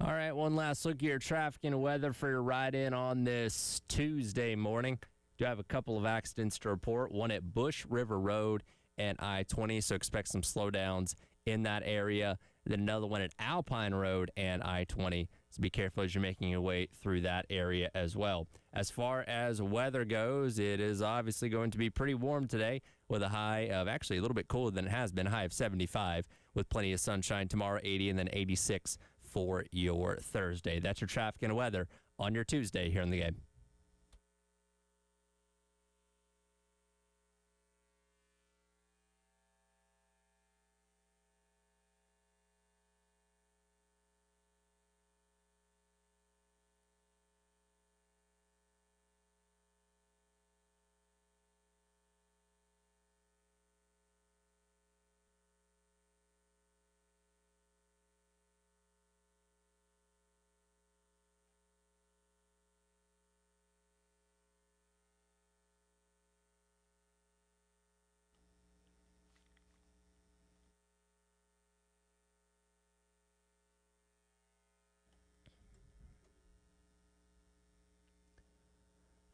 All right, one last look at your traffic and weather for your ride in on this Tuesday morning. Do have a couple of accidents to report, one at Bush River Road and I-20, so expect some slowdowns in that area. Then another one at Alpine Road and I-20, so be careful as you're making your way through that area as well. As far as weather goes, it is obviously going to be pretty warm today with a high of actually a little bit cooler than it has been, a high of 75 with plenty of sunshine tomorrow, 80, and then 86 for your Thursday. That's your traffic and weather on your Tuesday here in the game.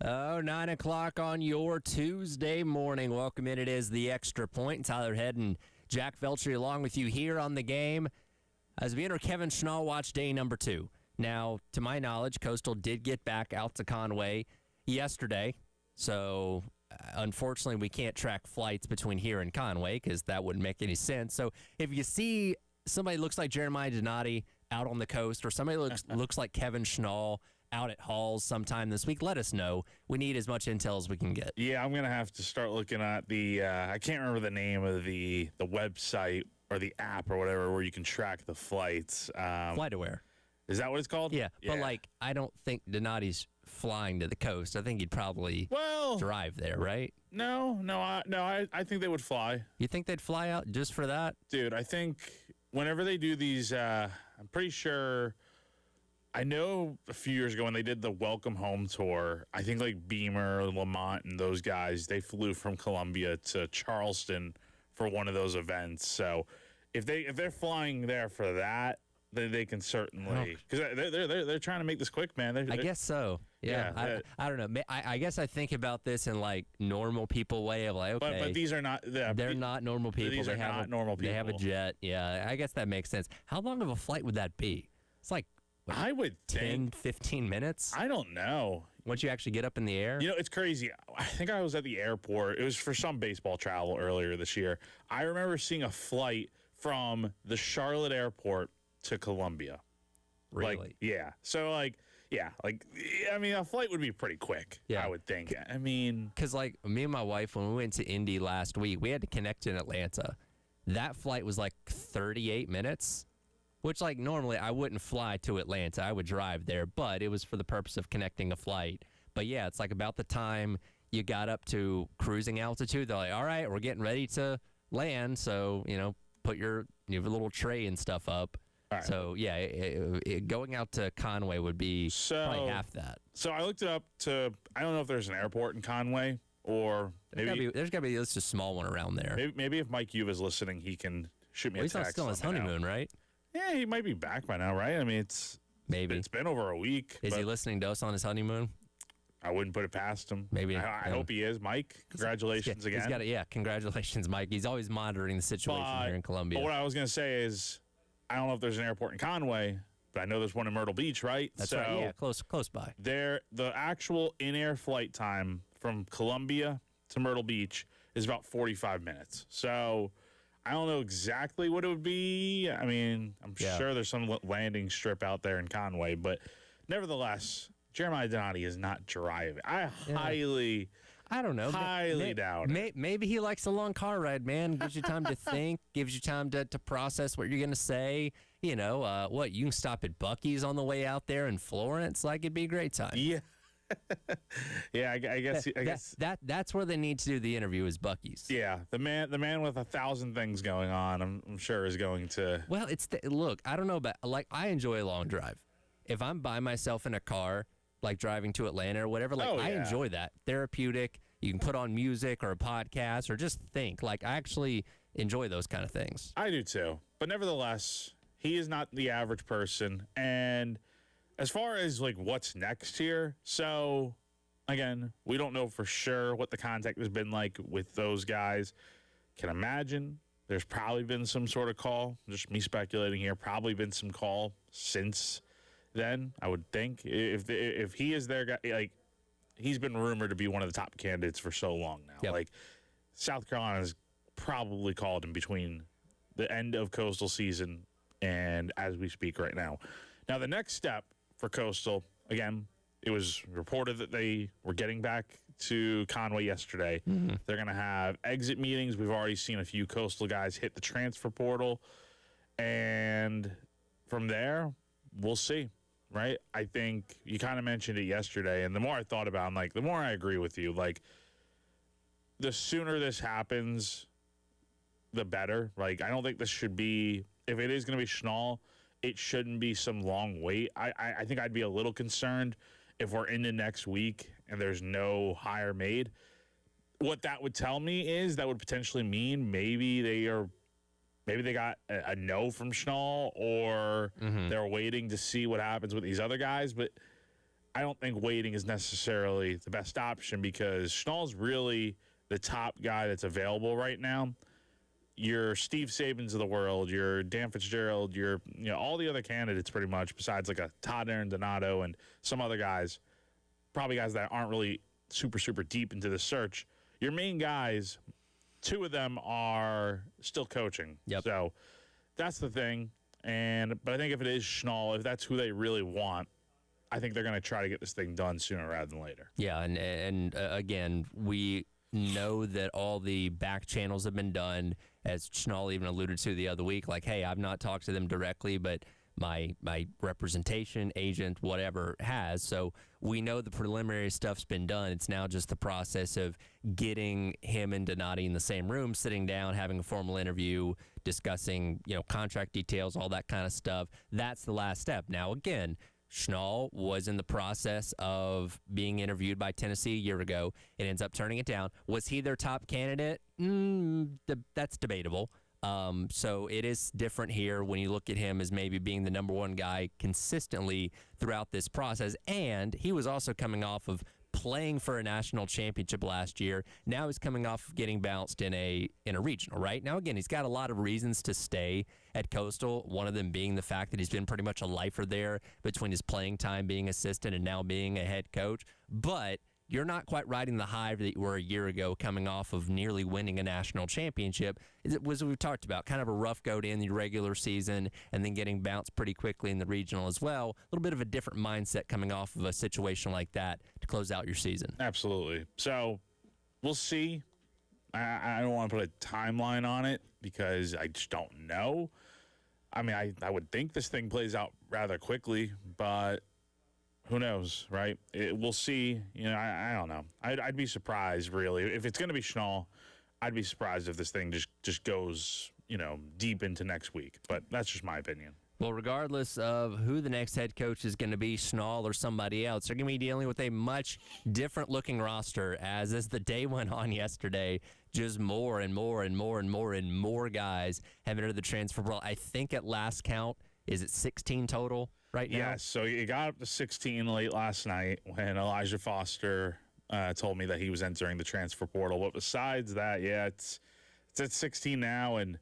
Oh, 9 o'clock on your Tuesday morning. Welcome in. It is the Extra Point. Tyler Head and Jack Veltri along with you here on the game. As we enter Kevin Schnall watch day number 2. Now, to my knowledge, Coastal did get back out to Conway yesterday. So, unfortunately, we can't track flights between here and Conway because that wouldn't make any sense. So, if you see somebody looks like Jeremiah Donati out on the coast or somebody looks like Kevin Schnall out at Halls sometime this week, let us know. We need as much intel as we can get. Yeah, I'm going to have to start looking at the, I can't remember the name of the website or the app or whatever where you can track the flights. FlightAware. Is that what it's called? Yeah, but I don't think Donati's flying to the coast. I think he'd probably drive there, right? No, I think they would fly. You think they'd fly out just for that? Dude, I think whenever they do these, I'm pretty sure, I know a few years ago when they did the Welcome Home tour, I think like Beamer, Lamont, and those guys, they flew from Columbia to Charleston for one of those events. So if they're flying there for that, then they can certainly, because they're trying to make this quick, man. I guess so. Yeah, I don't know. I guess I think about this in like normal people way of like, okay, but these are not. They're not normal people. These are not normal people. They have a jet. Yeah, I guess that makes sense. How long of a flight would that be? It's like, what, I would 10, 15 minutes. I don't know. Once you actually get up in the air, it's crazy. I think I was at the airport. It was for some baseball travel earlier this year. I remember seeing a flight from the Charlotte airport to Columbia. Really? So, I mean, a flight would be pretty quick, I would think. I mean... Because, me and my wife, when we went to Indy last week, we had to connect in Atlanta. That flight was, 38 minutes, which, normally I wouldn't fly to Atlanta. I would drive there, but it was for the purpose of connecting a flight. But, yeah, it's, about the time you got up to cruising altitude, they're like, all right, we're getting ready to land, so, put your little tray and stuff up. Right. So, yeah, going out to Conway would be probably half that. So I looked it up I don't know if there's an airport in Conway or maybe... There's got to be just a small one around there. Maybe if Mike Yuva is listening, he can shoot me a text. He's not still on his honeymoon, right? Yeah, he might be back by now, right? I mean, it's been over a week. Is he listening to us on his honeymoon? I wouldn't put it past him. Maybe. I hope he is. Mike, congratulations again. Congratulations, Mike. He's always monitoring the situation here in Columbia. But what I was going to say is, I don't know if there's an airport in Conway, but I know there's one in Myrtle Beach, right? That's right. Yeah, close by. The actual in-air flight time from Columbia to Myrtle Beach is about 45 minutes. So I don't know exactly what it would be. I mean, I'm sure there's some landing strip out there in Conway, but nevertheless, Jeremiah Donati is not driving. I don't know. Highly doubt it. Maybe he likes a long car ride, man. Gives you time to think. Gives you time to process what you're going to say. You can stop at Buc-ee's on the way out there in Florence. It'd be a great time. Yeah. Yeah, I guess that's where they need to do the interview is Buc-ee's. Yeah, the man with 1,000 things going on, I'm sure is going to. Well, look, I don't know, but I enjoy a long drive. If I'm by myself in a car, driving to Atlanta or whatever, I enjoy that. Therapeutic. You can put on music or a podcast or just think. I actually enjoy those kind of things. I do too. But nevertheless, He is not the average person. And as far as like what's next here, so again, we don't know for sure what the contact has been like with those guys. Can imagine there's probably been some sort of call. Just me speculating here. Probably been some call since then. I would think if he is their guy, like he's been rumored to be one of the top candidates for so long now. Yep. Like South Carolina's probably called him between the end of Coastal season and as we speak right now. Now the next step for Coastal, again, it was reported that they were getting back to Conway yesterday. Mm-hmm. They're going to have exit meetings. We've already seen a few Coastal guys hit the transfer portal. And from there, we'll see, right? I think you kind of mentioned it yesterday. And the more I thought about it, I'm like, the more I agree with you. Like, the sooner this happens, the better. Like, I don't think this should be, if it is going to be Schnall, it shouldn't be some long wait. I think I'd be a little concerned if we're into next week and there's no hire made. What that would tell me is that would potentially mean maybe they got a no from Schnall, or they're waiting to see what happens with these other guys. But I don't think waiting is necessarily the best option, because Schnall's really the top guy that's available right now. Your Steve Sabins of the world, your Dan Fitzgerald, all the other candidates pretty much, besides like a Todd Aaron Donato and some other guys, probably guys that aren't really super, super deep into the search. Your main guys, two of them are still coaching. Yep. So that's the thing. But I think if it is Schnall, if that's who they really want, I think they're going to try to get this thing done sooner rather than later. Yeah, and again, we know that all the back channels have been done, as Schnall even alluded to the other week, like, hey, I've not talked to them directly, but my representation, agent, whatever has. So we know the preliminary stuff's been done. It's now just the process of getting him and Donati in the same room, sitting down, having a formal interview, discussing, contract details, all that kind of stuff. That's the last step. Now, again, Schnall was in the process of being interviewed by Tennessee a year ago. It ends up turning it down. Was he their top candidate? That's debatable. So it is different here when you look at him as maybe being the number one guy consistently throughout this process. And he was also coming off of playing for a national championship last year. Now he's coming off of getting bounced in a regional, right? Now, again, he's got a lot of reasons to stay at Coastal, one of them being the fact that he's been pretty much a lifer there between his playing time being assistant and now being a head coach. But you're not quite riding the high that you were a year ago, coming off of nearly winning a national championship. It was, we've talked about, kind of a rough go to end the regular season and then getting bounced pretty quickly in the regional as well. A little bit of a different mindset coming off of a situation like that to close out your season. Absolutely. So we'll see. I don't want to put a timeline on it because I just don't know. I mean, I would think this thing plays out rather quickly, but who knows, right? We'll see. I don't know. I'd be surprised, really. If it's going to be Schnall, I'd be surprised if this thing just goes, deep into next week. But that's just my opinion. Well, regardless of who the next head coach is going to be, Schnall or somebody else, they're going to be dealing with a much different-looking roster as the day went on yesterday. Just more and more and more and more and more guys have entered the transfer portal. I think at last count, is it 16 total right now? Yes, so it got up to 16 late last night when Elijah Foster told me that he was entering the transfer portal. But besides that, yeah, it's at 16 now, and,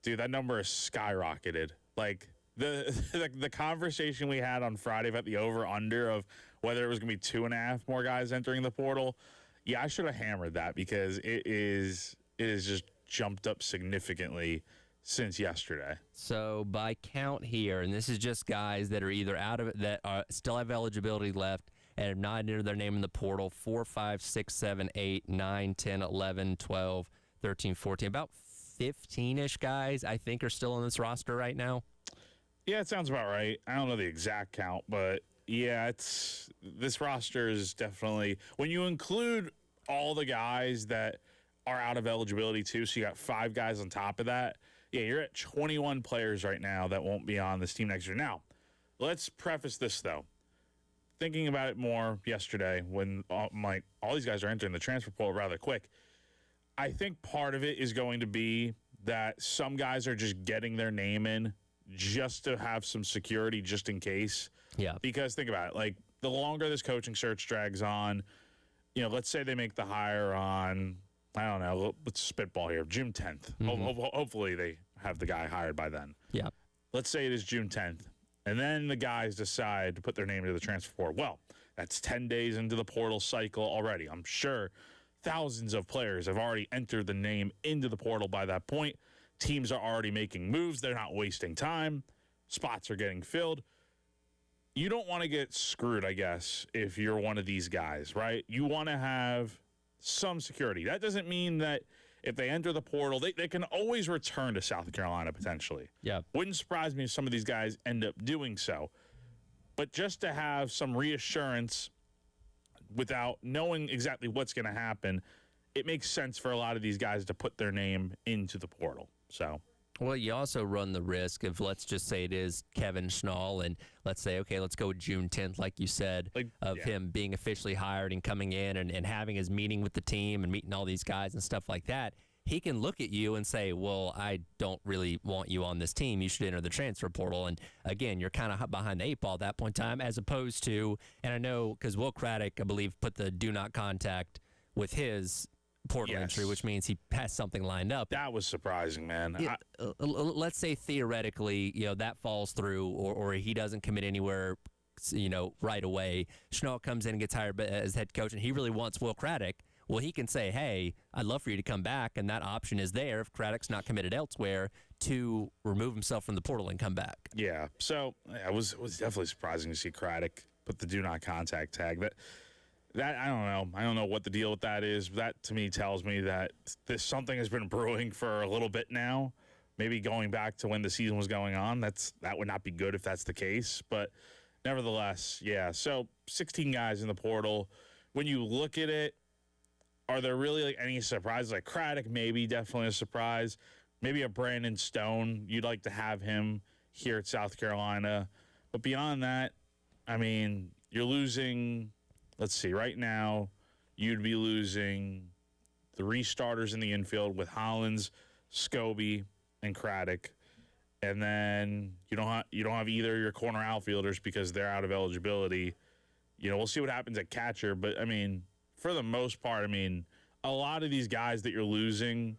dude, that number is skyrocketed. Like, the conversation we had on Friday about the over-under of whether it was going to be 2.5 more guys entering the portal, yeah, I should have hammered that because it is just jumped up significantly since yesterday. So by count here, and this is just guys that are either out of it, that still have eligibility left and have not entered their name in the portal, 4, 5, 6, 7, 8, 9, 10, 11, 12, 13, 14, about 15-ish guys I think are still on this roster right now. Yeah, it sounds about right. I don't know the exact count, but yeah, this roster is definitely, when you include all the guys that are out of eligibility too, so you got 5 guys on top of that, yeah, you're at 21 players right now that won't be on this team next year. Now, let's preface this, though. Thinking about it more yesterday when all these guys are entering the transfer portal rather quick, I think part of it is going to be that some guys are just getting their name in just to have some security just in case. Yeah. Because think about it, like the longer this coaching search drags on, let's say they make the hire on, I don't know, let's spitball here, June 10th. Hopefully they have the guy hired by then. Yeah. Let's say it is June 10th, and then the guys decide to put their name into the transfer portal. Well, that's 10 days into the portal cycle already. I'm sure thousands of players have already entered the name into the portal by that point. Teams are already making moves. They're not wasting time. Spots are getting filled. You don't want to get screwed, I guess, if you're one of these guys, right? You want to have some security. That doesn't mean that if they enter the portal, they can always return to South Carolina potentially. Yeah. Wouldn't surprise me if some of these guys end up doing so. But just to have some reassurance without knowing exactly what's going to happen, it makes sense for a lot of these guys to put their name into the portal. So, well, you also run the risk of, let's just say it is Kevin Schnall, and let's say, okay, let's go June 10th, like you said, him being officially hired and coming in and having his meeting with the team and meeting all these guys and stuff like that. He can look at you and say, well, I don't really want you on this team. You should enter the transfer portal. And again, you're kind of behind the eight ball at that point in time, as opposed to, and I know because Will Craddock, I believe, put the do not contact with his portal entry, which means he has something lined up. That was surprising, man. Let's say theoretically, that falls through, or he doesn't commit anywhere, right away. Schnall comes in and gets hired as head coach, and he really wants Will Craddock. Well, he can say, hey, I'd love for you to come back, and that option is there if Craddock's not committed elsewhere to remove himself from the portal and come back. Yeah, so it was definitely surprising to see Craddock put the do not contact tag. That I don't know. I don't know what the deal with that is. That, to me, tells me that something has been brewing for a little bit now, maybe going back to when the season was going on. That would not be good if that's the case. But nevertheless, yeah, so 16 guys in the portal. When you look at it, are there really any surprises? Like Craddock, maybe definitely a surprise. Maybe a Brandon Stone. You'd like to have him here at South Carolina. But beyond that, I mean, you're losing, let's see, right now, you'd be losing 3 starters in the infield with Hollins, Scobie, and Craddock. And then you don't have either of your corner outfielders because they're out of eligibility. We'll see what happens at catcher. But, I mean, for the most part, I mean, a lot of these guys that you're losing,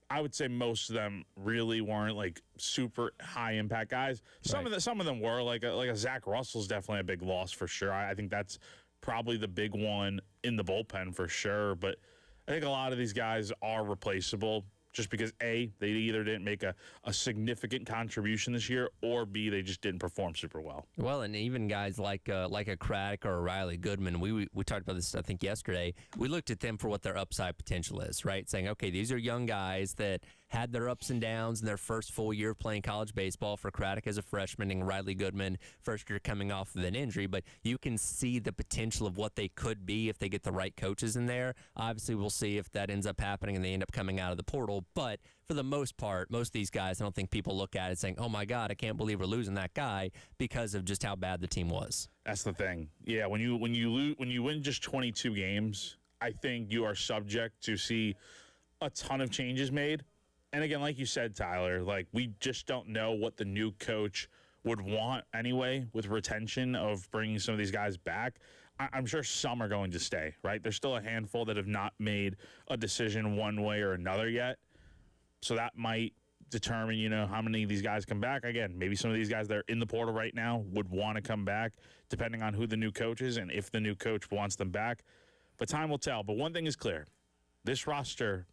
I would say most of them really weren't like super high impact guys. Some of them were like a Zach Russell's definitely a big loss for sure. I think that's probably the big one in the bullpen for sure. But I think a lot of these guys are replaceable. Just because, A, they either didn't make a significant contribution this year, or B, they just didn't perform super well. Well, and even guys like a Craddock or a Riley Goodman, we talked about this, I think, yesterday. We looked at them for what their upside potential is, right? Saying, okay, these are young guys that had their ups and downs in their first full year of playing college baseball. For Craddock as a freshman and Riley Goodman, first year coming off of an injury. But you can see the potential of what they could be if they get the right coaches in there. Obviously, we'll see if that ends up happening and they end up coming out of the portal. But for the most part, most of these guys, I don't think people look at it saying, oh, my God, I can't believe we're losing that guy because of just how bad the team was. That's the thing. Yeah, when you win just 22 games, I think you are subject to see a ton of changes made. And again, like you said, Tyler, like we just don't know what the new coach would want anyway with retention of bringing some of these guys back. I'm sure some are going to stay, right? There's still a handful that have not made a decision one way or another yet. So that might determine, how many of these guys come back. Again, maybe some of these guys that are in the portal right now would want to come back, depending on who the new coach is and if the new coach wants them back. But time will tell. But one thing is clear. This roster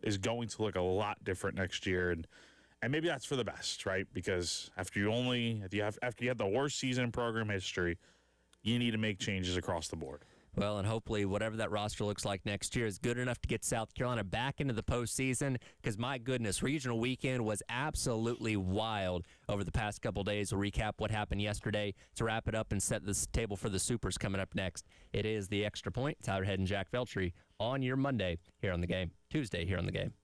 is going to look a lot different next year, and maybe that's for the best, right? Because after you have the worst season in program history, you need to make changes across the board. Well, and hopefully whatever that roster looks like next year is good enough to get South Carolina back into the postseason because, my goodness, regional weekend was absolutely wild over the past couple days. We'll recap what happened yesterday to wrap it up and set this table for the Supers coming up next. It is The Extra Point. Tyler Head and Jack Veltri on your Monday here on The Game. Tuesday here on The Game.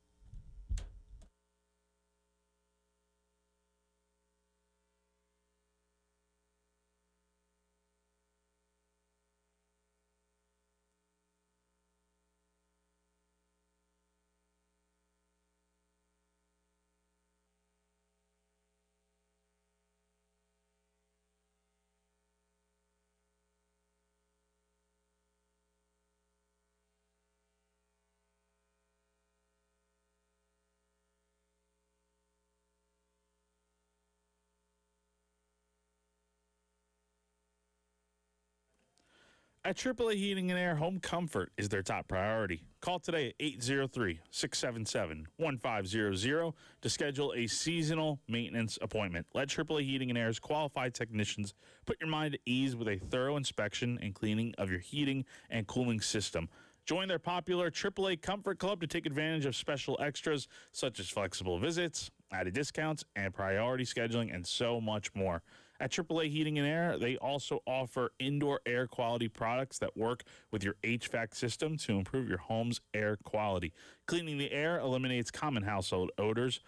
At AAA Heating and Air, home comfort is their top priority. Call today at 803-677-1500 to schedule a seasonal maintenance appointment. Let AAA Heating and Air's qualified technicians put your mind at ease with a thorough inspection and cleaning of your heating and cooling system. Join their popular AAA Comfort Club to take advantage of special extras such as flexible visits, added discounts, and priority scheduling, and so much more. At AAA Heating and Air, they also offer indoor air quality products that work with your HVAC system to improve your home's air quality. Cleaning the air eliminates common household odors,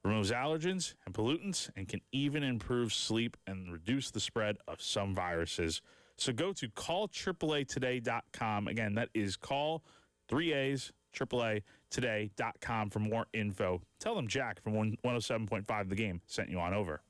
removes allergens and pollutants, and can even improve sleep and reduce the spread of some viruses. So go to callAAAtoday.com. Again, that is call 3A's AAAtoday.com for more info. Tell them Jack from 107.5 The Game sent you on over.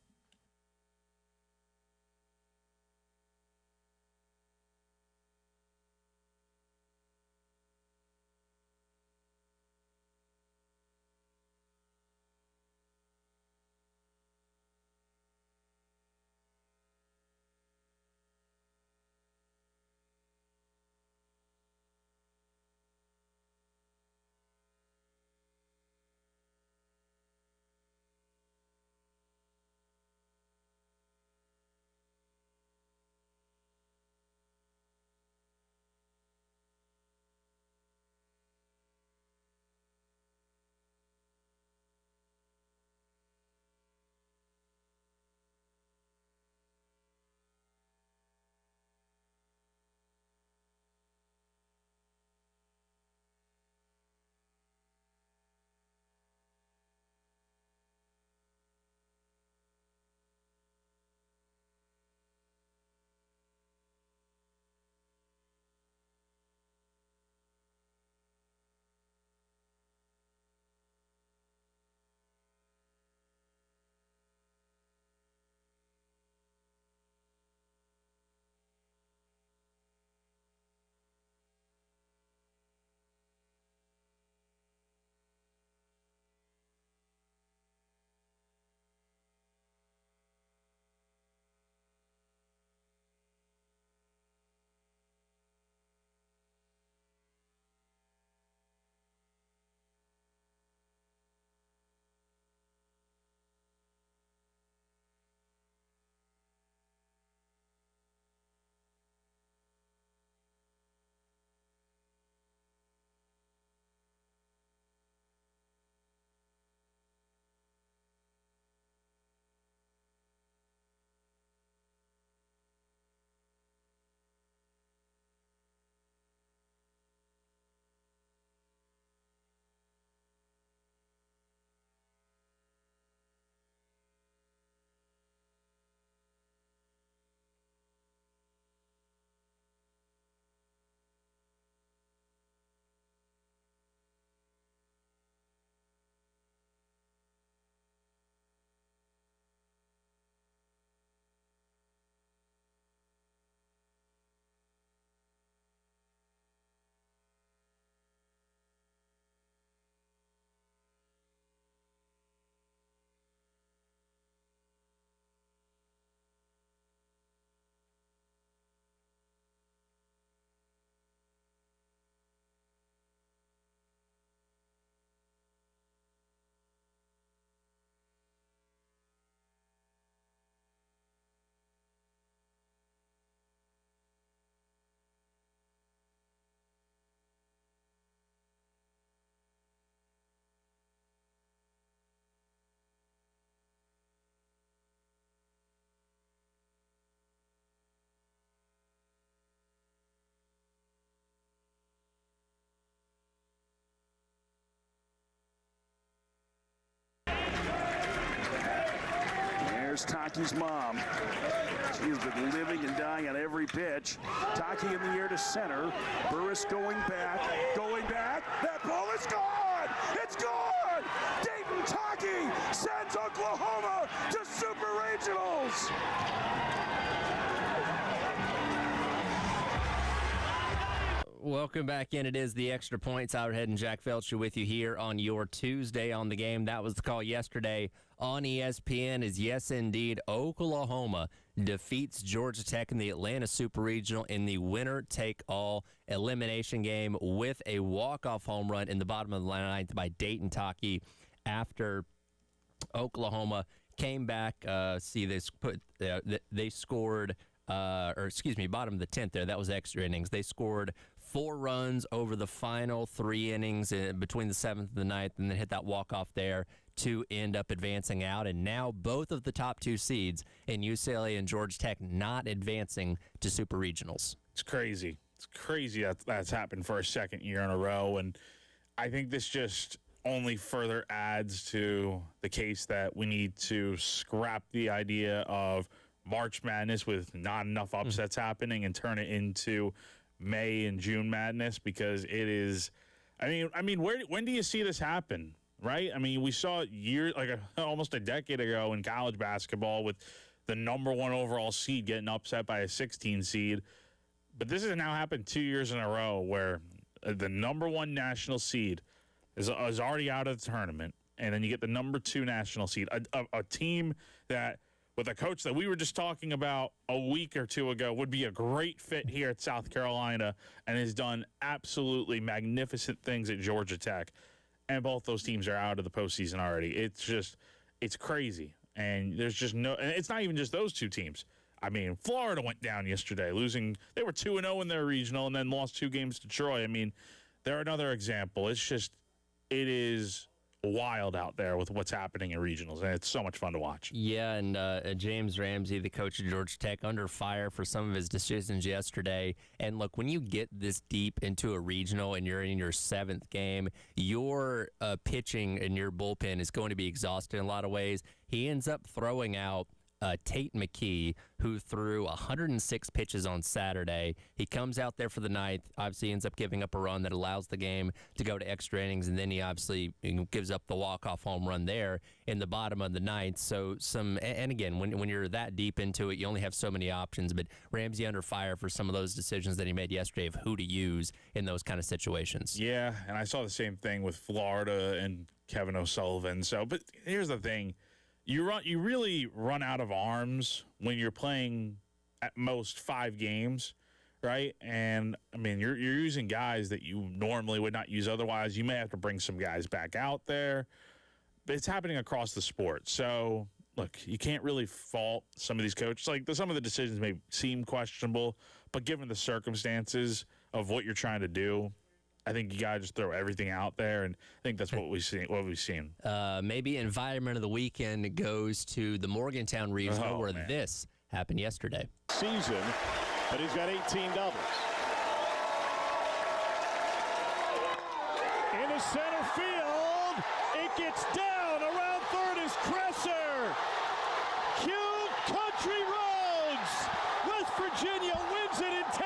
There's Taki's mom. She has been living and dying on every pitch. Taki in the air to center. Burris going back. That ball is gone. It's gone. Dayton Taki sends Oklahoma to Super Regionals. Welcome back in. It is the Extra Points. Howard Head and Jack Felcher with you here on your Tuesday on the Game. That was the call yesterday on ESPN is yes, indeed, Oklahoma defeats Georgia Tech in the Atlanta Super Regional in the winner-take-all elimination game with a walk-off home run in the bottom of the ninth by Dayton Taki after Oklahoma came back. They scored, bottom of the 10th there. That was extra innings. They scored 4 runs over the final 3 innings between the 7th and the 9th, and then hit that walk-off there to end up advancing out. And now both of the top 2 seeds in UCLA and Georgia Tech not advancing to Super Regionals. It's crazy. It's crazy that's happened for a second year in a row. And I think this just only further adds to the case that we need to scrap the idea of March Madness with not enough upsets happening and turn it into May and June Madness, because it is, when do you see this happen? Right? I mean, we saw it almost a decade ago in college basketball with the number 1 overall seed getting upset by a 16 seed. But this has now happened 2 years in a row where the number 1 national seed is already out of the tournament, and then you get the number 2 national seed, a team that, with a coach that we were just talking about a week or 2 ago, would be a great fit here at South Carolina and has done absolutely magnificent things at Georgia Tech. And both those teams are out of the postseason already. It's crazy. And there's just and it's not even just those 2 teams. I mean, Florida went down yesterday, they were 2-0 in their regional and then lost 2 games to Troy. I mean, they're another example. It is wild out there with what's happening in regionals, and it's so much fun to watch. Yeah, and James Ramsey, the coach of Georgia Tech, under fire for some of his decisions yesterday. And look, when you get this deep into a regional and you're in your 7th game, your pitching and your bullpen is going to be exhausted in a lot of ways. He ends up throwing out Tate McKee, who threw 106 pitches on Saturday. He comes out there for the 9th, obviously ends up giving up a run that allows the game to go to extra innings, and then he obviously gives up the walk-off home run there in the bottom of the 9th. So and again, when you're that deep into it, you only have so many options, but Ramsey under fire for some of those decisions that he made yesterday of who to use in those kind of situations. Yeah, and I saw the same thing with Florida and Kevin O'Sullivan. But here's the thing. You really run out of arms when you're playing at most 5 games, right? And, I mean, you're using guys that you normally would not use otherwise. You may have to bring some guys back out there. But it's happening across the sport. So, look, you can't really fault some of these coaches. Some of the decisions may seem questionable, but given the circumstances of what you're trying to do, I think you got to just throw everything out there, and I think that's what we've seen. Maybe environment of the weekend goes to the Morgantown Regional, where this happened yesterday. Season, but he's got 18 doubles. Into center field, it gets down around third is Kresser. Cue Country Roads. West Virginia wins it in 10.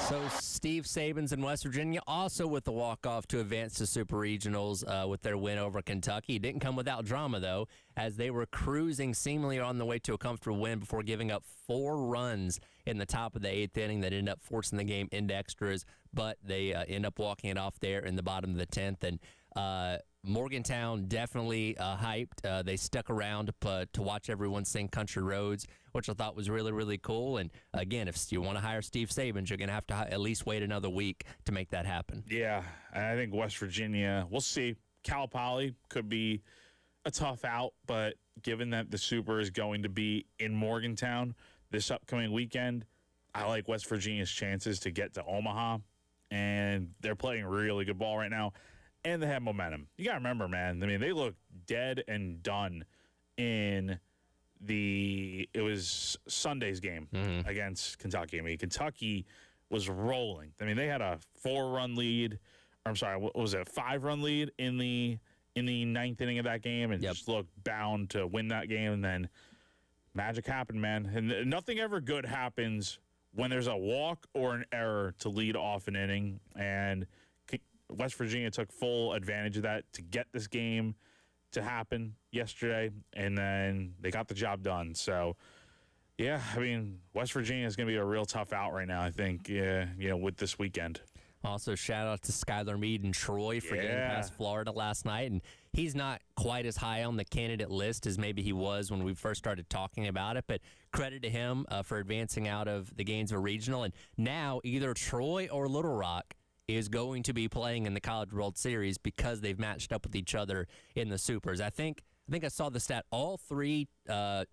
So Steve Saban's in West Virginia also with the walk-off to advance to Super Regionals with their win over Kentucky. It didn't come without drama, though, as they were cruising seemingly on the way to a comfortable win before giving up 4 runs in the top of the 8th inning that ended up forcing the game into extras, but they end up walking it off there in the bottom of the 10th. And Morgantown definitely hyped. They stuck around to watch everyone sing Country Roads, which I thought was really, really cool. And, again, if you want to hire Steve Sabans, you're going to have to at least wait another week to make that happen. Yeah, I think West Virginia, we'll see. Cal Poly could be a tough out, but given that the Super is going to be in Morgantown this upcoming weekend, I like West Virginia's chances to get to Omaha, and they're playing really good ball right now. And they have momentum. You got to remember, man, I mean, they look dead and done in it was Sunday's game against Kentucky. I mean, Kentucky was rolling. I mean, they had a 4-run lead. Or, I'm sorry, what was it, a 5-run lead in the 9th inning of that game, and just looked bound to win that game. And then magic happened, man. And nothing ever good happens when there's a walk or an error to lead off an inning. And West Virginia took full advantage of that to get this game to happen yesterday, and then they got the job done. So, yeah, I mean, West Virginia is going to be a real tough out right now, I think, with this weekend. Also, shout out to Skylar Meade and Troy for getting Yeah. past Florida last night. And he's not quite as high on the candidate list as maybe he was when we first started talking about it. But credit to him for advancing out of the Gainesville Regional. And now either Troy or Little Rock is going to be playing in the College World Series because they've matched up with each other in the Supers. I think I saw the stat. All three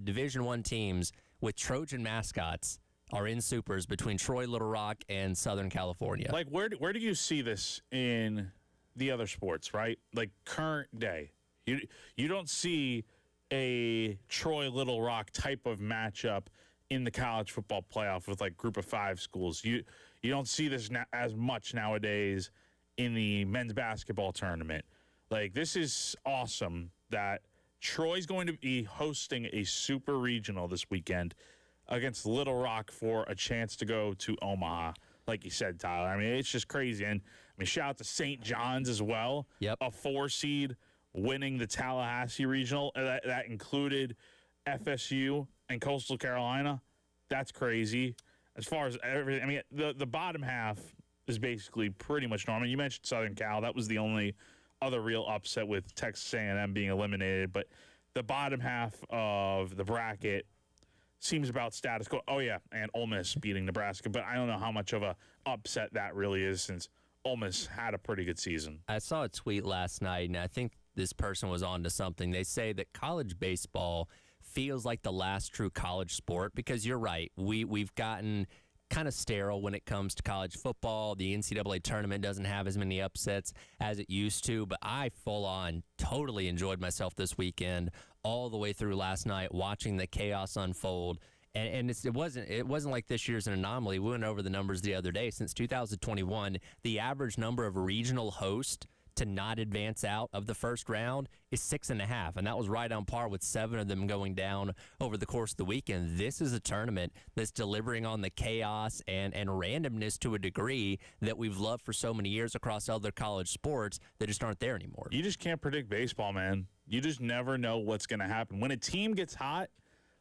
Division I teams with Trojan mascots are in Supers between Troy, Little Rock, and Southern California. Like, where do you see this in the other sports, right? Like, current day. You don't see a Troy Little Rock type of matchup in the college football playoff with, like, group of 5 schools. You don't see this as much nowadays in the men's basketball tournament. Like, this is awesome that Troy's going to be hosting a super regional this weekend against Little Rock for a chance to go to Omaha, like you said, Tyler. I mean, it's just crazy. And, I mean, shout out to St. John's as well. Yep. A 4 seed winning the Tallahassee Regional. That included FSU and Coastal Carolina. That's crazy. As far as everything, I mean, the bottom half is basically pretty much normal. You mentioned Southern Cal. That was the only other real upset with Texas A&M being eliminated. But the bottom half of the bracket seems about status quo. Oh, yeah, and Ole Miss beating Nebraska. But I don't know how much of a upset that really is since Ole Miss had a pretty good season. I saw a tweet last night, and I think this person was on to something. They say that college baseball feels like the last true college sport because you're right. We've gotten kind of sterile when it comes to college football. The NCAA tournament doesn't have as many upsets as it used to, but I full on totally enjoyed myself this weekend all the way through last night watching the chaos unfold. And it wasn't like this year's an anomaly. We went over the numbers the other day. Since 2021, the average number of regional hosts to not advance out of the first round is 6.5, and that was right on par with 7 of them going down over the course of the weekend. This is a tournament that's delivering on the chaos and randomness to a degree that we've loved for so many years across other college sports that just aren't there anymore. You just can't predict baseball, man. You just never know what's going to happen. When a team gets hot,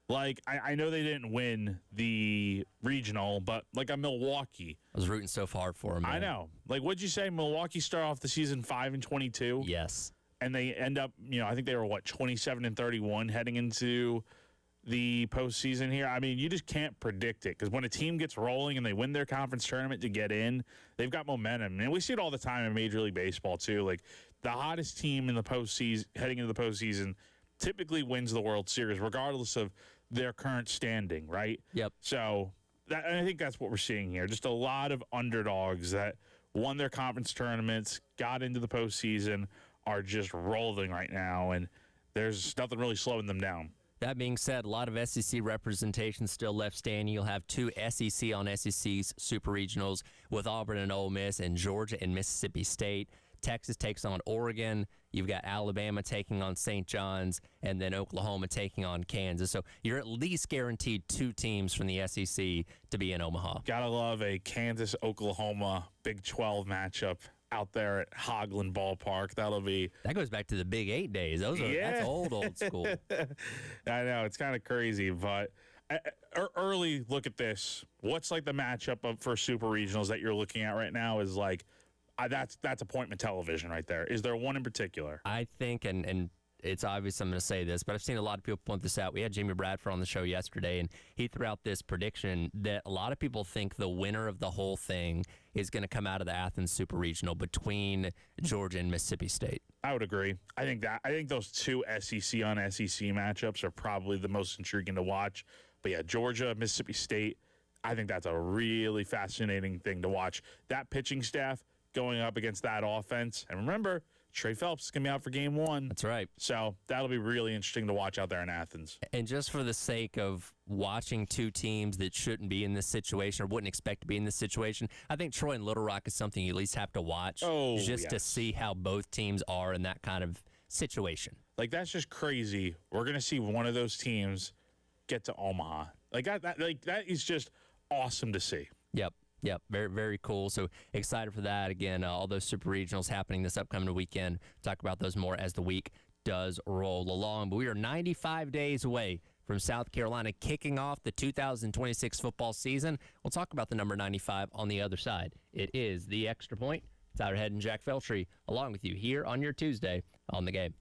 like, I know they didn't win the regional, but like a Milwaukee. I was rooting so hard for them. I know. Like, what'd you say? Milwaukee start off the season 5-22? Yes. And they end up, I think they were, 27-31 heading into the postseason here. I mean, you just can't predict it because when a team gets rolling and they win their conference tournament to get in, they've got momentum. And we see it all the time in Major League Baseball, too. Like, the hottest team in the postseason, heading into the postseason, typically wins the World Series, regardless of their current standing, right? Yep. So and I think that's what we're seeing here. Just a lot of underdogs that won their conference tournaments, got into the postseason, are just rolling right now, and there's nothing really slowing them down. That being said, a lot of SEC representation still left standing. You'll have 2 SEC on SEC's super regionals with Auburn and Ole Miss, and Georgia and Mississippi State. Texas takes on Oregon. You've got Alabama taking on St. John's, and then Oklahoma taking on Kansas. So you're at least guaranteed 2 teams from the SEC to be in Omaha. Gotta love a Kansas-Oklahoma Big 12 matchup out there at Hoagland Ballpark. That goes back to the Big 8 days. That's old school. I know, it's kind of crazy, but early look at this. What's like the matchup for super regionals that you're looking at right now is like, that's appointment television right there. Is there one in particular? I think, and it's obvious I'm going to say this, but I've seen a lot of people point this out. We had Jamie Bradford on the show yesterday, and he threw out this prediction that a lot of people think the winner of the whole thing is going to come out of the Athens Super Regional between Georgia and Mississippi State. I would agree. I think those 2 SEC on SEC matchups are probably the most intriguing to watch. But yeah, Georgia, Mississippi State, I think that's a really fascinating thing to watch. That pitching staff going up against that offense. And remember, Trey Phelps is going to be out for game 1. That's right. So that'll be really interesting to watch out there in Athens. And just for the sake of watching 2 teams that shouldn't be in this situation or wouldn't expect to be in this situation, I think Troy and Little Rock is something you at least have to watch to see how both teams are in that kind of situation. Like, that's just crazy. We're going to see one of those teams get to Omaha. That is just awesome to see. Yep, very, very cool. So excited for that. Again, all those super regionals happening this upcoming weekend. Talk about those more as the week does roll along. But we are 95 days away from South Carolina, kicking off the 2026 football season. We'll talk about the number 95 on the other side. It is the Extra Point. Tyler Head and Jack Feltree along with you here on your Tuesday on the Game.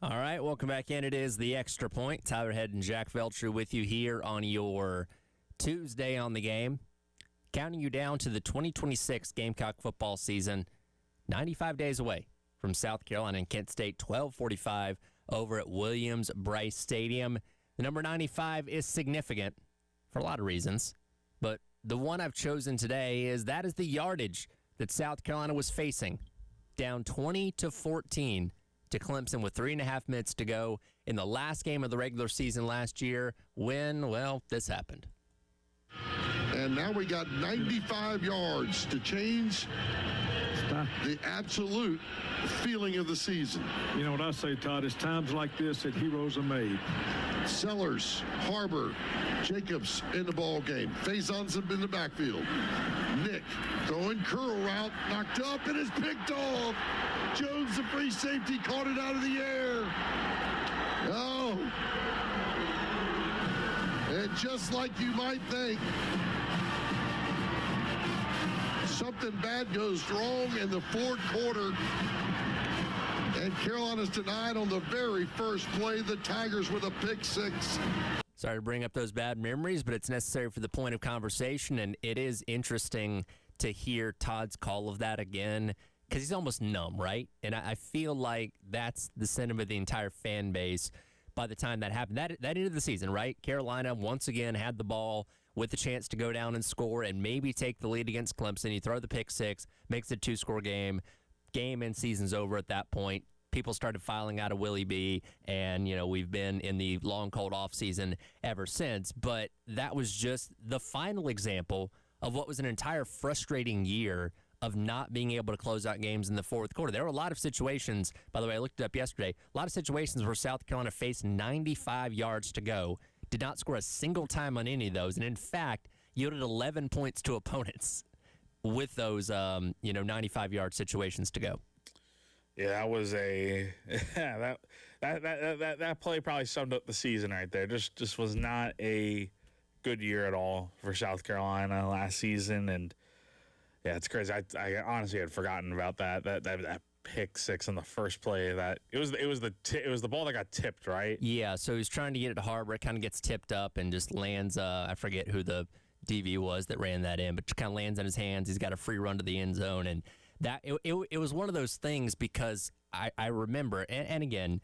All right, welcome back in. It is the Extra Point. Tyler Head and Jack Veltri with you here on your Tuesday on the game. Counting you down to the 2026 Gamecock football season. 95 days away from South Carolina and Kent State, 12:45 over at Williams-Brice Stadium. The number 95 is significant for a lot of reasons, but the one I've chosen today is that is the yardage that South Carolina was facing. Down 20-14 to Clemson with 3.5 minutes to go in the last game of the regular season last year when, well, this happened. And now we got 95 yards to change the absolute feeling of the season. You know what I say, Todd? It's times like this that heroes are made. Sellers, Harbor, Jacobs in the ball game. Faison's in the backfield. Nick throwing curl route, knocked up, and it's picked off. Jones, the free safety, caught it out of the air. Oh. And just like you might think, something bad goes wrong in the fourth quarter, and Carolina's denied on the very first play. The Tigers with a pick six. Sorry to bring up those bad memories, but it's necessary for the point of conversation, and it is interesting to hear Todd's call of that again because he's almost numb, right? And I feel like that's the sentiment of the entire fan base by the time that happened. That ended the season, right? Carolina once again had the ball with the chance to go down and score and maybe take the lead against Clemson. You throw the pick six, makes it a 2-score game. Game and season's over at that point. People started filing out of Willie B, and, you know, we've been in the long, cold off season ever since. But that was just the final example of what was an entire frustrating year of not being able to close out games in the fourth quarter. There were a lot of situations, by the way, I looked it up yesterday, a lot of situations where South Carolina faced 95 yards to go, did not score a single time on any of those, and in fact, yielded 11 points to opponents with those, 95-yard situations to go. Yeah, that was that play probably summed up the season right there. Just was not a good year at all for South Carolina last season, and yeah, it's crazy. I honestly had forgotten about that pick six on the first play. That it was the ball that got tipped, right? Yeah, so he's trying to get it to Harbor. It kind of gets tipped up and just lands. I forget who the DV was that ran that in, but kind of lands in his hands. He's got a free run to the end zone, and that it was one of those things because I remember, and again,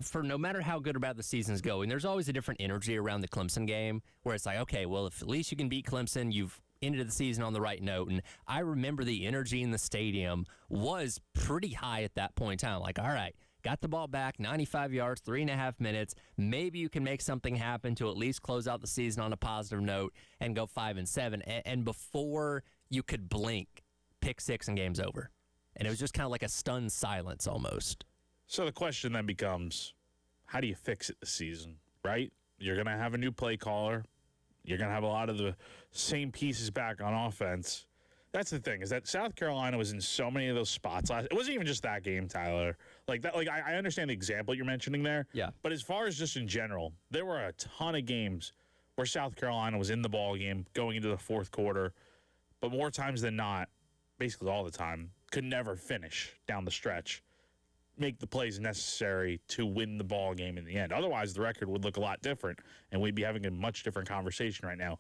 for no matter how good or bad the season's going, there's always a different energy around the Clemson game where it's like, okay, well, if at least you can beat Clemson, you've ended the season on the right note. And I remember the energy in the stadium was pretty high at that point in time. Like, all right, got the ball back, 95 yards, 3.5 minutes. Maybe you can make something happen to at least close out the season on a positive note and go 5-7. And before you could blink, pick six and game's over. And it was just kind of like a stunned silence almost. So the question then becomes, how do you fix it this season, right? You're going to have a new play caller. You're going to have a lot of the same pieces back on offense. That's the thing, is that South Carolina was in so many of those spots last. It wasn't even just that game, Tyler. Like that. Like I understand the example you're mentioning there. Yeah. But as far as just in general, there were a ton of games where South Carolina was in the ball game going into the fourth quarter, but more times than not, basically all the time, could never finish down the stretch, make the plays necessary to win the ball game in the end. Otherwise, the record would look a lot different, and we'd be having a much different conversation right now.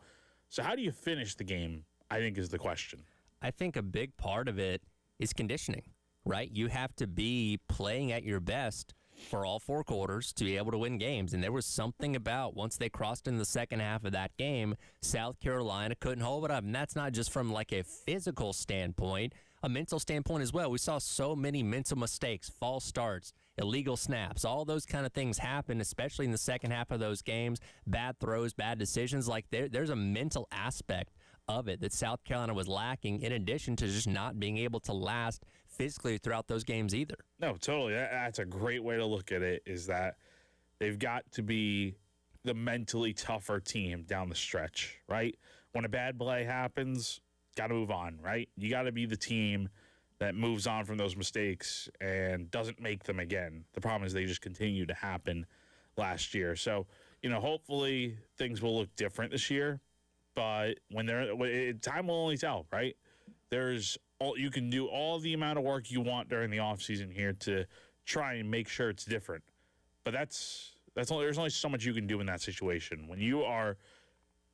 So how do you finish the game, I think, is the question. I think a big part of it is conditioning, right? You have to be playing at your best for all four quarters to be able to win games. And there was something about once they crossed in the second half of that game, South Carolina couldn't hold it up. And that's not just from like a physical standpoint, a mental standpoint as well. We saw so many mental mistakes, false starts, illegal snaps, all those kind of things happen, especially in the second half of those games, bad throws, bad decisions. Like there's a mental aspect of it that South Carolina was lacking, in addition to just not being able to last physically throughout those games either. No, totally. That's a great way to look at it, is that they've got to be the mentally tougher team down the stretch, right? When a bad play happens, got to move on, right? You got to be the team that moves on from those mistakes and doesn't make them again. The problem is they just continue to happen last year. So, hopefully things will look different this year. But time will only tell, right? You can do all the amount of work you want during the offseason here to try and make sure it's different. But there's only so much you can do in that situation. When you are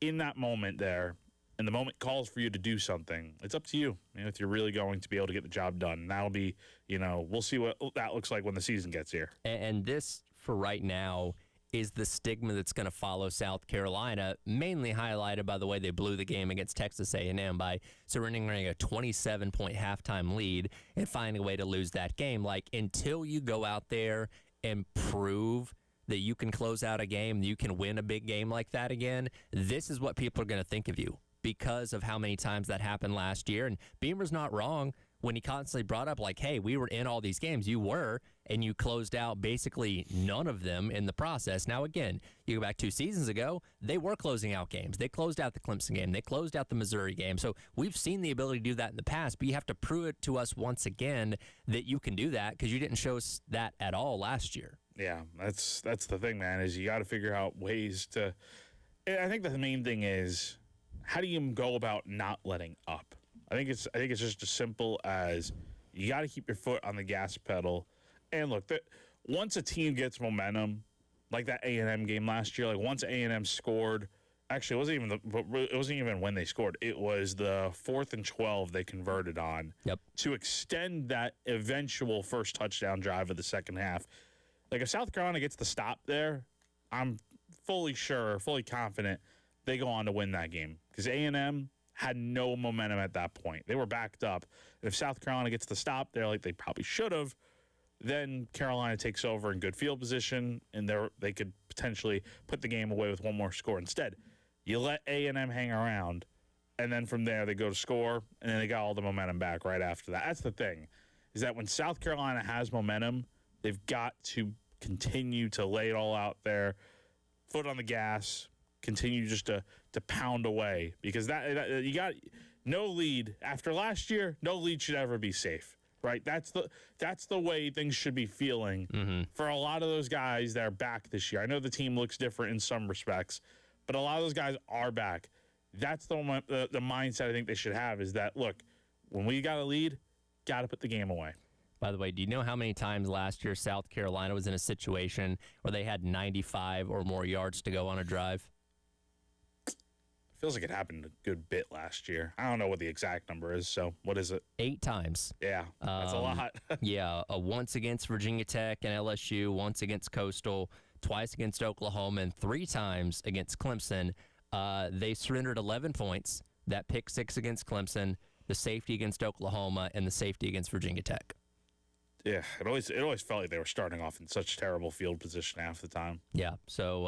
in that moment there, and the moment calls for you to do something, it's up to you. If you're really going to be able to get the job done. And that'll be, we'll see what that looks like when the season gets here. And this, for right now, is the stigma that's going to follow South Carolina, mainly highlighted by the way they blew the game against Texas A&M by surrendering a 27-point halftime lead and finding a way to lose that game. Like, until you go out there and prove that you can close out a game, you can win a big game like that again, this is what people are going to think of you because of how many times that happened last year. And Beamer's not wrong when he constantly brought up, like, hey, we were in all these games. You were, and you closed out basically none of them in the process. Now, again, you go back 2 seasons ago, they were closing out games. They closed out the Clemson game. They closed out the Missouri game. So we've seen the ability to do that in the past, but you have to prove it to us once again that you can do that because you didn't show us that at all last year. Yeah, that's the thing, man, is you got to figure out ways to – I think the main thing is how do you go about not letting up? I think it's just as simple as you got to keep your foot on the gas pedal. And look, once a team gets momentum, like that A&M game last year, like once A&M scored, actually it wasn't even when they scored. It was the 4th and 12 they converted on to extend that eventual first touchdown drive of the second half. Like if South Carolina gets the stop there, I'm fully confident they go on to win that game because A&M had no momentum at that point. They were backed up. And if South Carolina gets the stop there like they probably should have, then Carolina takes over in good field position, and they could potentially put the game away with one more score. Instead, you let A&M hang around, and then from there they go to score, and then they got all the momentum back right after that. That's the thing, is that when South Carolina has momentum, they've got to continue to lay it all out there, foot on the gas, continue just to pound away because that you got no lead after last year. No lead should ever be safe, right? That's the way things should be feeling for a lot of those guys that are back this year. I know the team looks different in some respects, but a lot of those guys are back. That's the mindset I think they should have is that look, when we got a lead, got to put the game away. By the way, do you know how many times last year South Carolina was in a situation where they had 95 or more yards to go on a drive? Feels like it happened a good bit last year. I don't know what the exact number is, so what is it? 8 times. Yeah, that's a lot. Yeah, once against Virginia Tech and LSU, once against Coastal, twice against Oklahoma, and 3 times against Clemson. They surrendered 11 points. That pick 6 against Clemson, the safety against Oklahoma, and the safety against Virginia Tech. Yeah, it always felt like they were starting off in such terrible field position half the time. Yeah, so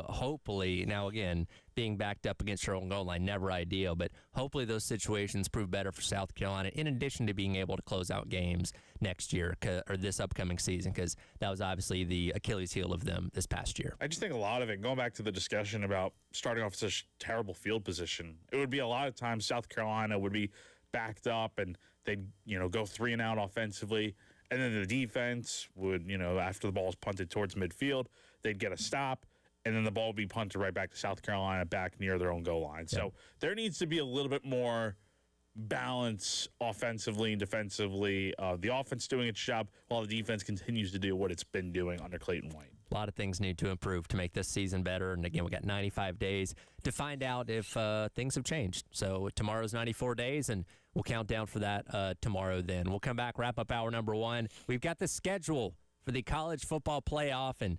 hopefully, now again, being backed up against your own goal line, never ideal, but hopefully those situations prove better for South Carolina in addition to being able to close out games next year or this upcoming season because that was obviously the Achilles heel of them this past year. I just think a lot of it, going back to the discussion about starting off such terrible field position, it would be a lot of times South Carolina would be backed up and they'd go 3 and out offensively. And then the defense would, after the ball is punted towards midfield, they'd get a stop, and then the ball would be punted right back to South Carolina back near their own goal line. Yep. So there needs to be a little bit more balance offensively and defensively. The offense doing its job while the defense continues to do what it's been doing under Clayton White. A lot of things need to improve to make this season better. And again, we got 95 days to find out if things have changed. So tomorrow's 94 days, and we'll count down for that tomorrow then. We'll come back, wrap up hour number 1. We've got the schedule for the college football playoff, and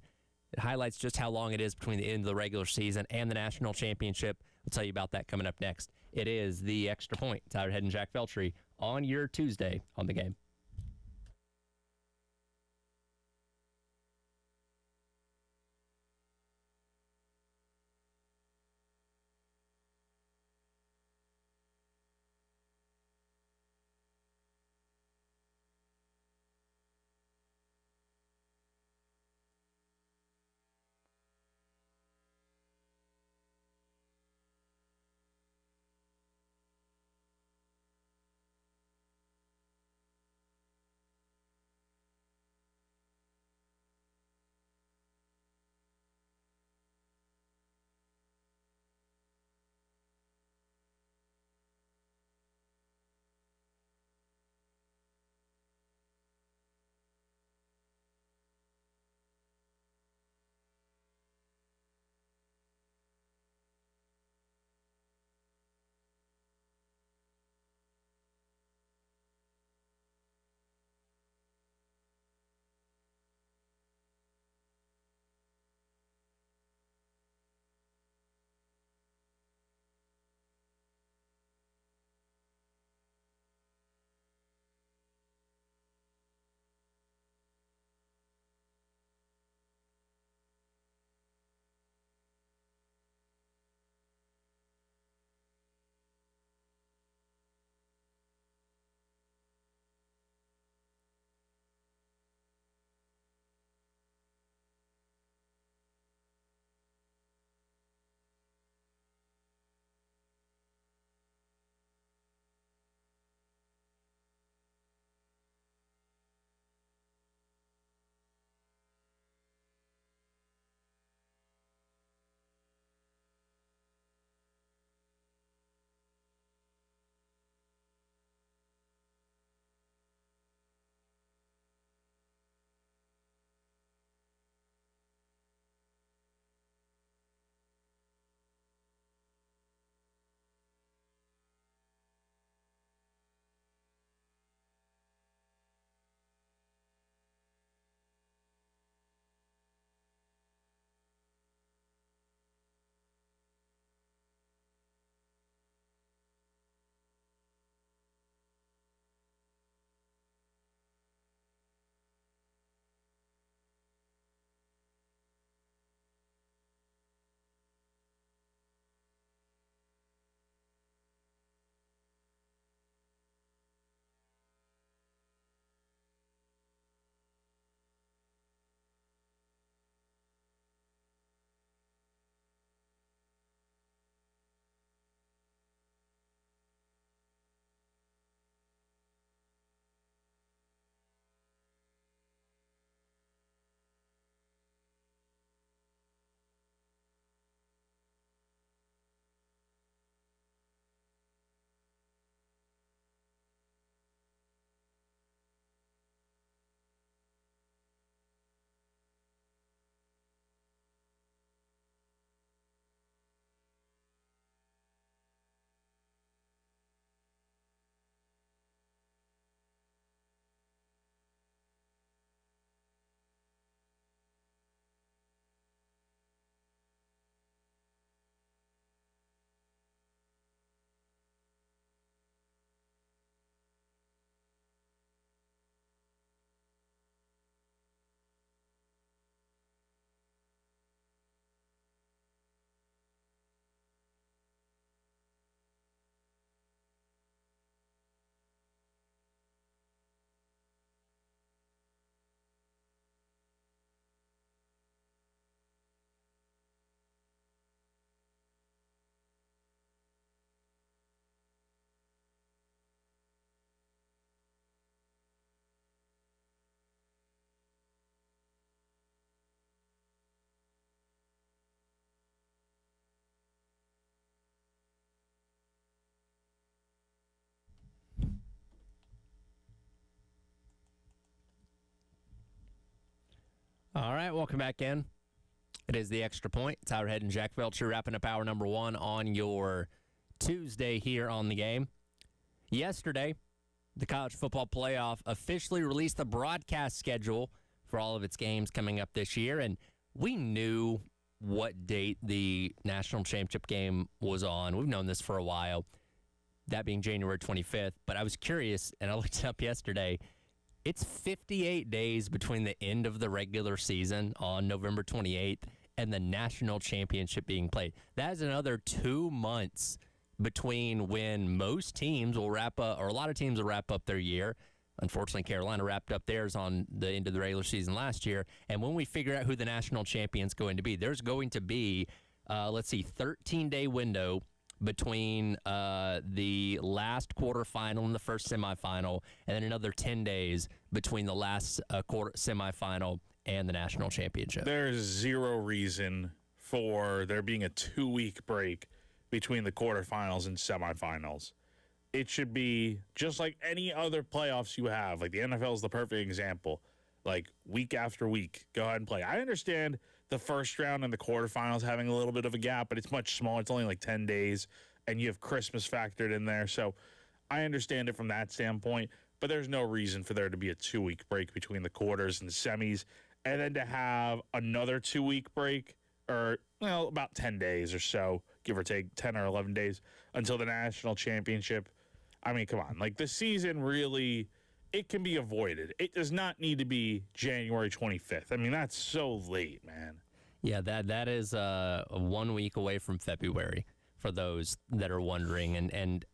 it highlights just how long it is between the end of the regular season and the national championship. We'll tell you about that coming up next. It is the Extra Point. Tyler Head and Jack Feltry on your Tuesday on The Game. All right, welcome back in. It is the Extra Point. It's Howard Head and Jack Felcher wrapping up hour number 1 on your Tuesday here on the game. Yesterday, the college football playoff officially released the broadcast schedule for all of its games coming up this year, and we knew what date the national championship game was on. We've known this for a while, that being January 25th, but I was curious, and I looked it up yesterday. It's 58 days between the end of the regular season on November 28th and the national championship being played. That is another 2 months between when most teams will wrap up, or a lot of teams will wrap up their year. Unfortunately, Carolina wrapped up theirs on the end of the regular season last year. And when we figure out who the national champion's going to be, there's going to be, 13-day window between the last quarterfinal and the first semifinal, and then another 10 days between the last semifinal and the national championship. There's zero reason for there being a 2-week break between the quarterfinals and semifinals. It should be just like any other playoffs you have. Like the NFL is the perfect example. Like week after week, go ahead and play. I understand the first round and the quarterfinals having a little bit of a gap, but it's much smaller. It's only like 10 days, and you have Christmas factored in there. So I understand it from that standpoint, but there's no reason for there to be a 2-week break between the quarters and the semis, and then to have another 2-week break, or about 10 days or so, give or take 10 or 11 days until the national championship. I mean, come on. Like the season really, it can be avoided. It does not need to be January 25th. I mean, that's so late, man. Yeah, that is 1 week away from February for those that are wondering. And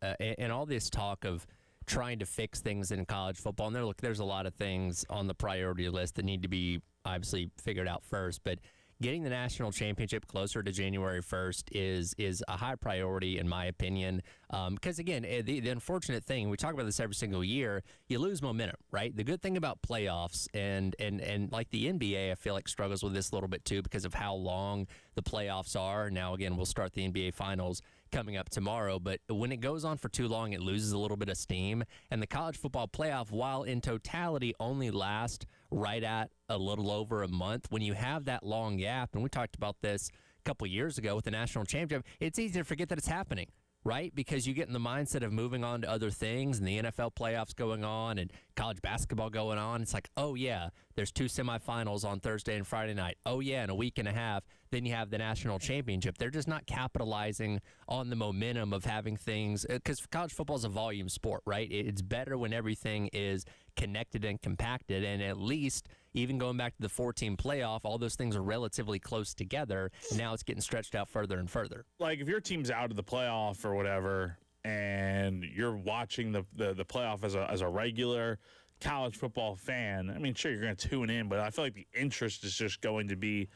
all this talk of trying to fix things in college football, and there's a lot of things on the priority list that need to be obviously figured out first, but getting the national championship closer to January 1st is a high priority, in my opinion. Because, again, the unfortunate thing, we talk about this every single year, you lose momentum, right? The good thing about playoffs, and like the NBA, I feel like struggles with this a little bit too because of how long the playoffs are. Now, again, we'll start the NBA Finals coming up tomorrow, but when it goes on for too long, it loses a little bit of steam. And the college football playoff, while in totality only last right at a little over a month, when you have that long gap, and we talked about this a couple years ago with the national championship, it's easy to forget that it's happening, right? Because you get in the mindset of moving on to other things, and the NFL playoffs going on and college basketball going on. It's like, oh, yeah, there's 2 semifinals on Thursday and Friday night. Oh, yeah, in a week and a half, then you have the national championship. They're just not capitalizing on the momentum of having things, because college football is a volume sport, right? It's better when everything is connected and compacted, and at least even going back to the 4-team playoff, all those things are relatively close together, and now it's getting stretched out further and further. Like if your team's out of the playoff or whatever, and you're watching the playoff as a regular college football fan, I mean, sure, you're going to tune in, but I feel like the interest is just going to be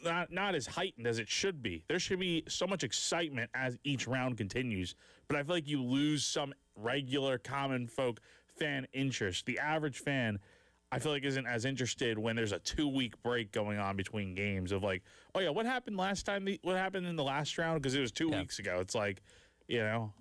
not as heightened as it should be. There should be so much excitement as each round continues, but I feel like you lose some regular common folk fan interest. The average fan, I feel like, isn't as interested when there's a 2-week break going on between games of like, oh yeah, what happened last time? What happened in the last round? Because it was 2 weeks ago. It's like, Well,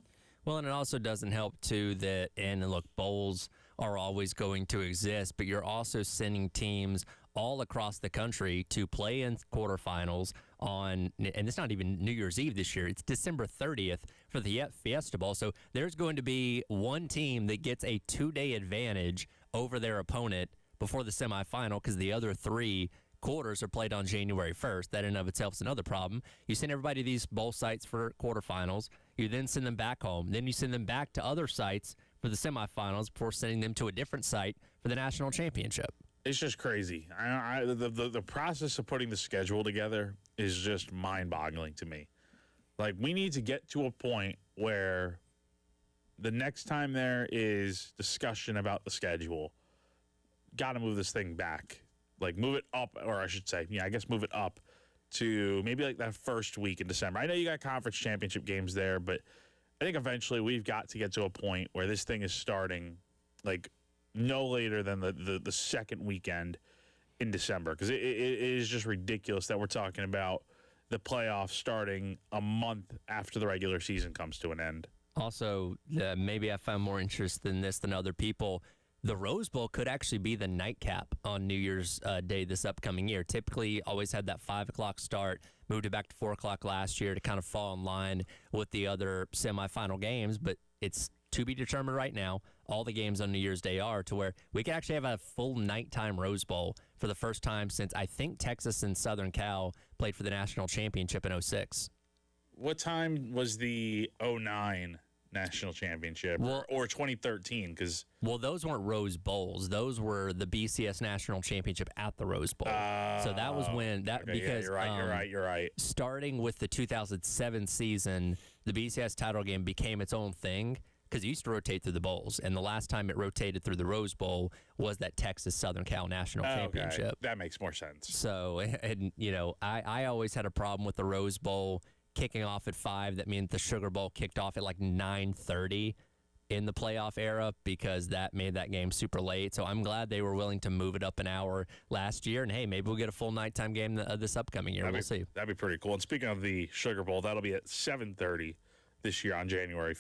and it also doesn't help too that, and look, bowls are always going to exist, but you're also sending teams all across the country to play in quarterfinals on, and it's not even New Year's Eve this year, it's December 30th for the Fiesta Bowl. So there's going to be one team that gets a 2-day advantage over their opponent before the semifinal because the other 3 quarters are played on January 1st. That in and of itself is another problem. You send everybody to these bowl sites for quarterfinals. You then send them back home. Then you send them back to other sites for the semifinals before sending them to a different site for the national championship. It's just crazy. The process of putting the schedule together is just mind-boggling to me. Like, we need to get to a point where the next time there is discussion about the schedule, got to move this thing back. Like, move it up, or I should say, I guess move it up to maybe like that first week in December. I know you got conference championship games there, but I think eventually we've got to get to a point where this thing is starting, like, no later than the second weekend in December, because it is just ridiculous that we're talking about the playoffs starting a month after the regular season comes to an end. Also, maybe I found more interest in this than other people. The Rose Bowl could actually be the nightcap on New Year's Day this upcoming year. Typically, always had that 5 o'clock start, moved it back to 4 o'clock last year to kind of fall in line with the other semifinal games, but it's to be determined right now. All the games on New Year's Day are to where we could actually have a full nighttime Rose Bowl for the first time since I think Texas and Southern Cal played for the national championship in 06. What time was the 09 national championship or 2013? Because those weren't Rose Bowls. Those were the BCS national championship at the Rose Bowl. So that was when because you're right. Starting with the 2007 season, the BCS title game became its own thing because it used to rotate through the bowls, and the last time it rotated through the Rose Bowl was that Texas Southern Cal national championship. That makes more sense. So, and I always had a problem with the Rose Bowl kicking off at 5. That means the Sugar Bowl kicked off at like 9:30 in the playoff era because that made that game super late. So I'm glad they were willing to move it up an hour last year. And hey, maybe we'll get a full nighttime game this upcoming year. We'll see. That'd be pretty cool. And speaking of the Sugar Bowl, that'll be at 7:30 this year on January,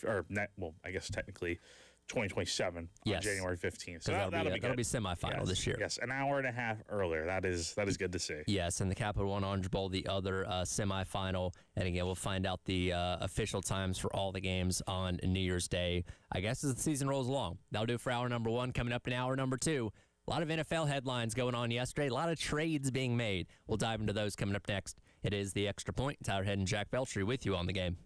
I guess technically 2027 on January 15th. So that'll be semifinal this year. Yes, an hour and a half earlier. That is good to see. Yes, and the Capital One Orange Bowl, the other semifinal. And again, we'll find out the official times for all the games on New Year's Day, I guess, as the season rolls along. That'll do it for hour number 1. Coming up in hour number 2, a lot of NFL headlines going on yesterday, a lot of trades being made. We'll dive into those coming up next. It is The Extra Point. Tyler Head and Jack Beltry with you on the game.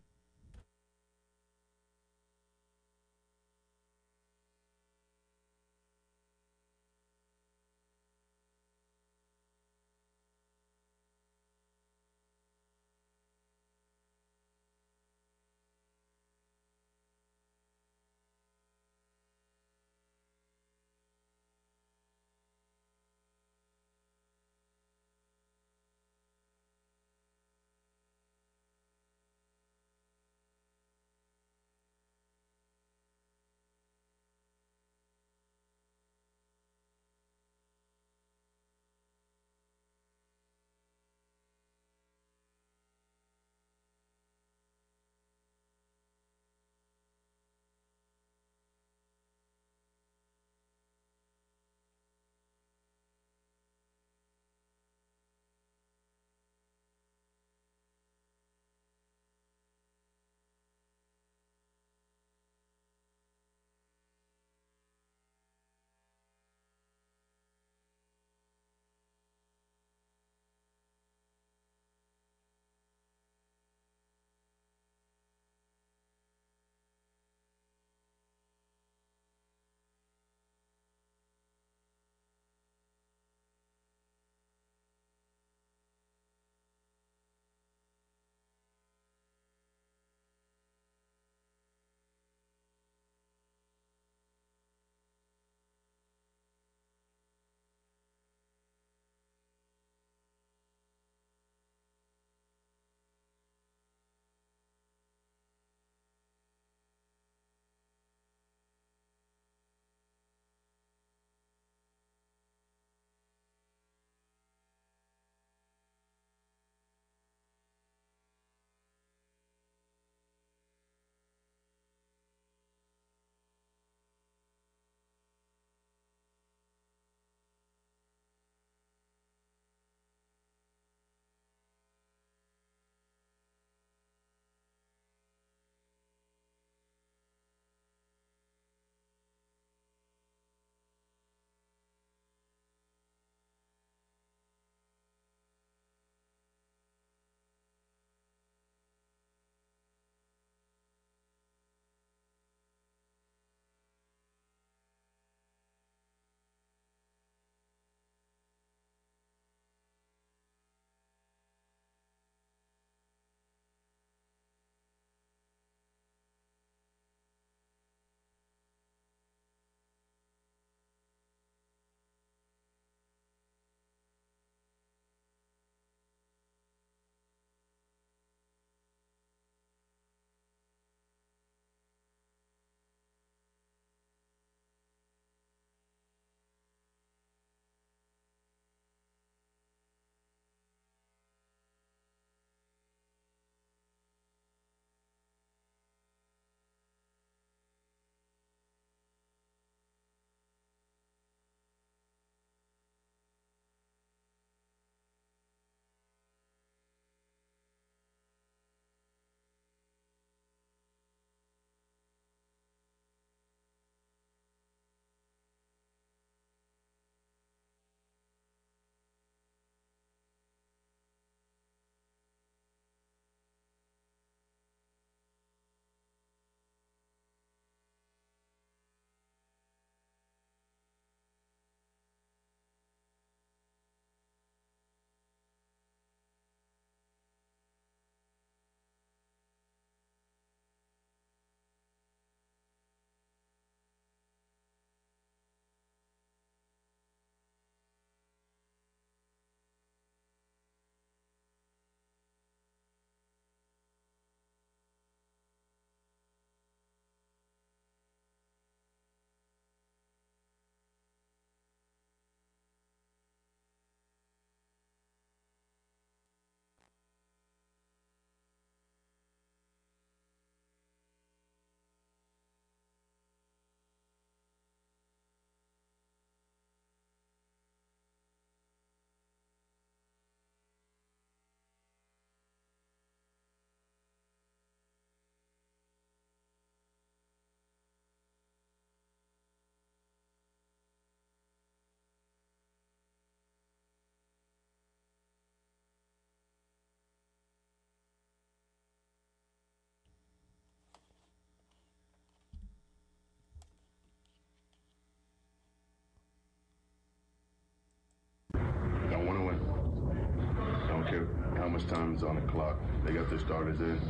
much time is on the clock. They got their starters in.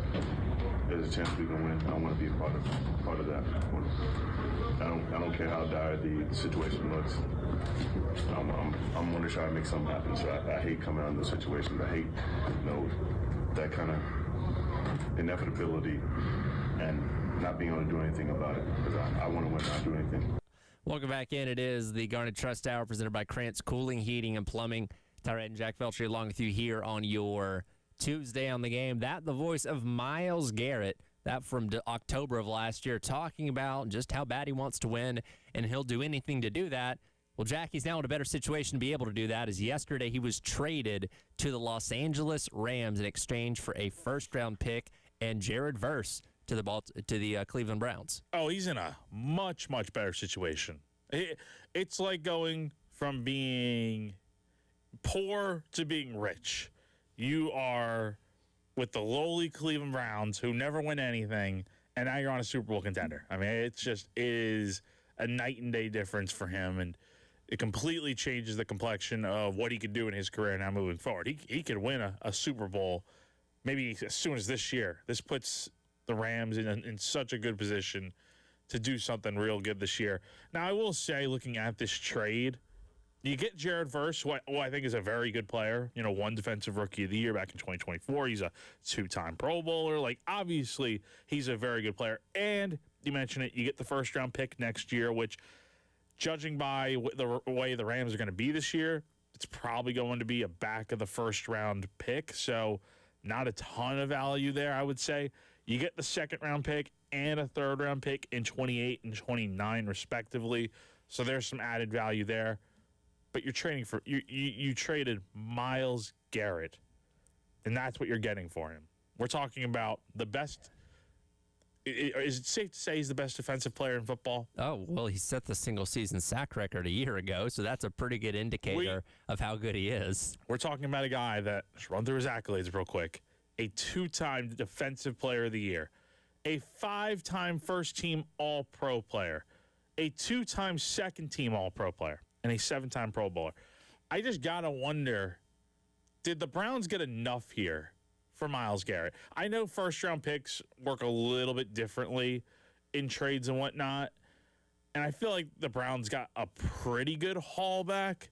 There's a chance we can win. I want to be a part of that. I don't care how dire the situation looks. I'm going to try to make something happen. So I hate coming out of those situations. I hate, that kind of inevitability and not being able to do anything about it, because I want to win, not do anything. Welcome back in. It is the Garnet Trust Hour presented by Krantz Cooling, Heating, and Plumbing. Tyrett and Jack Felcher along with you here on your Tuesday on the Game. That the voice of Myles Garrett, that from October of last year, talking about just how bad he wants to win, and he'll do anything to do that. Well, Jack, he's now in a better situation to be able to do that, as yesterday he was traded to the Los Angeles Rams in exchange for a first-round pick and Jared Verse to the Cleveland Browns. Oh, he's in a much, much better situation. It's like going from being poor to being rich. You are with the lowly Cleveland Browns who never win anything, and now you're on a Super Bowl contender. I mean, it is a night and day difference for him, and it completely changes the complexion of what he could do in his career now moving forward. He could win a Super Bowl maybe as soon as this year. This puts the Rams in such a good position to do something real good this year. Now, I will say, looking at this trade, you get Jared Verse, who I think is a very good player. One Defensive Rookie of the Year back in 2024. He's a two-time Pro Bowler. Obviously, he's a very good player. And you mentioned it, you get the first-round pick next year, which, judging by the way the Rams are going to be this year, it's probably going to be a back-of-the-first-round pick. So not a ton of value there, I would say. You get the second-round pick and a third-round pick in 28 and 29, respectively. So there's some added value there. But you're trading for you traded Myles Garrett, and that's what you're getting for him. We're talking about the best. Is it safe to say he's the best defensive player in football? Oh, well, he set the single-season sack record a year ago, so that's a pretty good indicator of how good he is. We're talking about a guy that, let's run through his accolades real quick, a two-time Defensive Player of the Year, a five-time first-team All-Pro player, a two-time second-team All-Pro player, and a seven-time Pro Bowler. I just got to wonder, did the Browns get enough here for Myles Garrett? I know first-round picks work a little bit differently in trades and whatnot, and I feel like the Browns got a pretty good haul back,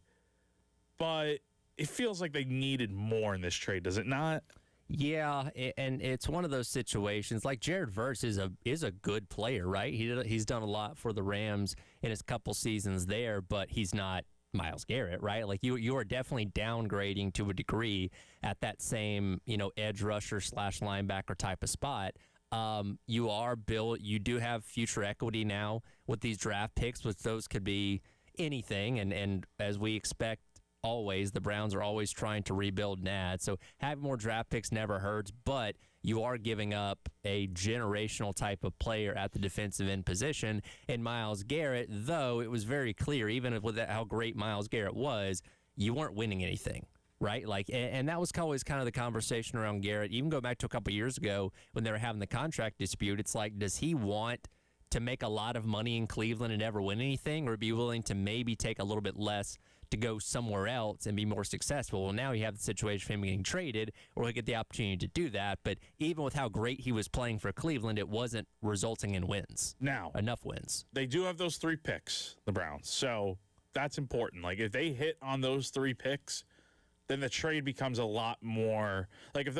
but it feels like they needed more in this trade, does it not? Yeah, and it's one of those situations. Like Jared Verse is a good player, right? He's done a lot for the Rams in his couple seasons there, but he's not Myles Garrett, right? Like you are definitely downgrading to a degree at that same edge rusher / linebacker type of spot. You do have future equity now with these draft picks, but those could be anything, and as we expect. Always, the Browns are always trying to rebuild and add. So having more draft picks never hurts, but you are giving up a generational type of player at the defensive end position. And Myles Garrett, though it was very clear, even with how great Myles Garrett was, you weren't winning anything, right? And that was always kind of the conversation around Garrett. Even go back to a couple years ago when they were having the contract dispute, it's like, does he want to make a lot of money in Cleveland and never win anything, or be willing to maybe take a little bit less to go somewhere else and be more successful? Well, now you have the situation of him getting traded, or he'll get the opportunity to do that. But even with how great he was playing for Cleveland, it wasn't resulting in wins. Now, enough wins. They do have those 3 picks, the Browns. So that's important. If they hit on those 3 picks, then the trade becomes a lot more. If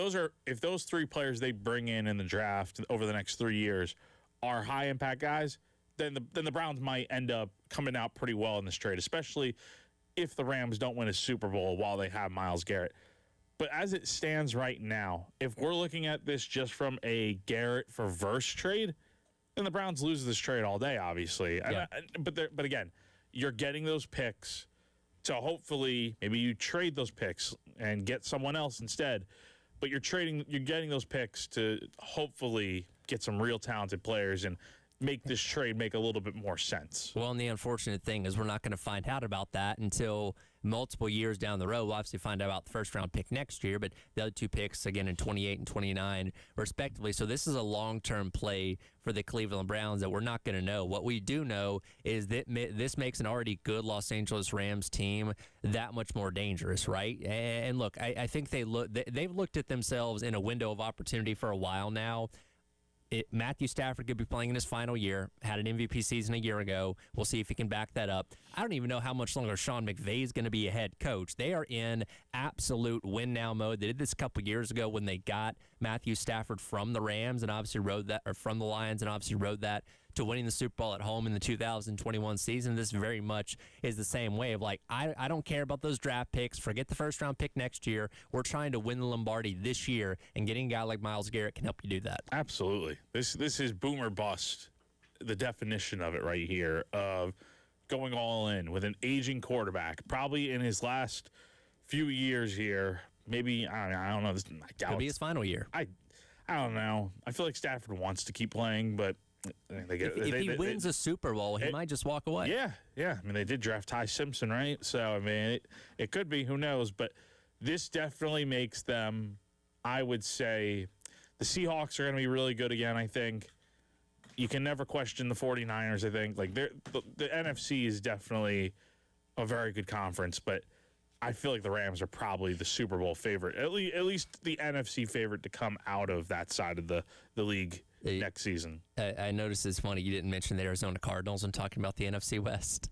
those 3 players they bring in the draft over the next 3 years are high impact guys, then the Browns might end up coming out pretty well in this trade, especially if the Rams don't win a Super Bowl while they have Myles Garrett. But as it stands right now, if we're looking at this just from a Garrett for Verse trade, then the Browns lose this trade all day, obviously. Yeah. But again, you're getting those picks to hopefully maybe you trade those picks and get someone else instead. But you're getting those picks to hopefully get some real talented players and make this trade make a little bit more sense. Well, and the unfortunate thing is we're not going to find out about that until multiple years down the road. We'll obviously find out about the first-round pick next year, but the other two picks, again, in 28 and 29, respectively. So this is a long-term play for the Cleveland Browns that we're not going to know. What we do know is that this makes an already good Los Angeles Rams team that much more dangerous, right? And look, I think they've looked at themselves in a window of opportunity for a while now. Matthew Stafford could be playing in his final year, had an MVP season a year ago. We'll see if he can back that up. I don't even know how much longer Sean McVay is going to be a head coach. They are in absolute win-now mode. They did this a couple years ago when they got Matthew Stafford from the Rams and obviously rode that, or from the Lions and obviously rode that to winning the Super Bowl at home in the 2021 season. This very much is the same way of like, I don't care about those draft picks. Forget the first-round pick next year. We're trying to win the Lombardi this year, and getting a guy like Myles Garrett can help you do that. Absolutely. This is boomer bust, the definition of it right here, of going all in with an aging quarterback, probably in his last few years here. Maybe, I don't know. I doubt Could be his final year. I don't know. I feel like Stafford wants to keep playing, but if he wins a Super Bowl, he might just walk away. Yeah. I mean, they did draft Ty Simpson, right? So, I mean, it could be. Who knows? But this definitely makes them, I would say, the Seahawks are going to be really good again, I think. You can never question the 49ers, I think. Like, the NFC is definitely a very good conference, but I feel like the Rams are probably the Super Bowl favorite, at least the NFC favorite to come out of that side of the league next season. I noticed it's funny you didn't mention the Arizona Cardinals when talking about the NFC West.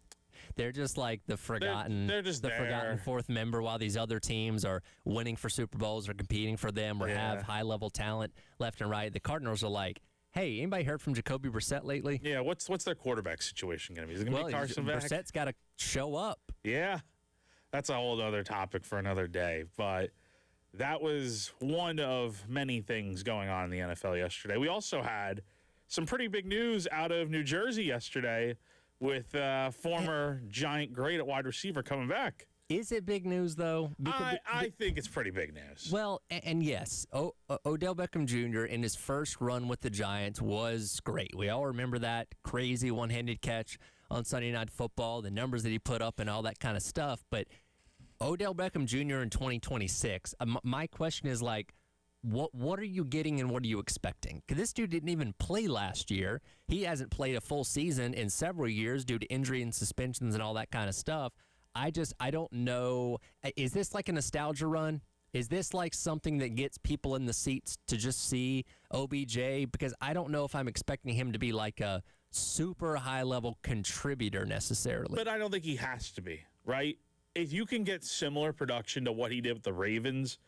They're just like the forgotten, they're just forgotten fourth member while these other teams are winning for Super Bowls or competing for them or have high-level talent left and right. The Cardinals are like, hey, anybody heard from Jacoby Brissett lately? Yeah, what's their quarterback situation going to be? Is it going to be Carson back? Brissett's got to show up. Yeah, that's a whole other topic for another day, but that was one of many things going on in the NFL yesterday. We also had some pretty big news out of New Jersey yesterday with former Giant great at wide receiver coming back. Is it big news, though? I think it's pretty big news. Well, and yes, Odell Beckham Jr. in his first run with the Giants was great. We all remember that crazy one-handed catch on Sunday Night Football, the numbers that he put up and all that kind of stuff. But Odell Beckham Jr. in 2026, my question is like, what are you getting and what are you expecting? Because this dude didn't even play last year. He hasn't played a full season in several years due to injury and suspensions and all that kind of stuff. I don't know. Is this like a nostalgia run? Is this like something that gets people in the seats to just see OBJ? Because I don't know if I'm expecting him to be like a super high-level contributor necessarily. But I don't think he has to be, right? If you can get similar production to what he did with the Ravens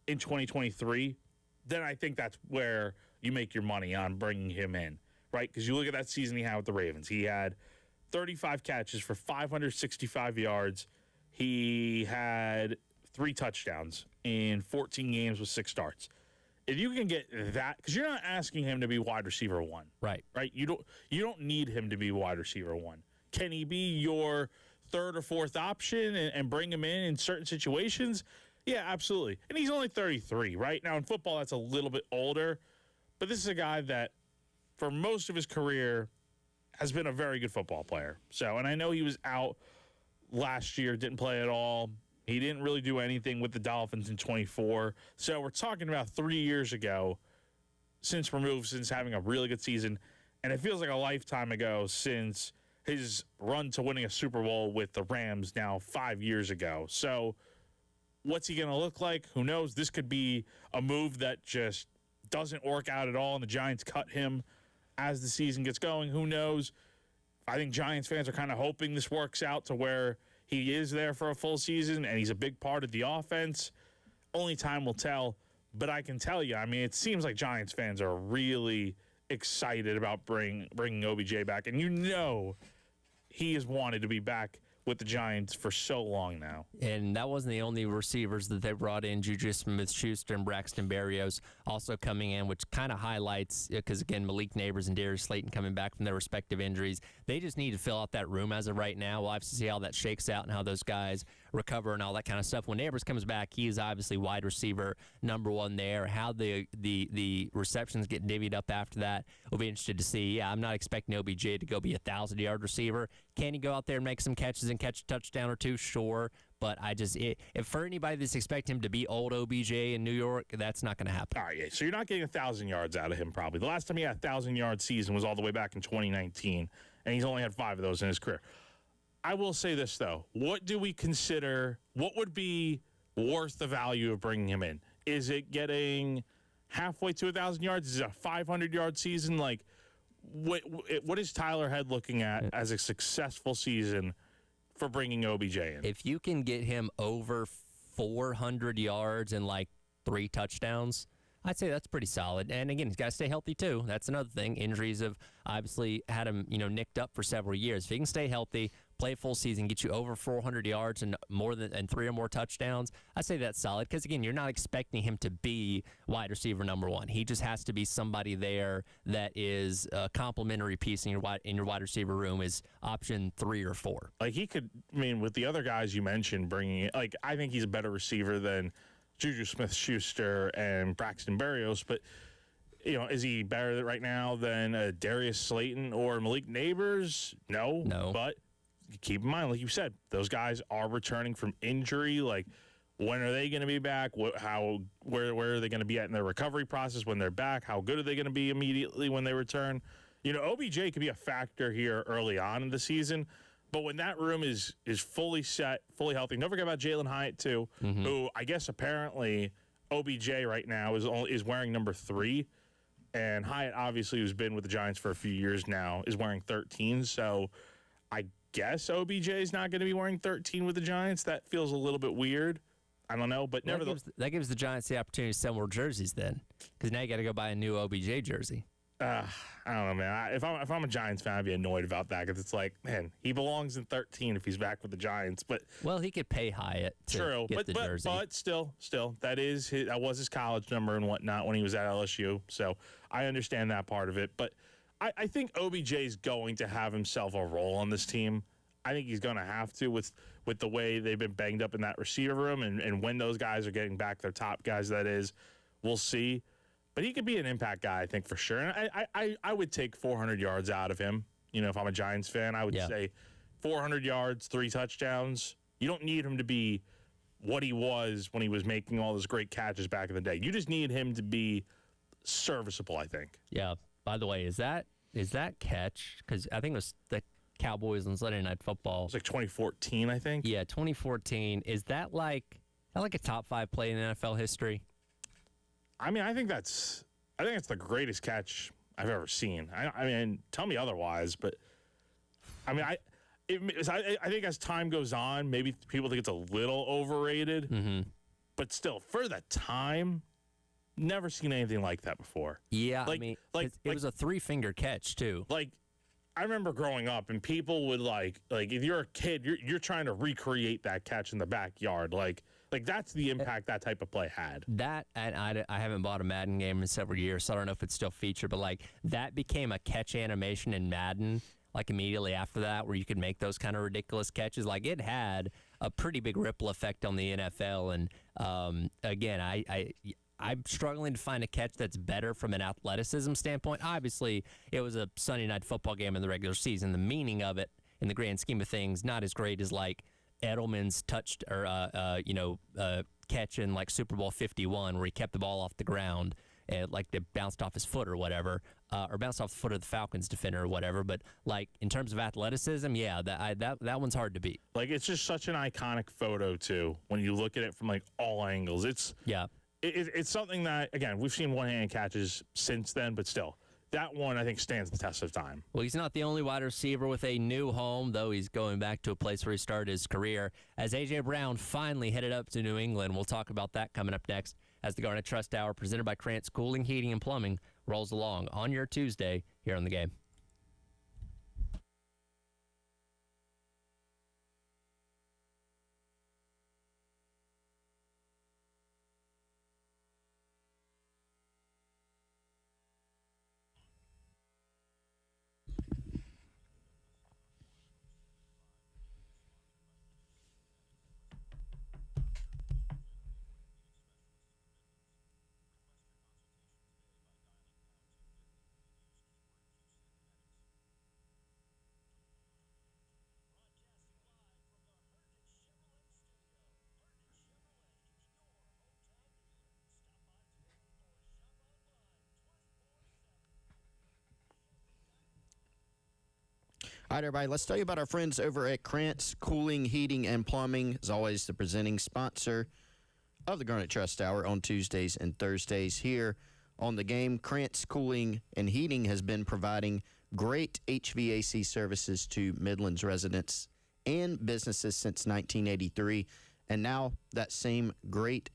in 2023, then I think that's where you make your money on bringing him in, right? Because you look at that season he had with the Ravens. He had 35 catches for 565 yards. He had 3 touchdowns in 14 games with 6 starts. If you can get that, because you're not asking him to be wide receiver 1, right? You don't need him to be wide receiver 1. Can he be your third or fourth option and bring him in certain situations? Yeah, absolutely. And he's only 33, right? Now, in football, that's a little bit older. But this is a guy that, for most of his career, has been a very good football player. So, and I know he was out last year, didn't play at all. He didn't really do anything with the Dolphins in 24. So we're talking about 3 years ago since having a really good season. And it feels like a lifetime ago since his run to winning a Super Bowl with the Rams now 5 years ago. So what's he going to look like? Who knows? This could be a move that just doesn't work out at all, and the Giants cut him as the season gets going. Who knows? I think Giants fans are kind of hoping this works out to where he is there for a full season and he's a big part of the offense. Only time will tell. But I can tell you, I mean, it seems like Giants fans are really excited about bringing OBJ back. And you know he has wanted to be back with the Giants for so long now. And that wasn't the only receivers that they brought in. Juju Smith-Schuster and Braxton Berrios also coming in, which kind of highlights, because, again, Malik Neighbors and Darius Slayton coming back from their respective injuries. They just need to fill out that room as of right now. We'll have to see how that shakes out and how those guys recover and all that kind of stuff. When Neighbors comes back, he is obviously wide receiver number one there. How the receptions get divvied up after that, we'll be interested to see. Yeah, I'm not expecting OBJ to go be a 1,000-yard receiver. Can he go out there and make some catches and catch a touchdown or two? Sure. But if for anybody that's expecting him to be old OBJ in New York, that's not going to happen. All right, yeah. So you're not getting 1,000 yards out of him probably. The last time he had a 1,000-yard season was all the way back in 2019, and he's only had 5 of those in his career. I will say this, though. What do we consider, what would be worth the value of bringing him in? Is it getting halfway to 1,000 yards? Is it a 500-yard season? Like, what is Tyler Head looking at as a successful season for bringing OBJ in? If you can get him over 400 yards and like 3 touchdowns, I'd say that's pretty solid. And again, he's got to stay healthy too. That's another thing. Injuries have obviously had him, nicked up for several years. If he can stay healthy, play a full season, get you over 400 yards and and 3 or more touchdowns, I'd say that's solid. Because again, you're not expecting him to be wide receiver number 1. He just has to be somebody there that is a complementary piece in your wide receiver room is option 3 or 4. Like he could, with the other guys you mentioned, bringing it, like I think he's a better receiver than Juju Smith-Schuster and Braxton Berrios, but is he better right now than Darius Slayton or Malik Neighbors? No. But keep in mind, like you said, those guys are returning from injury. Like, when are they going to be back? Where are they going to be at in their recovery process when they're back? How good are they going to be immediately when they return? OBJ could be a factor here early on in the season. But when that room is fully set, fully healthy, don't forget about Jalen Hyatt too, who I guess apparently OBJ right now is wearing number 3, and Hyatt obviously, who's been with the Giants for a few years now, is wearing 13. So I guess OBJ is not going to be wearing 13 with the Giants. That feels a little bit weird. I don't know, but nevertheless, that gives the Giants the opportunity to sell more jerseys then, because now you got to go buy a new OBJ jersey. I don't know, man. If I'm a Giants fan, I'd be annoyed about that because it's like, man, he belongs in 13 if he's back with the Giants. But he could pay Hyatt to get the jersey. But still, that was his college number and whatnot when he was at LSU. So I understand that part of it. But I think OBJ is going to have himself a role on this team. I think he's going to have to with the way they've been banged up in that receiver room, and when those guys are getting back, their top guys, that is, we'll see. But he could be an impact guy, I think, for sure. And I would take 400 yards out of him. If I'm a Giants fan, I would say 400 yards, 3 touchdowns. You don't need him to be what he was when he was making all those great catches back in the day. You just need him to be serviceable, I think. Yeah. By the way, is that catch? Because I think it was the Cowboys on Sunday Night Football. It was like 2014, I think. Yeah, 2014. Is that like a top 5 play in NFL history? I think that's the greatest catch I've ever seen. I mean, tell me otherwise, but I think as time goes on, maybe people think it's a little overrated. Mm-hmm. But still, for the time, never seen anything like that before. Yeah, it was a 3-finger catch too. Like, I remember growing up, and people would like if you're a kid, you're trying to recreate that catch in the backyard, like that's the impact that type of play had. That, and I haven't bought a Madden game in several years, so I don't know if it's still featured, but that became a catch animation in Madden, immediately after that, where you could make those kind of ridiculous catches. It had a pretty big ripple effect on the NFL, and again, I'm struggling to find a catch that's better from an athleticism standpoint. Obviously, it was a Sunday Night Football game in the regular season. The meaning of it, in the grand scheme of things, not as great as Edelman's catch in Super Bowl 51, where he kept the ball off the ground and it bounced off his foot or whatever, or bounced off the foot of the Falcons defender or whatever. But in terms of athleticism, yeah, that one's hard to beat. It's just such an iconic photo too when you look at it from all angles. It's something that, again, we've seen one-hand catches since then, but still, that one, I think, stands the test of time. Well, he's not the only wide receiver with a new home, though he's going back to a place where he started his career, as A.J. Brown finally headed up to New England. We'll talk about that coming up next as the Garnet Trust Hour, presented by Krantz Cooling, Heating, and Plumbing, rolls along on your Tuesday here on The Game. All right, everybody, let's tell you about our friends over at Krantz Cooling, Heating, and Plumbing. As always, the presenting sponsor of the Garnet Trust Hour on Tuesdays and Thursdays here on the game. Krantz Cooling and Heating has been providing great HVAC services to Midlands residents and businesses since 1983. And now that same great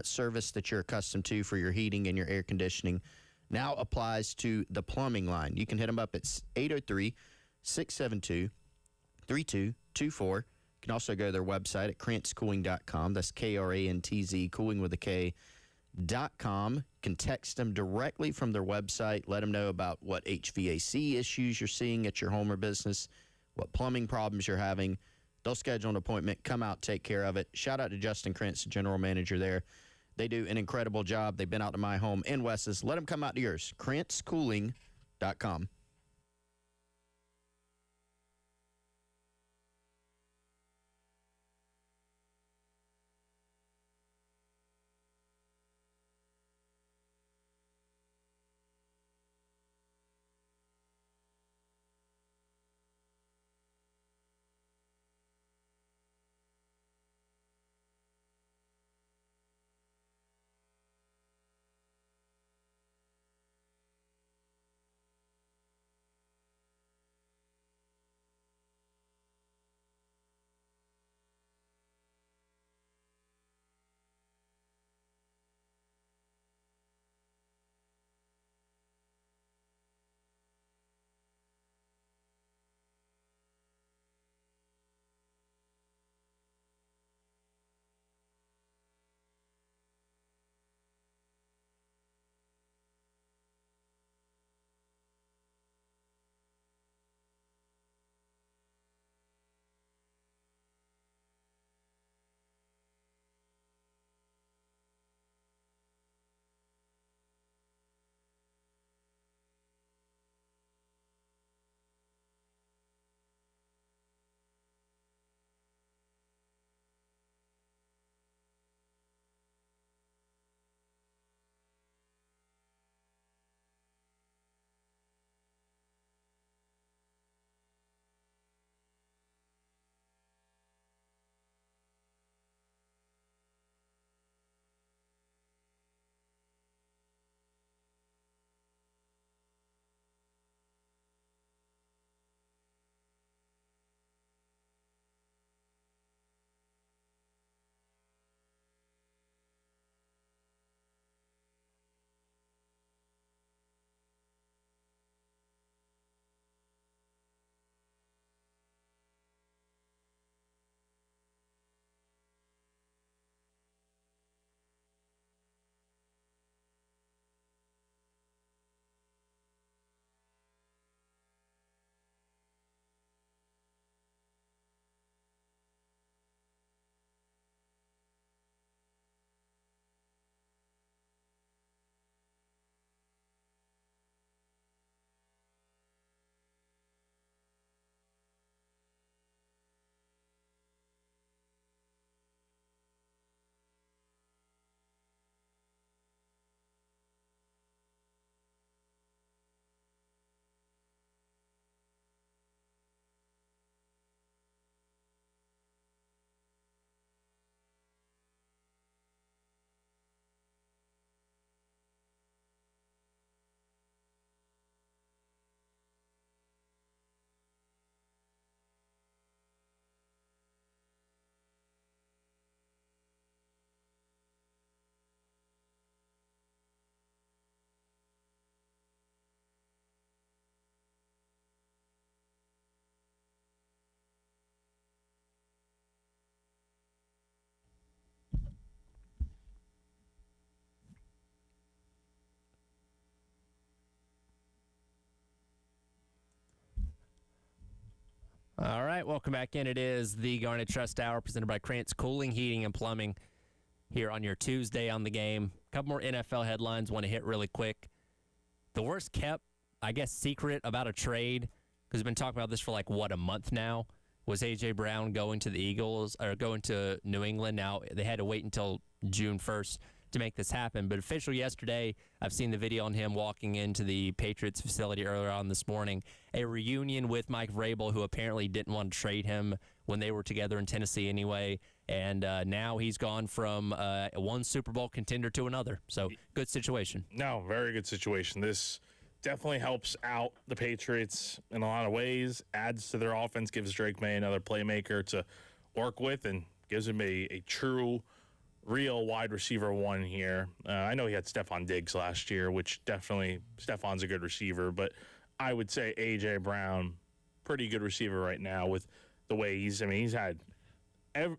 service that you're accustomed to for your heating and your air conditioning now applies to the plumbing line. You can hit them up at 803-672-3224. You can also go to their website at krantzcooling.com. That's Krantz, cooling with a K.com. You can text them directly from their website. Let them know about what HVAC issues you're seeing at your home or business, what plumbing problems you're having. They'll schedule an appointment, come out, take care of it. Shout out to Justin Krantz, the general manager there. They do an incredible job. They've been out to my home in Wes's. Let them come out to yours. krantzcooling.com. All right, welcome back in. It is the Garnet Trust Hour presented by Krantz Cooling, Heating, and Plumbing here on your Tuesday on the game. A couple more NFL headlines want to hit really quick. The worst kept, I guess, secret about a trade, because we've been talking about this for a month now, was A.J. Brown going to the Eagles, or going to New England. Now, they had to wait until June 1st to make this happen. But official yesterday, I've seen the video on him walking into the Patriots facility earlier on this morning, a reunion with Mike Vrabel, who apparently didn't want to trade him when they were together in Tennessee anyway. And now he's gone from one Super Bowl contender to another. So good situation. No, very good situation. This definitely helps out the Patriots in a lot of ways, adds to their offense, gives Drake May another playmaker to work with, and gives him a true, real wide receiver one here. I know he had Stephon Diggs last year, which definitely Stephon's a good receiver, but I would say A.J. Brown, pretty good receiver right now with the way he's had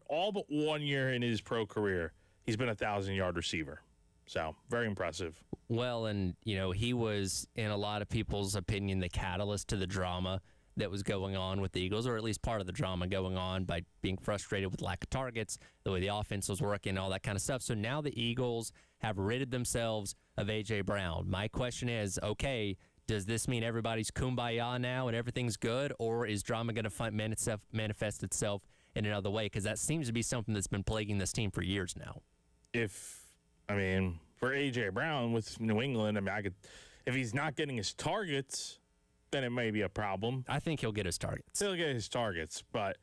all but 1 year in his pro career, he's been a 1,000-yard receiver. So, very impressive. Well, and, he was, in a lot of people's opinion, the catalyst to the drama that was going on with the Eagles, or at least part of the drama going on by being frustrated with lack of targets, the way the offense was working, all that kind of stuff. So now the Eagles have ridded themselves of A.J. Brown. My question is, okay, does this mean everybody's kumbaya now and everything's good, or is drama going to manifest itself in another way? Because that seems to be something that's been plaguing this team for years now. For A.J. Brown with New England, if he's not getting his targets, then it may be a problem. I think he'll get his targets. He'll get his targets, but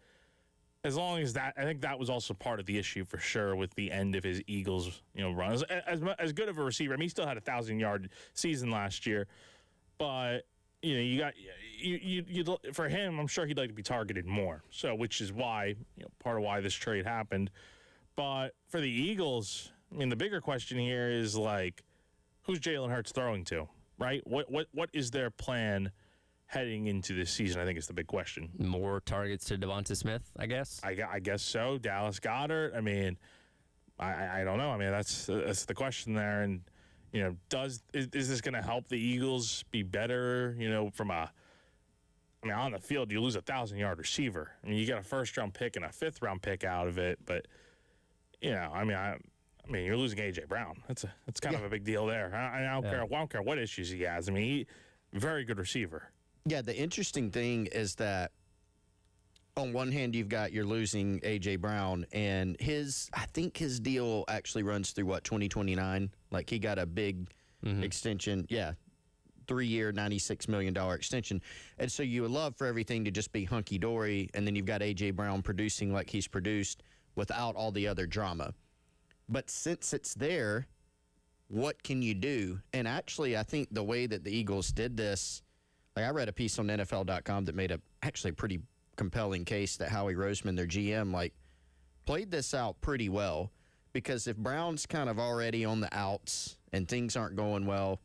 as long as that, I think that was also part of the issue for sure with the end of his Eagles, run. As good of a receiver, he still had a 1,000-yard season last year, but for him, I'm sure he'd like to be targeted more. So, which is why, part of why this trade happened. But for the Eagles, the bigger question here is who's Jalen Hurts throwing to, right? What is their plan heading into this season? I think is the big question. More targets to Devonta Smith, I guess. I guess so. Dallas Goedert. I don't know. That's the question there. And is this going to help the Eagles be better? On the field, you lose a 1,000-yard receiver. You get a first-round pick and a fifth-round pick out of it, but you're losing A.J. Brown. That's kind of a big deal there. I don't care what issues he has. Very good receiver. Yeah, the interesting thing is that on one hand, you're losing A.J. Brown, and I think his deal actually runs through, 2029? He got a big extension. Yeah, 3-year, $96 million extension. And so you would love for everything to just be hunky-dory, and then you've got A.J. Brown producing like he's produced without all the other drama. But since it's there, what can you do? And actually, I think the way that the Eagles did this, I read a piece on NFL.com that made a pretty compelling case that Howie Roseman, their GM, played this out pretty well. Because if Brown's kind of already on the outs and things aren't going well,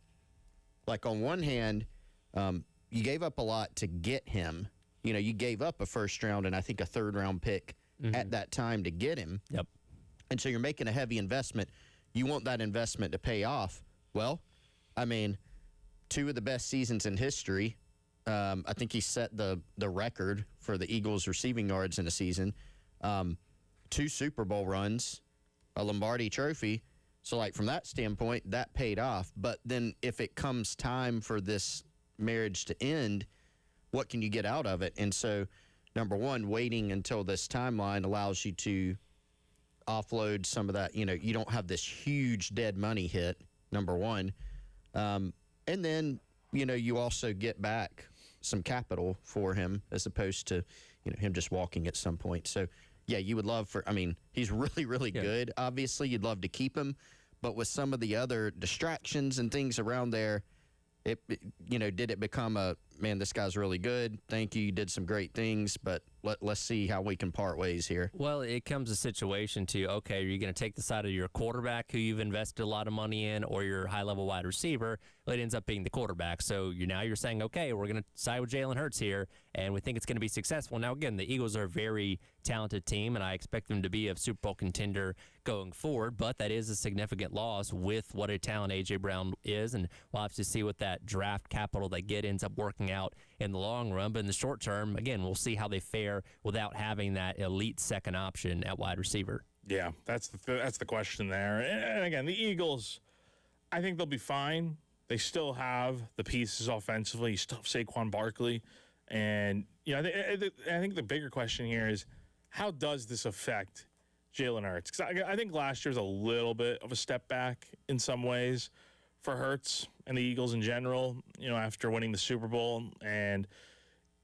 on one hand, you gave up a lot to get him. You gave up a first round and I think a third round pick at that time to get him. Yep. And so you're making a heavy investment. You want that investment to pay off. Well, 2 of the best seasons in history. I think he set the record for the Eagles receiving yards in a season. 2 Super Bowl runs, a Lombardi trophy. So, from that standpoint, that paid off. But then if it comes time for this marriage to end, what can you get out of it? And so, number one, waiting until this timeline allows you to offload some of that. You don't have this huge dead money hit, number one. And then, you also get back some capital for him as opposed to, him just walking at some point. So, yeah, you would love he's really, really good. Obviously, you'd love to keep him. But with some of the other distractions and things around there, did it become this guy's really good. Thank you. You did some great things, but let's see how we can part ways here. Well, it comes a situation to, okay, are you going to take the side of your quarterback who you've invested a lot of money in or your high-level wide receiver? Well, it ends up being the quarterback. So you're saying, okay, we're going to side with Jalen Hurts here, and we think it's going to be successful. Now, again, the Eagles are a very talented team, and I expect them to be a Super Bowl contender going forward, but that is a significant loss with what a talent A.J. Brown is, and we'll have to see what that draft capital they get ends up working out in the long run. But in the short term, again, we'll see how they fare without having that elite second option at wide receiver. Yeah, that's the question there. And again, the Eagles, I think they'll be fine. They still have the pieces offensively. You still have Saquon Barkley. And, I think the bigger question here is, how does this affect Jalen Hurts. Because I think last year was a little bit of a step back in some ways for Hurts and the Eagles in general, after winning the Super Bowl. And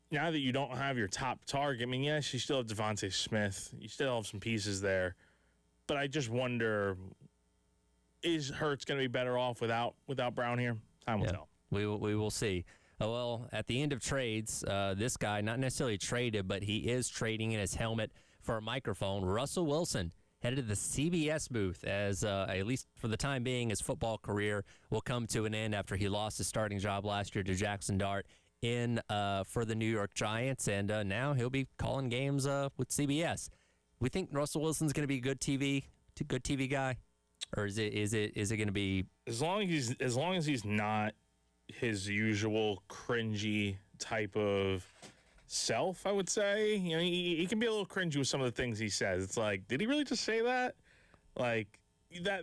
now that you don't have your top target, I mean, yes, you still have Devontae Smith. You still have some pieces there. But I just wonder, is Hurts going to be better off without Brown here? Time will tell. We will see. Well, at the end of trades, this guy, not necessarily traded, but he is trading in his helmet for a microphone. Russell Wilson headed to the CBS booth as, at least for the time being, his football career will come to an end after he lost his starting job last year to Jackson Dart for the New York Giants, and now he'll be calling games with CBS. We think Russell Wilson's going to be a good TV guy, or is it going to be as long as he's not his usual cringy type of self, I would say. He can be a little cringy with some of the things he says. It's like, did he really just say that? Like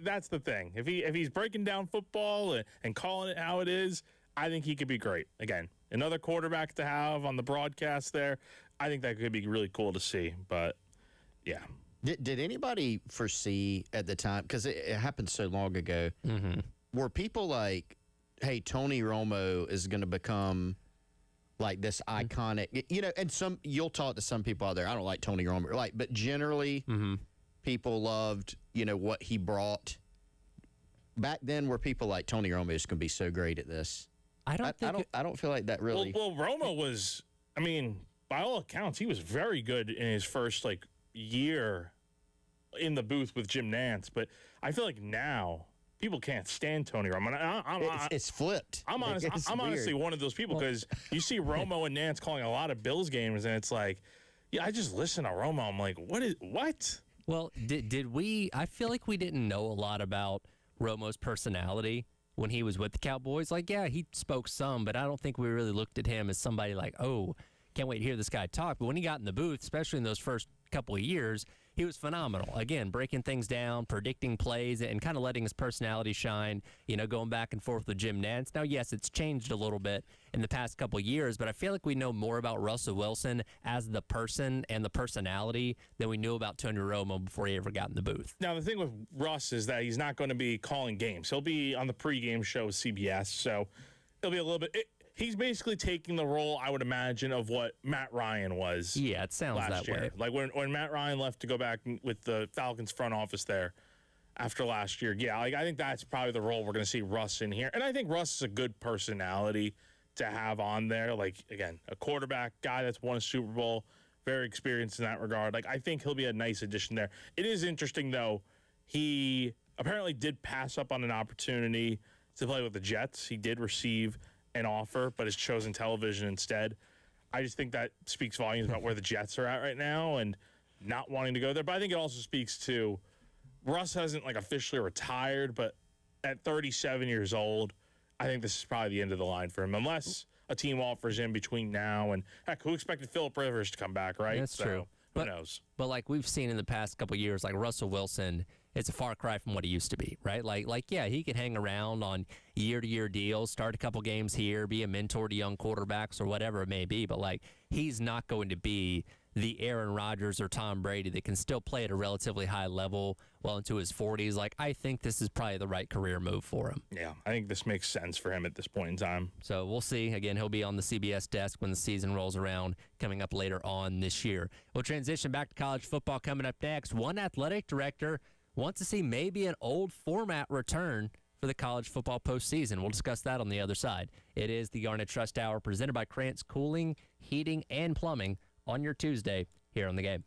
that's the thing. If he's breaking down football and calling it how it is, I think he could be great. Again, another quarterback to have on the broadcast there. I think that could be really cool to see. But yeah. Did anybody foresee at the time, because it happened so long ago, were people like, hey, Tony Romo is going to become like this iconic, and you'll talk to some people out there, I don't like Tony Romo, but generally people loved, what he brought. Back then, were people like, Tony Romo is going to be so great at this? I don't feel like that really. Well, Romo was, by all accounts, he was very good in his first year in the booth with Jim Nantz, but I feel like now people can't stand Tony Romo. It's flipped. I'm honestly one of those people, because you see Romo and Nantz calling a lot of Bills games, and it's like, I just listen to Romo. I'm like, what? Well, did we? I feel like we didn't know a lot about Romo's personality when he was with the Cowboys. He spoke some, but I don't think we really looked at him as somebody like, oh, can't wait to hear this guy talk. But when he got in the booth, especially in those first couple of years, he was phenomenal. Again, breaking things down, predicting plays, and kind of letting his personality shine, going back and forth with Jim Nantz. Now, yes, it's changed a little bit in the past couple of years, but I feel like we know more about Russell Wilson as the person and the personality than we knew about Tony Romo before he ever got in the booth. Now, the thing with Russ is that he's not going to be calling games. He'll be on the pregame show with CBS, so it'll be a little bit... He's basically taking the role, I would imagine, of what Matt Ryan was. Yeah, it sounds last that year. way. Like when Matt Ryan left to go back with the Falcons front office there after last year. Yeah, I think that's probably the role we're going to see Russ in here. And I think Russ is a good personality to have on there. Again, a quarterback guy that's won a Super Bowl, very experienced in that regard. I think he'll be a nice addition there. It is interesting, though. He apparently did pass up on an opportunity to play with the Jets. He did receive an offer, but has chosen television instead. I just think that speaks volumes about where the Jets are at right now and not wanting to go there. But I think it also speaks to Russ hasn't officially retired, but at 37 years old, I think this is probably the end of the line for him, unless a team offers him between now and heck, who expected Phillip Rivers to come back, right? That's true. Who knows? But like we've seen in the past couple of years, Russell Wilson, it's a far cry from what he used to be, right? Yeah, he could hang around on year-to-year deals, start a couple games here, be a mentor to young quarterbacks or whatever it may be. But he's not going to be the Aaron Rodgers or Tom Brady that can still play at a relatively high level well into his 40s. I think this is probably the right career move for him. Yeah, I think this makes sense for him at this point in time. So we'll see. Again, he'll be on the CBS desk when the season rolls around coming up later on this year. We'll transition back to college football coming up next. One athletic director wants to see maybe an old format return for the college football postseason. We'll discuss that on the other side. It is the Garnet Trust Hour presented by Krantz Cooling, Heating, and Plumbing on your Tuesday here on The Game.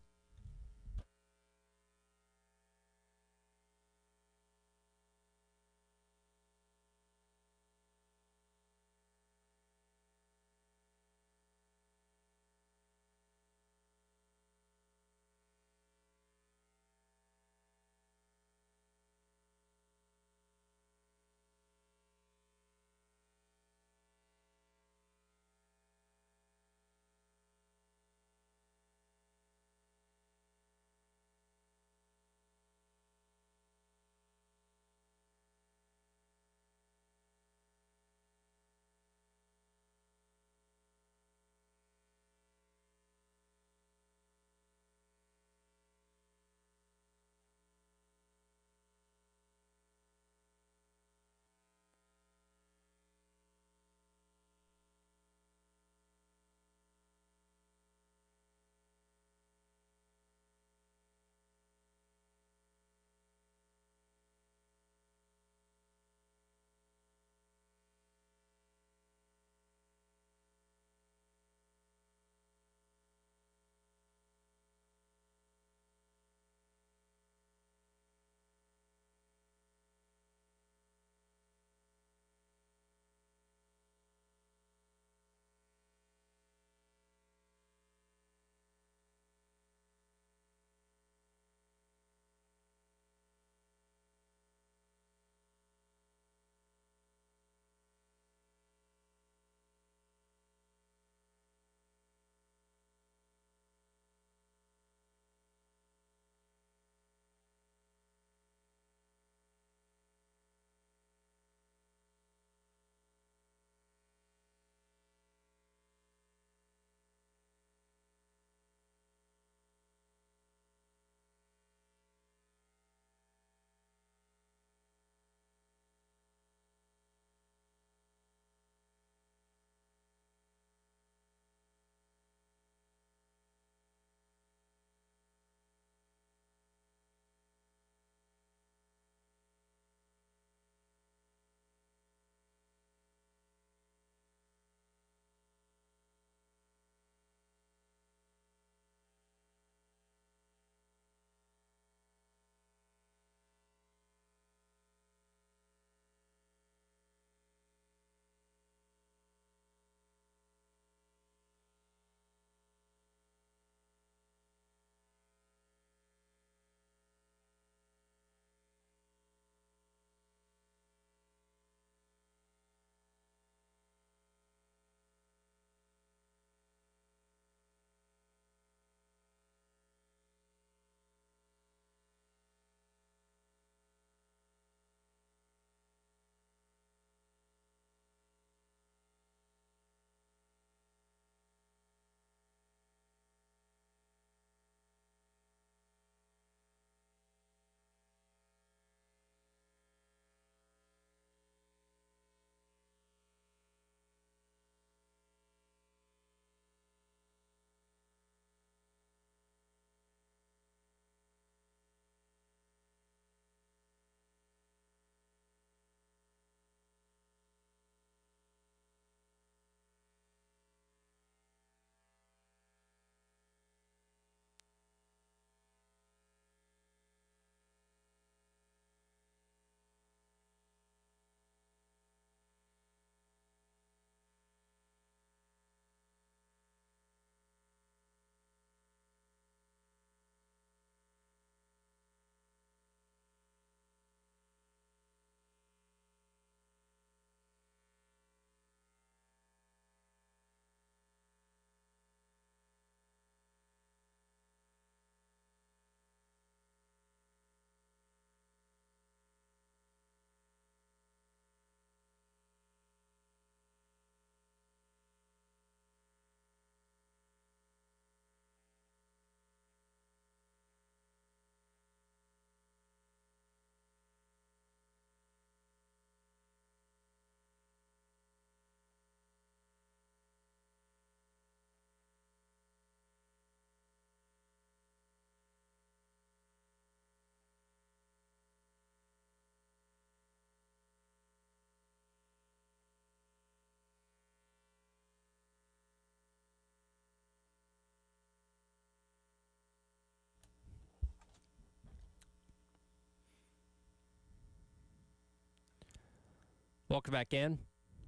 Welcome back in.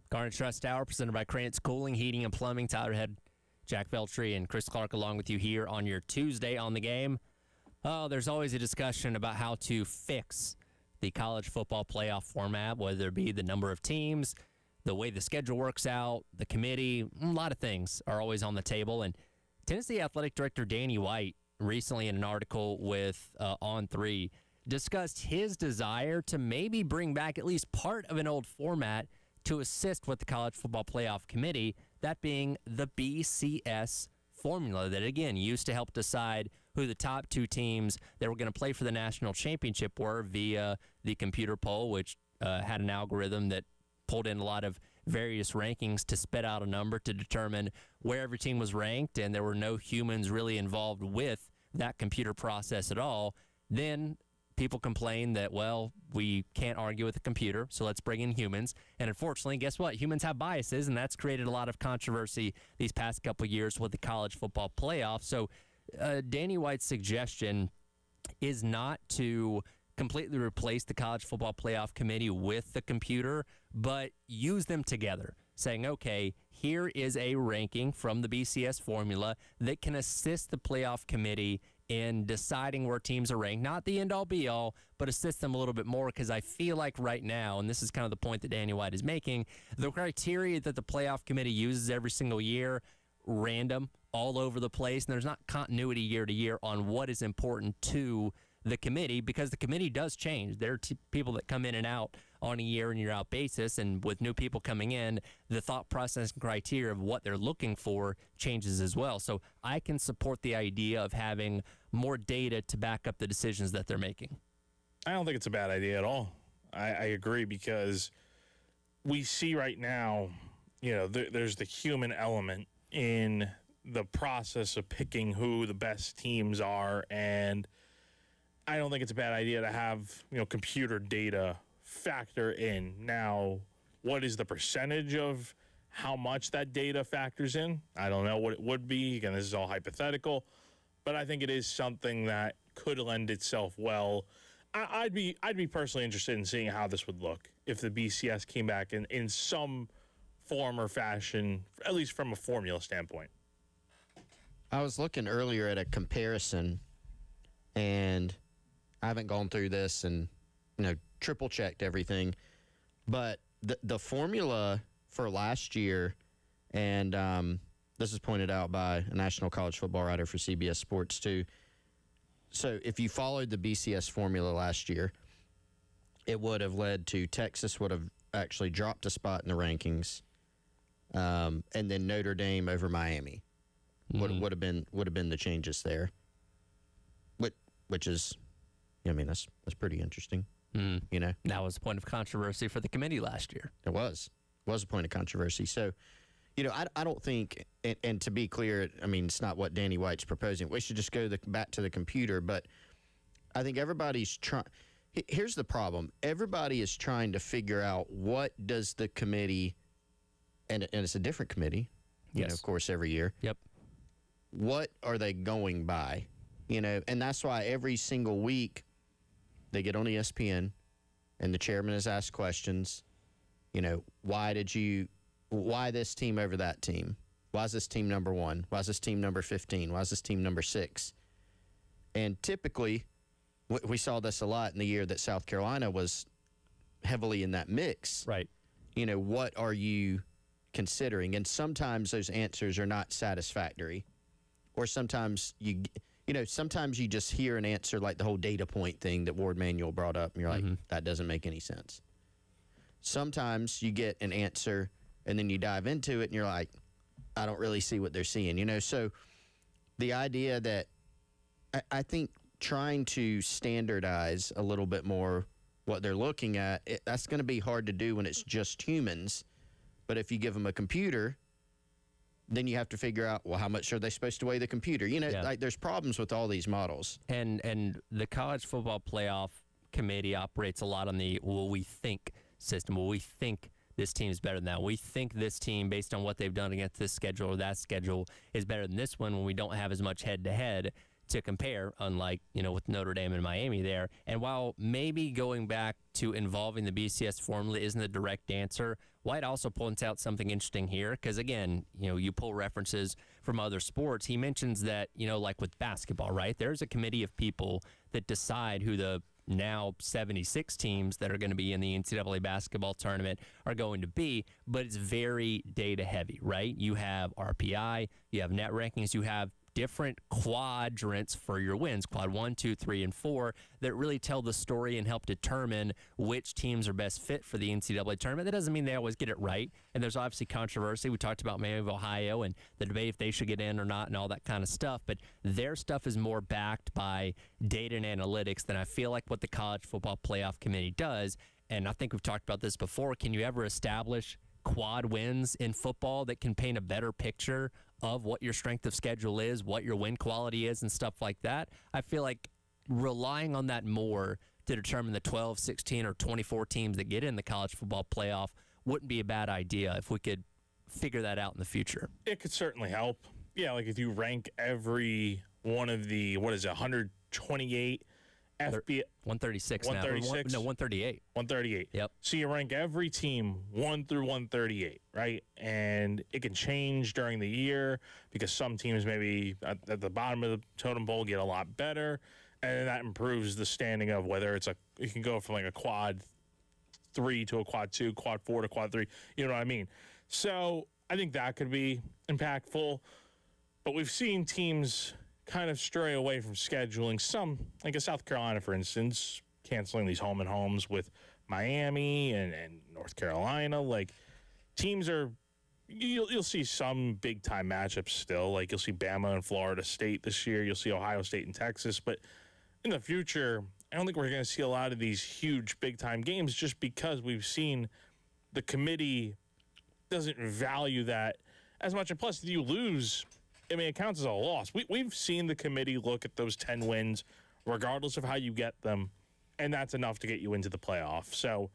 Garnet Trust Hour, presented by Krantz Cooling, Heating, and Plumbing. Tyler Head, Jack Veltri, and Chris Clark along with you here on your Tuesday on the Game. Oh, there's always a discussion about how to fix the college football playoff format, whether it be the number of teams, the way the schedule works out, the committee. A lot of things are always on the table. And Tennessee Athletic Director Danny White recently in an article with On3 discussed his desire to maybe bring back at least part of an old format to assist with the College Football Playoff Committee, that being the BCS formula that, again, used to help decide who the top two teams that were going to play for the national championship were via the computer poll, which had an algorithm that pulled in a lot of various rankings to spit out a number to determine where every team was ranked, and there were no humans really involved with that computer process at all. Then people complain that, well, we can't argue with the computer, so let's bring in humans. And unfortunately, guess what? Humans have biases, and that's created a lot of controversy these past couple of years with the college football playoff. So Danny White's suggestion is not to completely replace the College Football Playoff Committee with the computer, but use them together, saying, okay, here is a ranking from the BCS formula that can assist the playoff committee in deciding where teams are ranked. Not the end-all, be-all, but assist them a little bit more, because I feel like right now, and this is kind of the point that Danny White is making, the criteria that the playoff committee uses every single year, random, all over the place, and there's not continuity year to year on what is important to the committee, because the committee does change. There are people that come in and out on a year-in, year-out basis, and with new people coming in, the thought process and criteria of what they're looking for changes as well. So I can support the idea of having more data to back up the decisions that they're making. I don't think it's a bad idea at all. I agree, because we see right now, there's the human element in the process of picking who the best teams are, and I don't think it's a bad idea to have, computer data factor in. Now, what is the percentage of how much that data factors in? I don't know what it would be. Again, this is all hypothetical, but I think it is something that could lend itself well. I'd be personally interested in seeing how this would look if the BCS came back in some form or fashion, at least from a formula standpoint. I was looking earlier at a comparison, and I haven't gone through this and, triple checked everything, but the formula for last year, and this is pointed out by a national college football writer for CBS Sports too. So if you followed the BCS formula last year, it would have led to Texas would have actually dropped a spot in the rankings, and then Notre Dame over Miami would have been the changes there, which is, that's pretty interesting. That was a point of controversy for the committee last year. It was a point of controversy. So, I don't think, and to be clear, it's not what Danny White's proposing. We should just go back to the computer, but I think everybody's trying. Here's the problem. Everybody is trying to figure out what does the committee, and it's a different committee, of course, every year. Yep. What are they going by? And that's why every single week they get on ESPN and the chairman is asked questions. Why this team over that team? Why is this team number 1? Why is this team number 15? Why is this team number 6? And typically, we saw this a lot in the year that South Carolina was heavily in that mix. Right. What are you considering? And sometimes those answers are not satisfactory. Or sometimes sometimes you just hear an answer like the whole data point thing that Ward Manuel brought up, and you're like, that doesn't make any sense. Sometimes you get an answer, and then you dive into it, and you're like, I don't really see what they're seeing. So the idea that I think trying to standardize a little bit more what they're looking at, that's going to be hard to do when it's just humans. But if you give them a computer, then you have to figure out, well, how much are they supposed to weigh the computer? Like there's problems with all these models. And the College Football Playoff Committee operates a lot on the we think system. We think this team is better than that. We think this team, based on what they've done against this schedule or that schedule, is better than this one when we don't have as much head-to-head. to compare, unlike, with Notre Dame and Miami there. And while maybe going back to involving the BCS formula isn't the direct answer, White also points out something interesting here because, again, you pull references from other sports. He mentions that, like with basketball, right, there's a committee of people that decide who the now 76 teams that are going to be in the NCAA basketball tournament are going to be, but it's very data heavy, right? You have RPI, you have net rankings, you have different quadrants for your wins, quad 1, 2, 3, and 4, that really tell the story and help determine which teams are best fit for the NCAA tournament. That doesn't mean they always get it right, and there's obviously controversy. We talked about Miami of Ohio and the debate if they should get in or not and all that kind of stuff, but their stuff is more backed by data and analytics than I feel like what the College Football Playoff Committee does. And I think we've talked about this before. Can you ever establish quad wins in football that can paint a better picture of what your strength of schedule is, what your win quality is, and stuff like that? I feel like relying on that more to determine the 12, 16, or 24 teams that get in the college football playoff wouldn't be a bad idea if we could figure that out in the future. It could certainly help. Yeah, like if you rank every one of the, 128 FBS 136 now. 136? No, 138. 138. Yep. So you rank every team 1 through 138, right? And it can change during the year because some teams maybe at the bottom of the totem pole get a lot better, and that improves the standing of whether it's you can go from like a quad 3 to a quad 2, quad 4 to quad 3. You know what I mean? So I think that could be impactful. But we've seen teams kind of stray away from scheduling. Some, like a South Carolina, for instance, canceling these home and homes with Miami and North Carolina. Like, teams are, you'll see some big-time matchups still. Like, you'll see Bama and Florida State this year. You'll see Ohio State and Texas. But in the future, I don't think we're going to see a lot of these huge big-time games just because we've seen the committee doesn't value that as much. And plus, if you lose, I mean, it counts as a loss. We've seen the committee look at those 10 wins, regardless of how you get them, and that's enough to get you into the playoff. So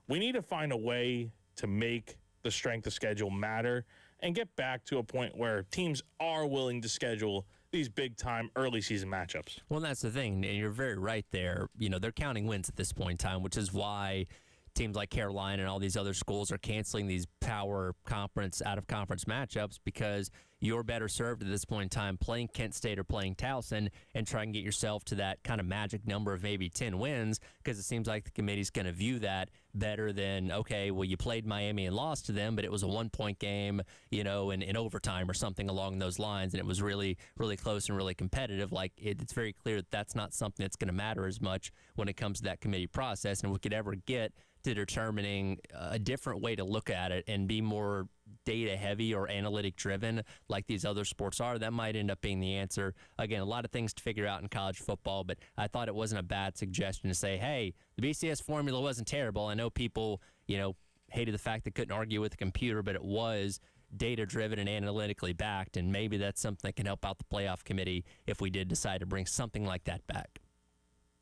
we need to find a way to make the strength of schedule matter and get back to a point where teams are willing to schedule these big-time early season matchups. Well, that's the thing, and you're very right there. They're counting wins at this point in time, which is why teams like Carolina and all these other schools are canceling these power conference, out-of-conference matchups because you're better served at this point in time playing Kent State or playing Towson and try and get yourself to that kind of magic number of maybe 10 wins, because it seems like the committee's going to view that better than, okay, well, you played Miami and lost to them, but it was a one-point game, in overtime or something along those lines, and it was really, really close and really competitive. Like, it's very clear that that's not something that's going to matter as much when it comes to that committee process, and if we could ever get to determining a different way to look at it and be more data heavy or analytic driven like these other sports are, that might end up being the answer. Again, a lot of things to figure out in college football, but I thought it wasn't a bad suggestion to say, hey, the BCS formula wasn't terrible. I know people, hated the fact they couldn't argue with the computer, but it was data driven and analytically backed, and maybe that's something that can help out the playoff committee if we did decide to bring something like that back.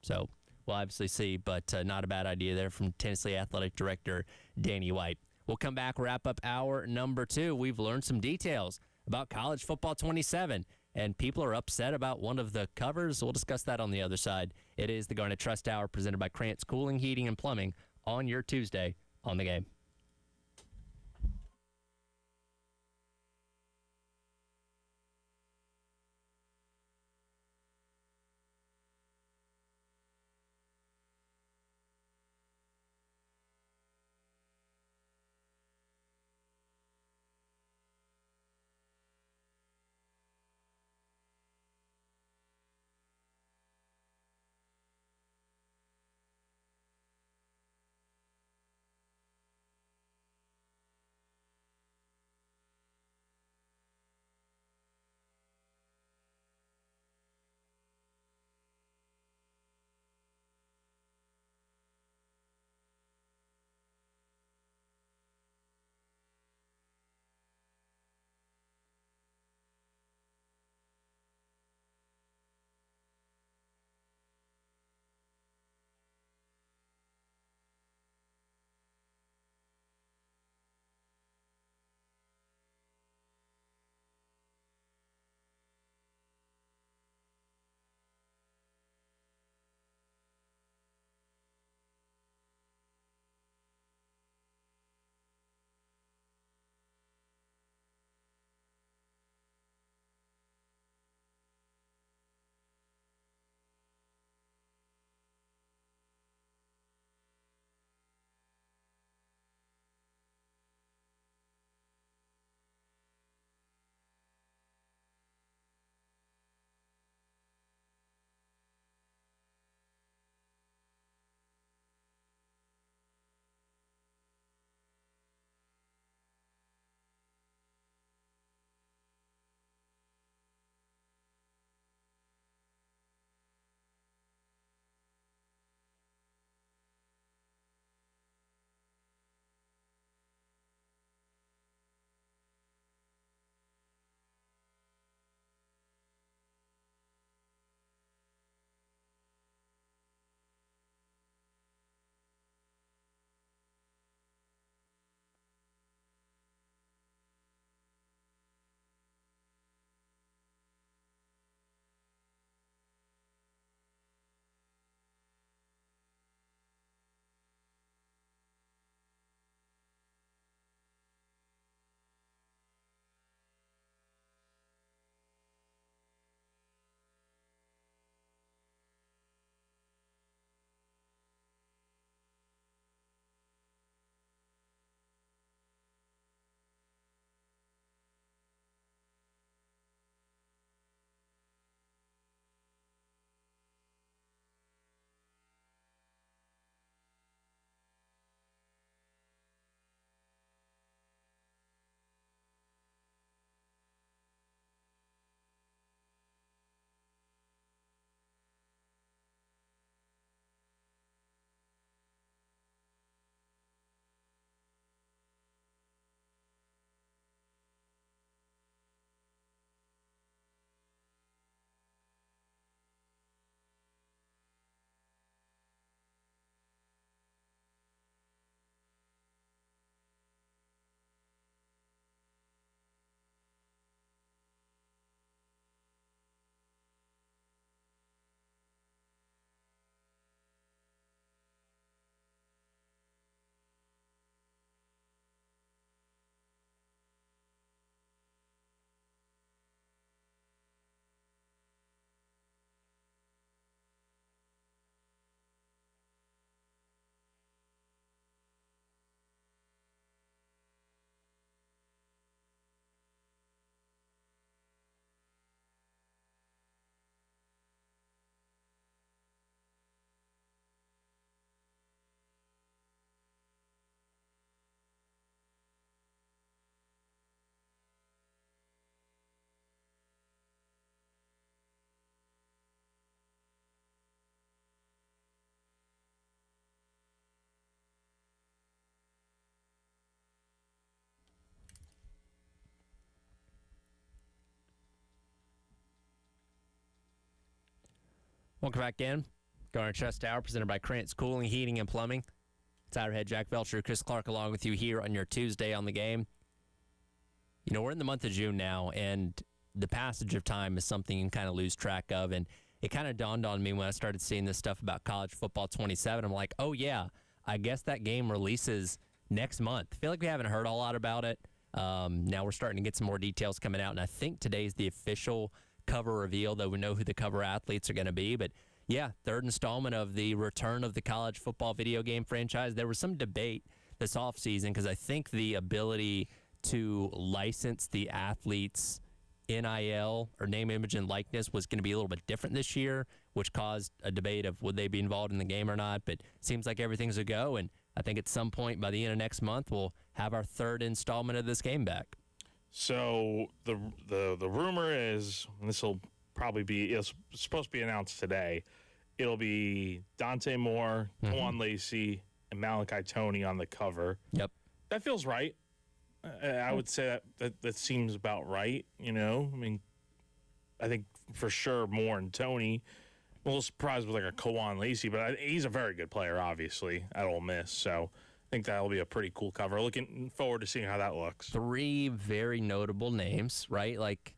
So we'll obviously see, but not a bad idea there from Tennessee Athletic Director Danny White. We'll come back, wrap up hour number 2. We've learned some details about College Football 27, and people are upset about one of the covers. We'll discuss that on the other side. It is the Garnet Trust Hour presented by Krantz Cooling, Heating, and Plumbing on your Tuesday on the Game. Welcome back in. Garner Trust Hour, presented by Krantz Cooling, Heating, and Plumbing. Tyler Head, Jack Belcher, Chris Clark along with you here on your Tuesday on the game. You know, we're in the month of June now, and the passage of time is something you can kind of lose track of. And it kind of dawned on me when I started seeing this stuff about college football 27. I'm like, oh, yeah, I guess that game releases next month. I feel like we haven't heard a lot about it. Now we're starting to get some more details coming out, and I think today's the official cover reveal, though we know who the cover athletes are going to be. But yeah, third installment of the return of the college football video game franchise. There was some debate this offseason because I think the ability to license the athletes' NIL or name, image, and likeness was going to be a little bit different this year, which caused a debate of would they be involved in the game or not. But it seems like everything's a go, and I think at some point by the end of next month we'll have our third installment of this game back. So the rumor is, and this will probably be, it's supposed to be announced today, it'll be Dante Moore, Twan Lacey, and Malachi Toney on the cover. Yep. That feels right. I would say that seems about right, you know? I mean, I think for sure Moore and Toney. I'm a little surprised with like a Kawan Lacey, but he's a very good player, obviously, at Ole Miss. So I think that'll be a pretty cool cover. Looking forward to seeing how that looks. Three very notable names, right? Like,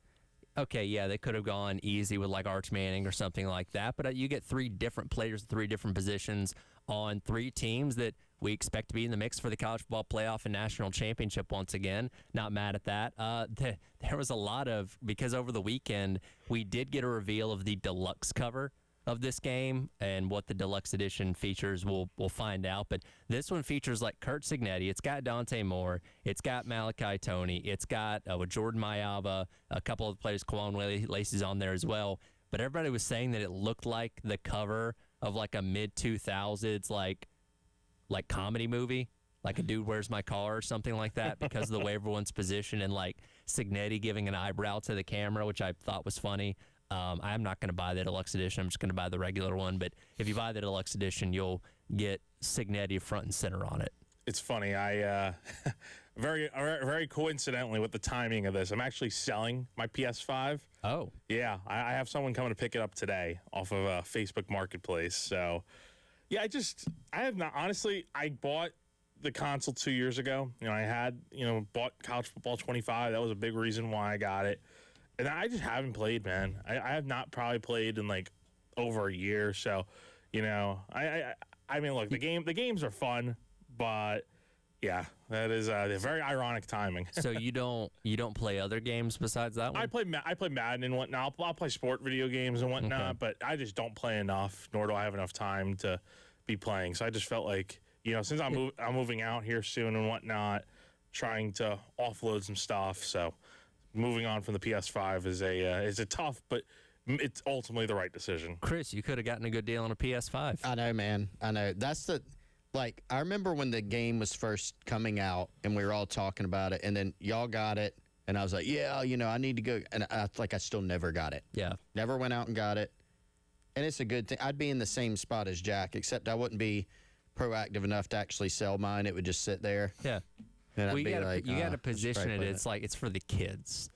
okay, yeah, they could have gone easy with like Arch Manning or something like that, but you get three different players, three different positions on three teams that we expect to be in the mix for the college football playoff and national championship once again. Not mad at that. There was a lot of, because over the weekend we did get a reveal of the deluxe cover of this game, and what the deluxe edition features we'll find out. But this one features like Kurt Signetti. It's got Dante Moore. It's got Malachi Toney. It's got with Jordan Mayava, a couple of players, Kawan Lacey's on there as well. But everybody was saying that it looked like the cover of like a mid-2000s like comedy movie, like a Dude, Where's My Car or something like that, because of the way everyone's positioned, and like Signetti giving an eyebrow to the camera, which I thought was funny. I'm not going to buy the deluxe edition. I'm just going to buy the regular one. But if you buy the deluxe edition, you'll get Signetti front and center on it. It's funny. I very coincidentally with the timing of this, I'm actually selling my PS5. Oh. Yeah, I have someone coming to pick it up today off of Facebook Marketplace. So, yeah, I have not. Honestly, I bought the console 2 years ago. You know, I had, bought College Football 25. That was a big reason why I got it. And I just haven't played, man. I have not probably played in like over a year. So, I mean, look, the games are fun, but yeah, that is very ironic timing. So you don't play other games besides that one? I play Madden and whatnot. I'll play sport video games and whatnot, but I just don't play enough. Nor do I have enough time to be playing. So I just felt like, since I'm moving out here soon and whatnot, trying to offload some stuff. So moving on from the PS5 is a tough, but it's ultimately the right decision. Chris, you could have gotten a good deal on a PS5. I know, man. I know. That's I remember when the game was first coming out and we were all talking about it, and then y'all got it, and I was like, yeah, I need to go. And I still never got it. Yeah. Never went out and got it. And it's a good thing. I'd be in the same spot as Jack, except I wouldn't be proactive enough to actually sell mine. It would just sit there. Yeah. And you got to position it. It's like it's for the kids,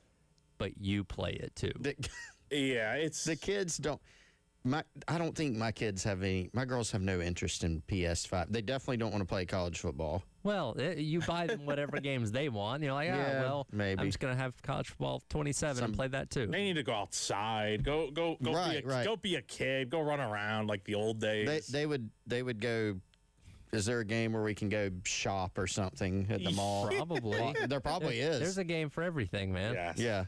but you play it too. Yeah, it's the kids don't. I don't think my kids have any. My girls have no interest in PS5. They definitely don't want to play college football. Well, you buy them whatever games they want. You're like, maybe I'm just gonna have college football 27 and play that too. They need to go outside. Go be a kid. Go run around like the old days. They would go. Is there a game where we can go shop or something at the mall? Probably. There probably is. There's a game for everything, man. Yes. Yeah.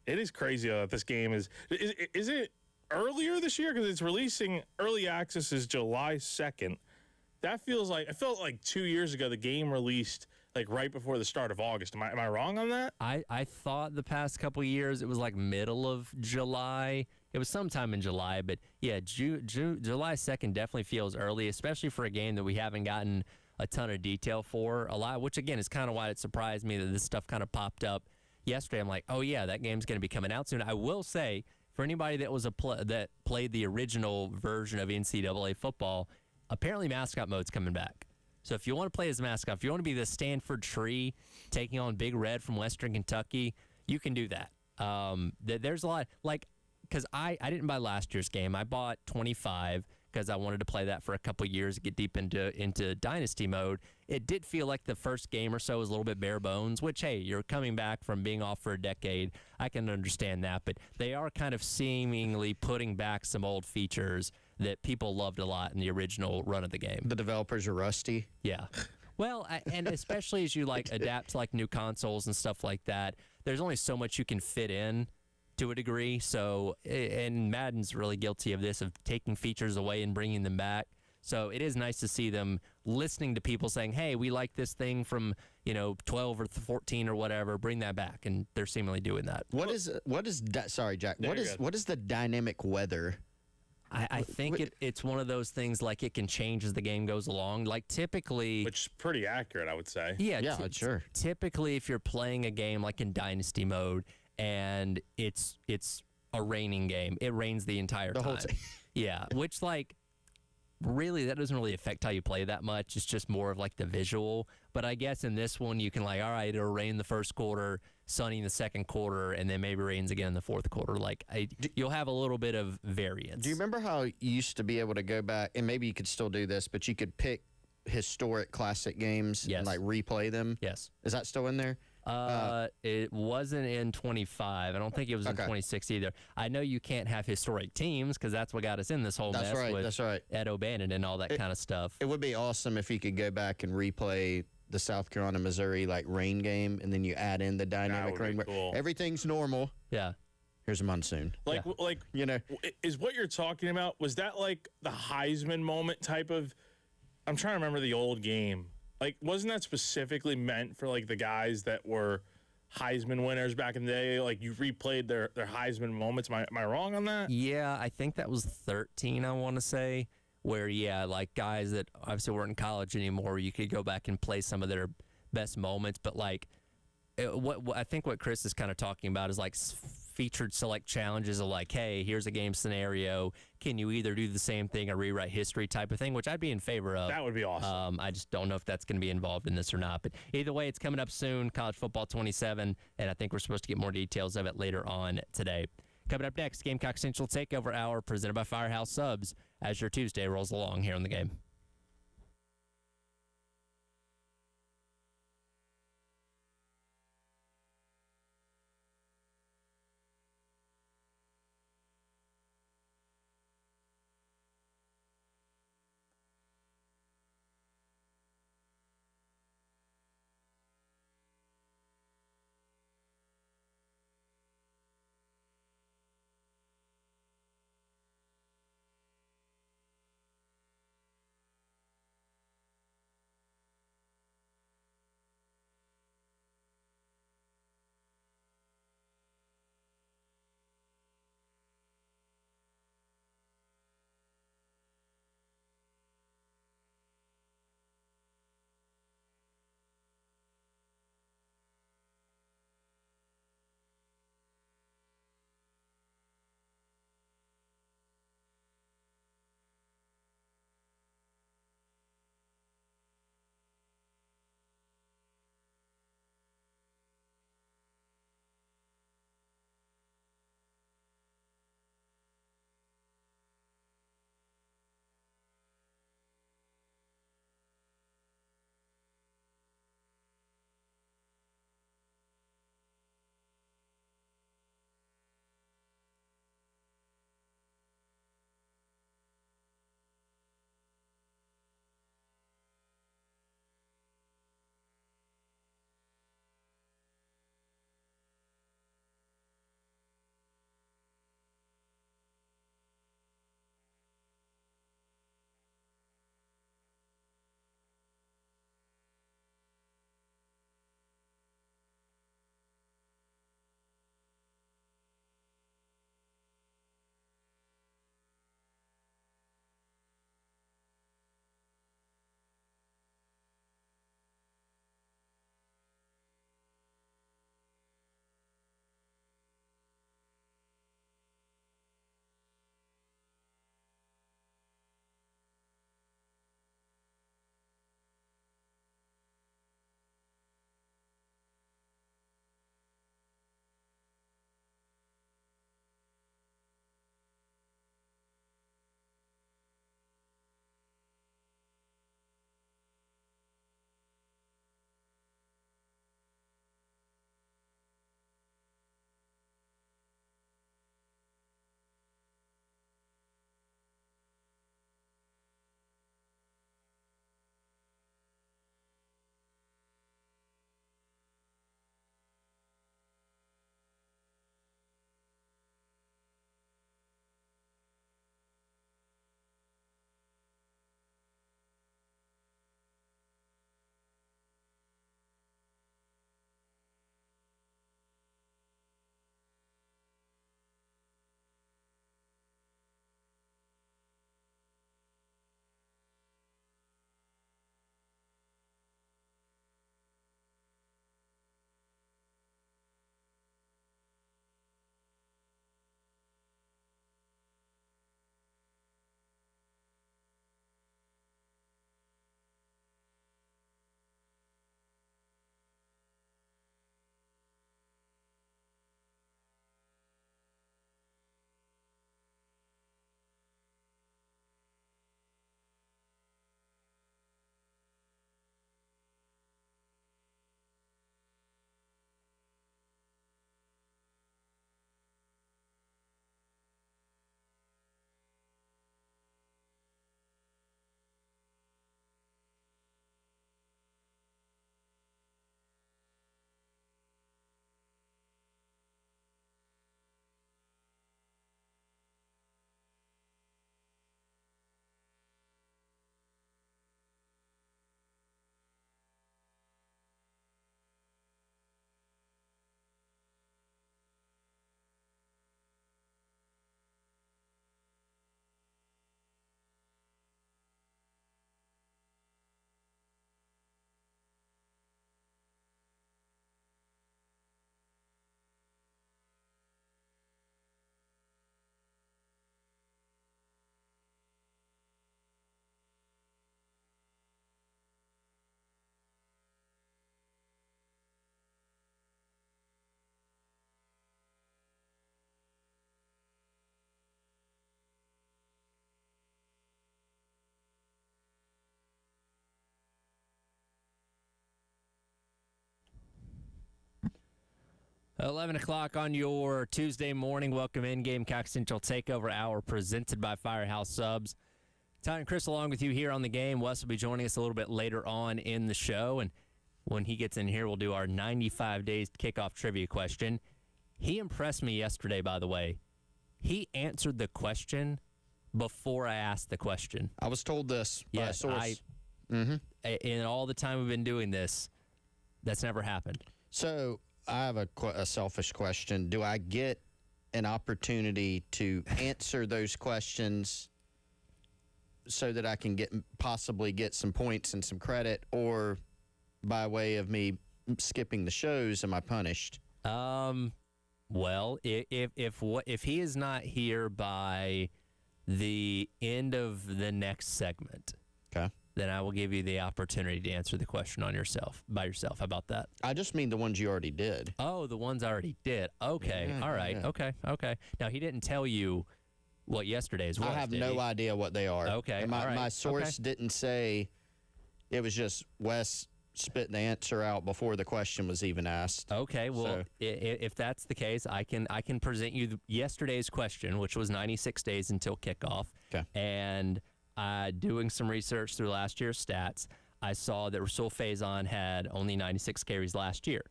It is crazy that this game is it earlier this year? Because it's releasing early access is July 2nd. That feels like, I felt like 2 years ago the game released like right before the start of August. Am I wrong on that? I thought the past couple of years it was like middle of July. It was sometime in July, but yeah, July 2nd definitely feels early, especially for a game that we haven't gotten a ton of detail for a lot, which again is kind of why it surprised me that this stuff kind of popped up yesterday. I'm like, oh yeah, that game's going to be coming out soon. I will say, for anybody that was that played the original version of NCAA football, apparently mascot mode's coming back. So if you want to play as a mascot, if you want to be the Stanford Tree taking on Big Red from Western Kentucky, you can do that. There's a lot, like because I didn't buy last year's game. I bought 25 because I wanted to play that for a couple years, get deep into Dynasty mode. It did feel like the first game or so was a little bit bare bones, which, hey, you're coming back from being off for a decade. I can understand that, but they are kind of seemingly putting back some old features that people loved a lot in the original run of the game. The developers are rusty. Yeah. Well, and especially as you like adapt to like new consoles and stuff like that, there's only so much you can fit in to a degree. So, and Madden's really guilty of this, of taking features away and bringing them back. So it is nice to see them listening to people saying, hey, we like this thing from, 12 or 14 or whatever, bring that back. And they're seemingly doing that. Sorry, Jack. What is the dynamic weather? I think it's one of those things, like, it can change as the game goes along. Like, typically... Which is pretty accurate, I would say. Yeah, sure. Typically, if you're playing a game like in Dynasty mode and it's a raining game, it rains the entire time. The whole time. Yeah, which, like, really, that doesn't really affect how you play that much. It's just more of, like, the visual. But I guess in this one, you can, like, all right, it'll rain the first quarter, sunny in the second quarter, and then maybe rains again in the fourth quarter. Like, you'll have a little bit of variance. Do you remember how you used to be able to go back, and maybe you could still do this, but you could pick historic classic games and, like, replay them? Yes. Is that still in there? It wasn't in 25. I don't think it was in 26 either. I know you can't have historic teams because that's what got us in this whole mess with Ed O'Bannon and all that kind of stuff. It would be awesome if you could go back and replay the South Carolina, Missouri, like, rain game, and then you add in the dynamic rain. Cool. Everything's normal. Yeah. Here's a monsoon. Like, is what you're talking about, was that like the Heisman moment type of, I'm trying to remember the old game. Like, wasn't that specifically meant for, like, the guys that were Heisman winners back in the day? Like, you replayed their Heisman moments. Am I wrong on that? Yeah, I think that was 13, I want to say, where, yeah, like, guys that obviously weren't in college anymore, you could go back and play some of their best moments. But, like, what I think what Chris is kind of talking about is, like, featured select challenges of, like, hey, here's a game scenario. Can you either do the same thing or rewrite history type of thing, which I'd be in favor of. That would be awesome. I just don't know if that's going to be involved in this or not. But either way, it's coming up soon, College Football 27, and I think we're supposed to get more details of it later on today. Coming up next, Gamecock Central Takeover Hour presented by Firehouse Subs as your Tuesday rolls along here on the game. 11 o'clock on your Tuesday morning. Welcome in Gamecock Central Takeover Hour presented by Firehouse Subs. Ty and Chris along with you here on the game. Wes will be joining us a little bit later on in the show. And when he gets in here, we'll do our 95 days kickoff trivia question. He impressed me yesterday, by the way. He answered the question before I asked the question. I was told this by a source. In all the time we've been doing this, that's never happened. So I have a selfish question. Do I get an opportunity to answer those questions so that I can possibly get some points and some credit, or by way of me skipping the shows, am I punished? Well, if he is not here by the end of the next segment, okay, then I will give you the opportunity to answer the question by yourself. How about that? I just mean the ones you already did. Oh, the ones I already did. Okay. Yeah, all right. yeah. Okay. Now, he didn't tell you what yesterday's was. I have no idea what they are. Okay. And all right. my source didn't say. It was just Wes spitting the answer out before the question was even asked. Okay. Well, So- if that's the case, I can present you yesterday's question, which was 96 days until kickoff. Okay. And doing some research through last year's stats, I saw that Rasul Faison had only 96 carries last year.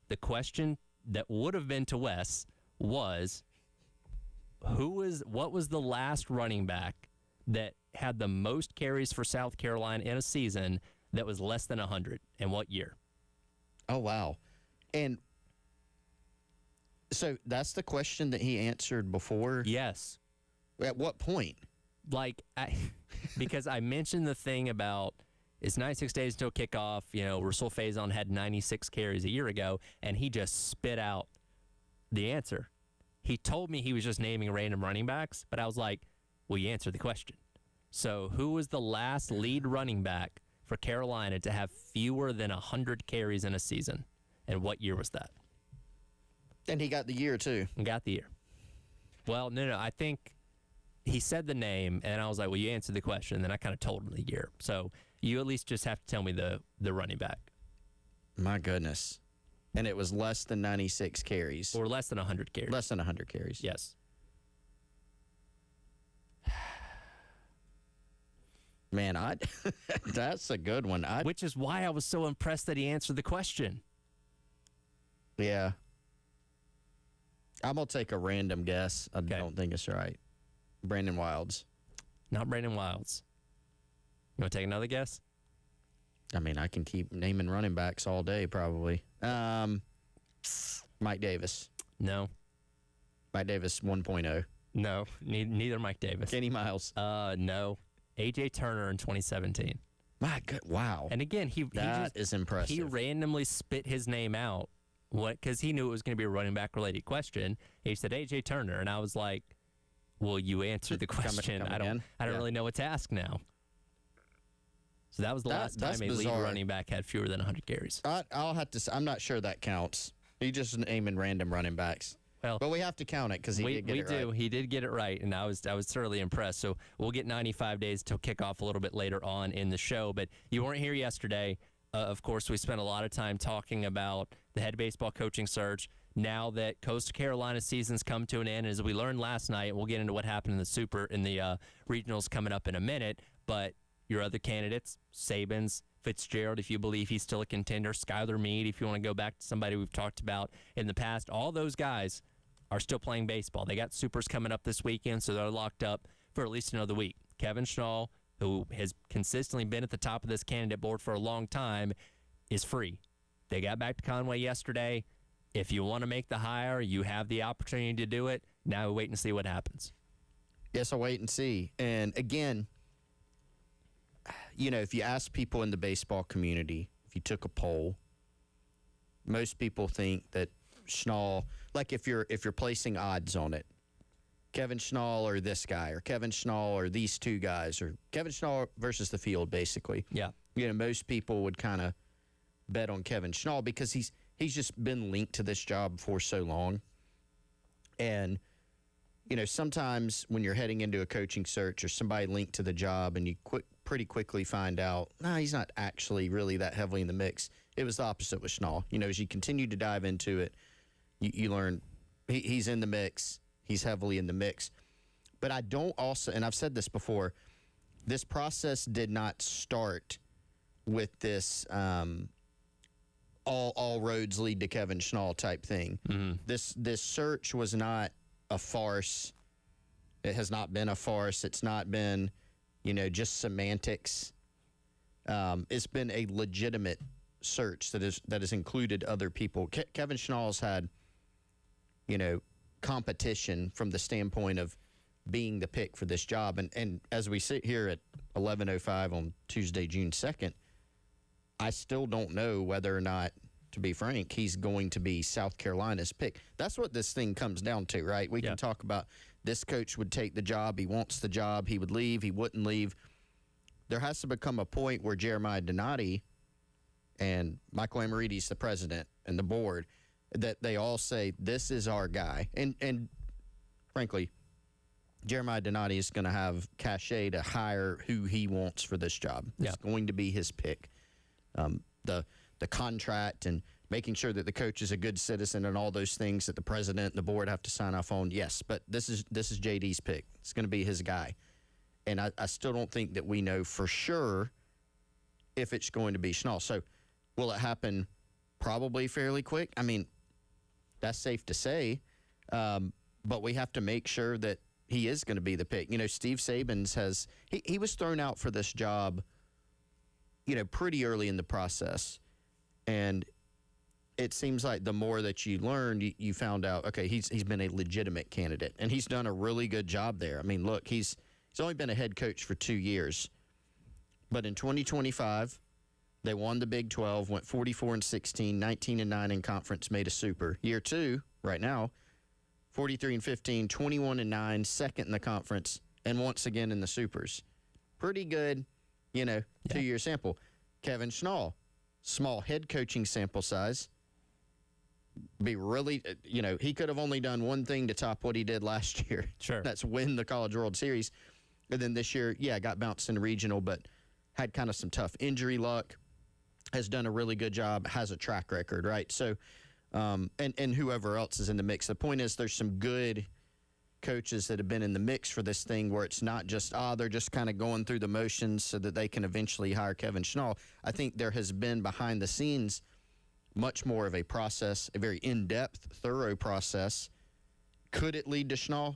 The question that would have been to Wes was, what was the last running back that had the most carries for South Carolina in a season that was less than 100, and what year? Oh, wow. And so that's the question that he answered before? Yes. At what point? Because I mentioned the thing about it's 96 days until kickoff. Rasul Faison had 96 carries a year ago, and he just spit out the answer. He told me he was just naming random running backs, but I was like, well, you answered the question. So who was the last lead running back for Carolina to have fewer than 100 carries in a season, and what year was that? And he got the year, too. Got the year. Well, no, I think he said the name, and I was like, well, you answered the question, and then I kind of told him the year. So you at least just have to tell me the running back. My goodness. And it was less than 96 carries. Or less than 100 carries. Less than 100 carries. Yes. Man, that's a good one. Which is why I was so impressed that he answered the question. Yeah. I'm going to take a random guess. I don't think it's right. Brandon Wilds. Not Brandon Wilds. You want to take another guess? I mean, I can keep naming running backs all day, probably. Mike Davis. No. Mike Davis 1.0. No, neither Mike Davis. Kenny Miles. No. A.J. Turner in 2017. My God, wow. And again, that is impressive. He randomly spit his name out because he knew it was going to be a running back related question. He said A.J. Turner, and I was like, well, you answered the question. I don't really know what to ask now. So that was the last time a lead running back had fewer than 100 carries. I'll have to say, I'm not sure that counts. He just naming random running backs. Well, but we have to count it because he did get it right. He did get it right, and I was thoroughly impressed. So we'll get 95 days till kickoff a little bit later on in the show. But you weren't here yesterday. Of course, we spent a lot of time talking about the head baseball coaching search. Now that Coastal Carolina season's come to an end, as we learned last night, we'll get into what happened in the regionals coming up in a minute. But your other candidates, Sabins, Fitzgerald, if you believe he's still a contender, Skylar Meade, if you want to go back to somebody we've talked about in the past, all those guys are still playing baseball. They got supers coming up this weekend, so they're locked up for at least another week. Kevin Schnall, who has consistently been at the top of this candidate board for a long time, is free. They got back to Conway yesterday. If you want to make the hire, you have the opportunity to do it. Now we wait and see what happens. Yes, I'll wait and see. And again, if you ask people in the baseball community, if you took a poll, most people think that Schnall, like if you're placing odds on it, Kevin Schnall or this guy, or Kevin Schnall or these two guys, or Kevin Schnall versus the field, basically. Yeah. Most people would kind of bet on Kevin Schnall because he's just been linked to this job for so long. And, sometimes when you're heading into a coaching search or somebody linked to the job and you pretty quickly find out, he's not actually really that heavily in the mix. It was the opposite with Schnall. As you continue to dive into it, you learn he's in the mix. He's heavily in the mix. But I don't also, and I've said this before, this process did not start with this all roads lead to Kevin Schnall type thing. Mm-hmm. This search was not a farce. It has not been a farce. It's not been, just semantics. It's been a legitimate search that has included other people. Kevin Schnall's had, competition from the standpoint of being the pick for this job. And as we sit here at 11:05 on Tuesday, June 2nd, I still don't know whether or not, to be frank, he's going to be South Carolina's pick. That's what this thing comes down to, right? We can talk about this coach would take the job, he wants the job, he would leave, he wouldn't leave. There has to become a point where Jeremiah Donati and Michael Amarides, the president, and the board, that they all say, this is our guy. And frankly, Jeremiah Donati is going to have cachet to hire who he wants for this job. It's going to be his pick. The contract and making sure that the coach is a good citizen and all those things that the president and the board have to sign off on, yes. But this is JD's pick. It's going to be his guy. And I still don't think that we know for sure if it's going to be Schnall. So will it happen probably fairly quick? I mean, that's safe to say. But we have to make sure that he is going to be the pick. Steve Sabins he was thrown out for this job, pretty early in the process. And it seems like the more that you learned, you found out, okay, he's been a legitimate candidate. And he's done a really good job there. I mean, look, he's only been a head coach for 2 years. But in 2025, they won the Big 12, went 44-16, 19-9 in conference, made a super. Year 2, right now, 43-15, 21-9, second in the conference, and once again in the supers. Pretty good, 2-year sample. Kevin Schnall, small head coaching sample size. Be really, he could have only done one thing to top what he did last year. Sure. That's win the College World Series. And then this year, got bounced in regional, but had kind of some tough injury luck. Has done a really good job, has a track record, right? So, and whoever else is in the mix. The point is there's some good coaches that have been in the mix for this thing where it's not just, they're just kind of going through the motions so that they can eventually hire Kevin Schnall. I think there has been behind the scenes much more of a process, a very in-depth, thorough process. Could it lead to Schnall?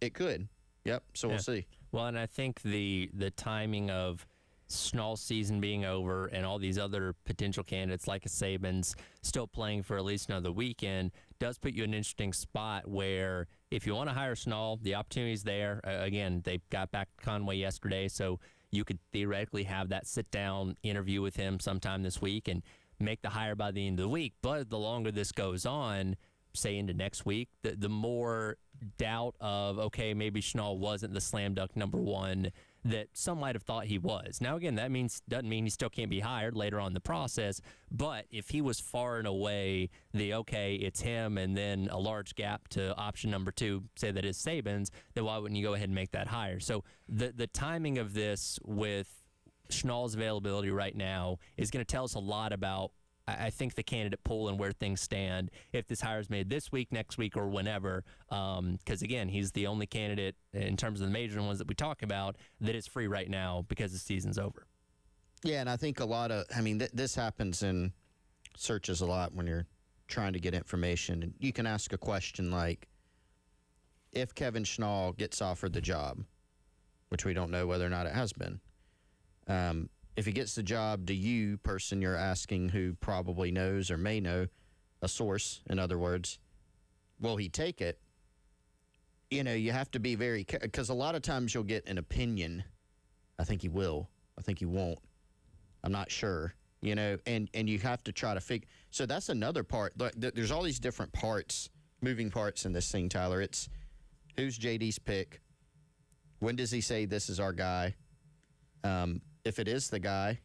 It could. Yep, so we'll see. Well, and I think the timing of Schnall's season being over and all these other potential candidates like a Sabins still playing for at least another weekend does put you in an interesting spot where if you want to hire Schnall, the opportunity's there. Again, they got back to Conway yesterday, so you could theoretically have that sit-down interview with him sometime this week and make the hire by the end of the week. But the longer this goes on, say into next week, the more doubt of, okay, maybe Schnall wasn't the slam dunk number one that some might have thought he was. Now, again, that doesn't mean he still can't be hired later on in the process, but if he was far and away okay, it's him, and then a large gap to option number 2, say that is Sabins, then why wouldn't you go ahead and make that hire? So the timing of this with Schnall's availability right now is going to tell us a lot about, I think, the candidate pool and where things stand if this hire is made this week, next week, or whenever. Because, again, he's the only candidate in terms of the major ones that we talk about that is free right now because the season's over. Yeah, and I think this happens in searches a lot when you're trying to get information. And you can ask a question like, if Kevin Schnall gets offered the job, which we don't know whether or not it has been, if he gets the job, do you, person you're asking who probably knows or may know, a source, in other words, will he take it? You have to be very, because a lot of times you'll get an opinion. I think he will. I think he won't. I'm not sure, and you have to try to figure. So that's another part. There's all these different parts, moving parts in this thing, Tyler. It's who's JD's pick? When does he say this is our guy? If it is the guy,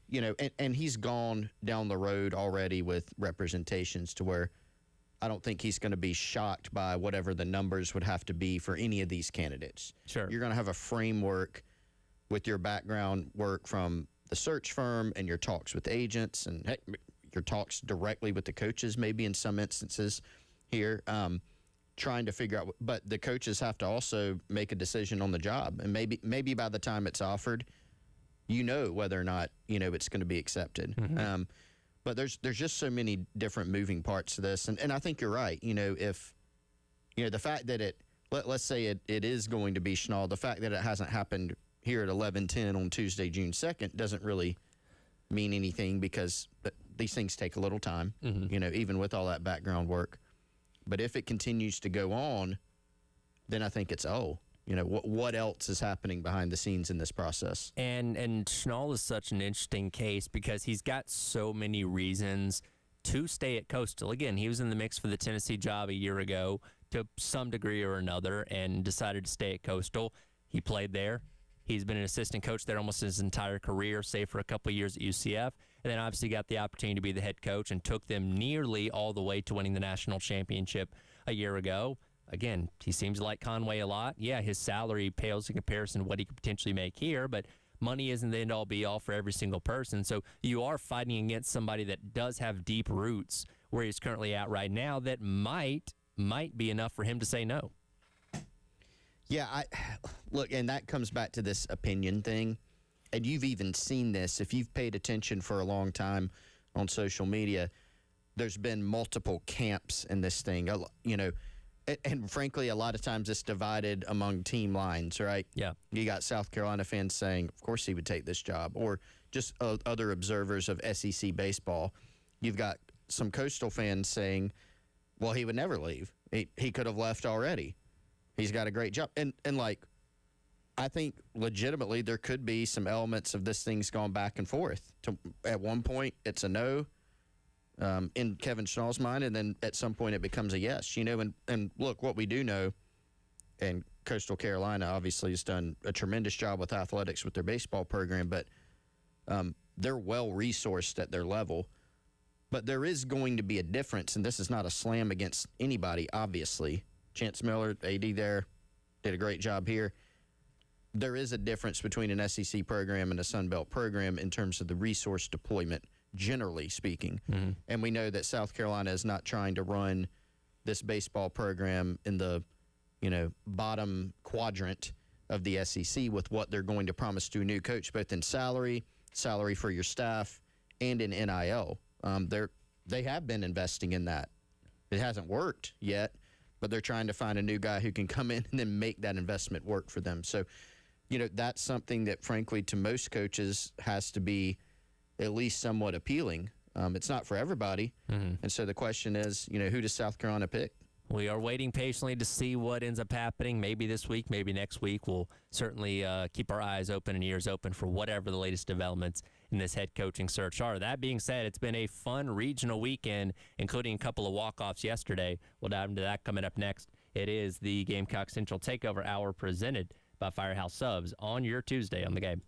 and he's gone down the road already with representations to where I don't think he's going to be shocked by whatever the numbers would have to be for any of these candidates. Sure. You're going to have a framework with your background work from the search firm and your talks with agents and your talks directly with the coaches, maybe in some instances. here, trying to figure out. But the coaches have to also make a decision on the job, and maybe by the time it's offered, whether or not it's going to be accepted. But there's just so many different moving parts to this, and I think you're right. If the fact that let's say it is going to be Schnall, the fact that it hasn't happened here at 11:10 on Tuesday, June 2nd, doesn't really mean anything because these things take a little time, even with all that background work. But if it continues to go on, then I think it's, what else is happening behind the scenes in this process? And Schnall is such an interesting case because he's got so many reasons to stay at Coastal. Again, he was in the mix for the Tennessee job a year ago to some degree or another and decided to stay at Coastal. He played there. He's been an assistant coach there almost his entire career, save for a couple of years at UCF. And then obviously got the opportunity to be the head coach and took them nearly all the way to winning the national championship a year ago. Again, he seems to like Conway a lot. Yeah, his salary pales in comparison to what he could potentially make here, but money isn't the end-all be-all for every single person. So you are fighting against somebody that does have deep roots where he's currently at right now that might be enough for him to say no. Yeah, look, and that comes back to this opinion thing. And you've even seen this. If you've paid attention for a long time on social media, there's been multiple camps in this thing, and frankly, a lot of times it's divided among team lines, right? Yeah. You got South Carolina fans saying, of course he would take this job, or just other observers of SEC baseball. You've got some Coastal fans saying, well, he would never leave. He could have left already. He's got a great job. And I think legitimately there could be some elements of this thing's gone back and forth. At one point, it's a no in Kevin Schnall's mind, and then at some point it becomes a yes. And look, what we do know, and Coastal Carolina obviously has done a tremendous job with athletics with their baseball program, but they're well-resourced at their level. But there is going to be a difference, and this is not a slam against anybody, obviously. Chance Miller, AD there, did a great job here. There is a difference between an SEC program and a Sun Belt program in terms of the resource deployment, generally speaking. Mm-hmm. And we know that South Carolina is not trying to run this baseball program in the, bottom quadrant of the SEC with what they're going to promise to a new coach, both in salary for your staff, and in NIL. They have been investing in that. It hasn't worked yet, but they're trying to find a new guy who can come in and then make that investment work for them. So, that's something that, frankly, to most coaches has to be at least somewhat appealing. It's not for everybody. Mm-hmm. And so the question is, who does South Carolina pick? We are waiting patiently to see what ends up happening. Maybe this week, maybe next week. We'll certainly keep our eyes open and ears open for whatever the latest developments in this head coaching search are. That being said, it's been a fun regional weekend, including a couple of walk-offs yesterday. We'll dive into that coming up next. It is the Gamecock Central Takeover Hour presented by Firehouse Subs on your Tuesday on the Game.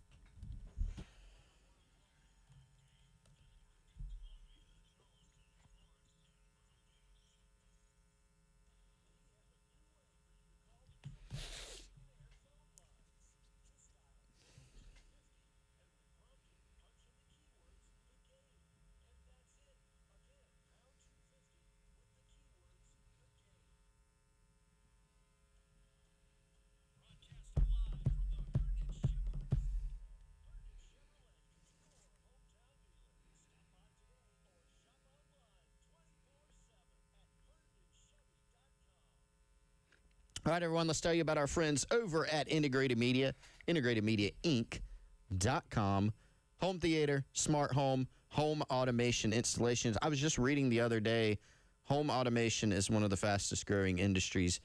All right, everyone, let's tell you about our friends over at Integrated Media, integratedmediainc.com. Home theater, smart home, home automation installations. I was just reading the other day, home automation is one of the fastest growing industries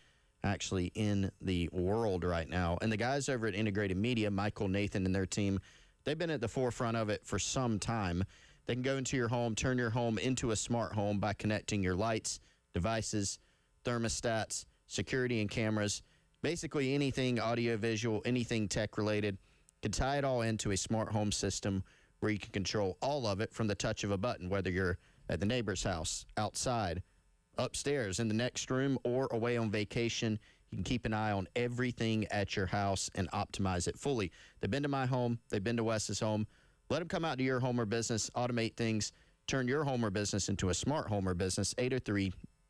actually in the world right now. And the guys over at Integrated Media, Michael, Nathan, and their team, they've been at the forefront of it for some time. They can go into your home, turn your home into a smart home by connecting your lights, devices, thermostats, security and cameras, basically anything audio-visual, anything tech-related. You can tie it all into a smart home system where you can control all of it from the touch of a button, whether you're at the neighbor's house, outside, upstairs, in the next room, or away on vacation. You can keep an eye on everything at your house and optimize it fully. They've been to my home. They've been to Wes's home. Let them come out to your home or business, automate things, turn your home or business into a smart home or business.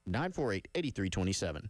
948-8327.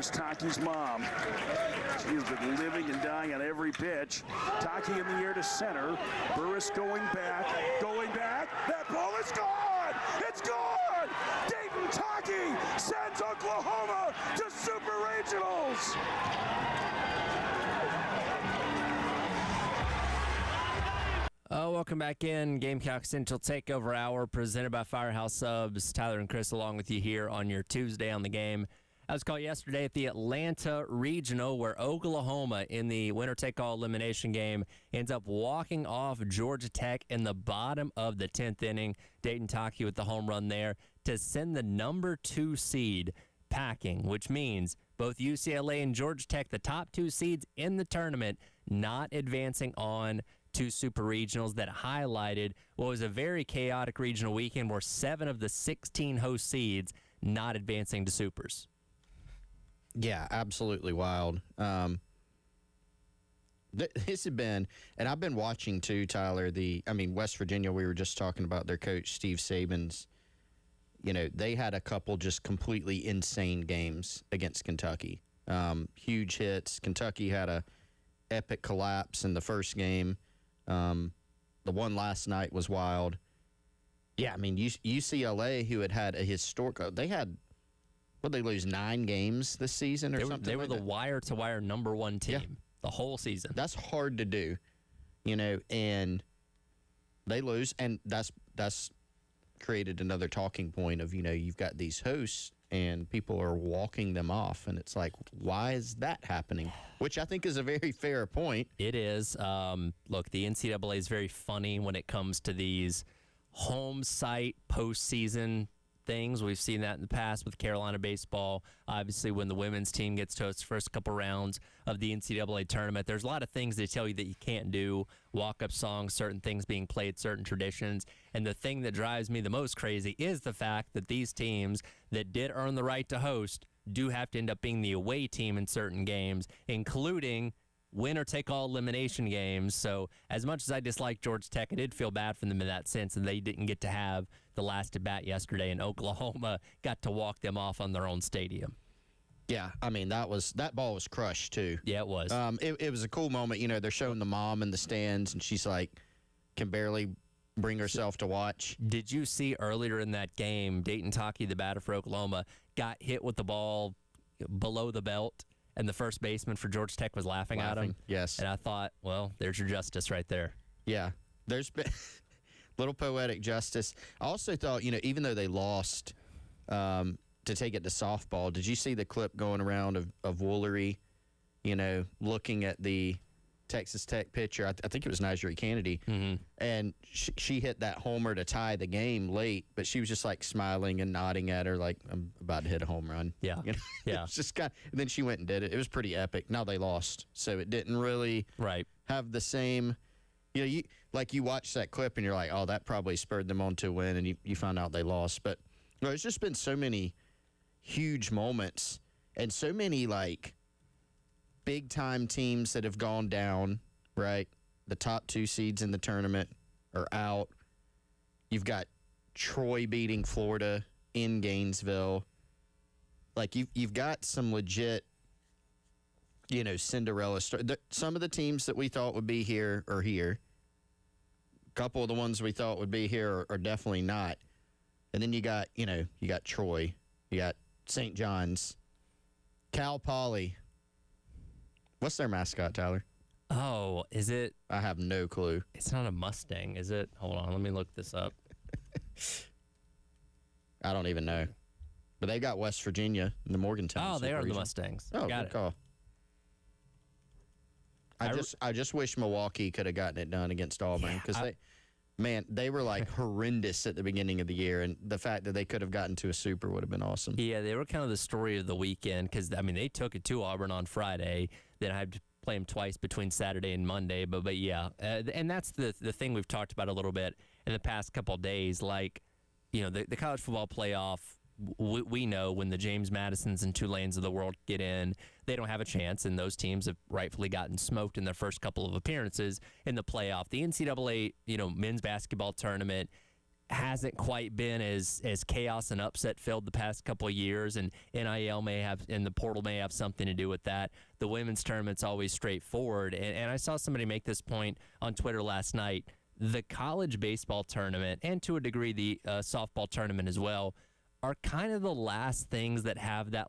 There's Taki's mom. She's been living and dying on every pitch. Taki in the air to center. Burris going back. That ball is gone. It's gone. Dayton Taki sends Oklahoma to Super Regionals. Welcome back in. Gamecock Central Takeover Hour presented by Firehouse Subs. Tyler and Chris along with you here on your Tuesday on the Game. I was called yesterday at the Atlanta Regional where Oklahoma in the winner-take-all elimination game ends up walking off Georgia Tech in the bottom of the 10th inning. Dayton Taki with the home run there to send the number 2 seed packing, which means both UCLA and Georgia Tech, the top 2 seeds in the tournament, not advancing on to Super Regionals. That highlighted what was a very chaotic regional weekend where 7 of the 16 host seeds not advancing to Supers. Yeah, absolutely wild. This had been, and I've been watching too, Tyler, West Virginia, we were just talking about their coach, Steve Saban's, they had a couple just completely insane games against Kentucky. Huge hits. Kentucky had a epic collapse in the first game. The one last night was wild. Yeah, UCLA, who had a historic, they had, what, they lose 9 games this season or something? They were the wire-to-wire number 1 team. the whole season. That's hard to do, and they lose, and that's created another talking point of, you've got these hosts and people are walking them off, and it's like, why is that happening? Which I think is a very fair point. It is. Look, the NCAA is very funny when it comes to these home site postseason things. We've seen that in the past with Carolina baseball. Obviously, when the women's team gets to its first couple rounds of the NCAA tournament, there's a lot of things they tell you that you can't do. Walk-up songs, certain things being played, certain traditions. And the thing that drives me the most crazy is the fact that these teams that did earn the right to host do have to end up being the away team in certain games, including winner-take-all elimination games. So as much as I dislike Georgia Tech, I did feel bad for them in that sense, and they didn't get to have the last at-bat yesterday, and Oklahoma got to walk them off on their own stadium. Yeah, I mean, that ball was crushed, too. Yeah, it was. It was a cool moment. They're showing the mom in the stands, and she's like, can barely bring herself to watch. Did you see earlier in that game, Dayton Taki, the batter for Oklahoma, got hit with the ball below the belt, and the first baseman for Georgia Tech was laughing at him? Yes. And I thought, well, there's your justice right there. Yeah. There's been little poetic justice. I also thought, even though they lost to take it to softball, did you see the clip going around of Woolery, looking at the Texas Tech pitcher? I think it was Nigeri Kennedy. Mm-hmm. And she hit that homer to tie the game late, but she was just like smiling and nodding at her like, I'm about to hit a home run. Yeah. Yeah. It's just and then she went and did it. It was pretty epic. Now they lost, so it didn't really have the same. You watch that clip and you're like, oh, that probably spurred them on to a win, and you find out they lost. But there's just been so many huge moments and so many big time teams that have gone down, right? The top 2 seeds in the tournament are out. You've got Troy beating Florida in Gainesville. You've got some legit, Cinderella story. Some of the teams that we thought would be here are here. A couple of the ones we thought would be here are definitely not. And then you got Troy, you got St. John's, Cal Poly. What's their mascot, Tyler? Oh, is it? I have no clue. It's not a Mustang, is it? Hold on, let me look this up. I don't even know. But they got West Virginia in the Morgantown. Oh, they are region. the Mustangs. Oh, got good it. call. I just wish Milwaukee could have gotten it done against Auburn, because they were horrendous at the beginning of the year, and the fact that they could have gotten to a super would have been awesome. Yeah, they were kind of the story of the weekend, because they took it to Auburn on Friday. Then I had to play them twice between Saturday and Monday. But yeah, and that's the thing we've talked about a little bit in the past couple of days. The college football playoff. We know when the James Madisons and Tulanes of the world get in, they don't have a chance, and those teams have rightfully gotten smoked in their first couple of appearances in the playoff. The NCAA, men's basketball tournament hasn't quite been as chaos and upset filled the past couple of years, and NIL may have, and the portal may have something to do with that. The women's tournament's always straightforward, and I saw somebody make this point on Twitter last night. The college baseball tournament, and to a degree the softball tournament as well, are kind of the last things that have that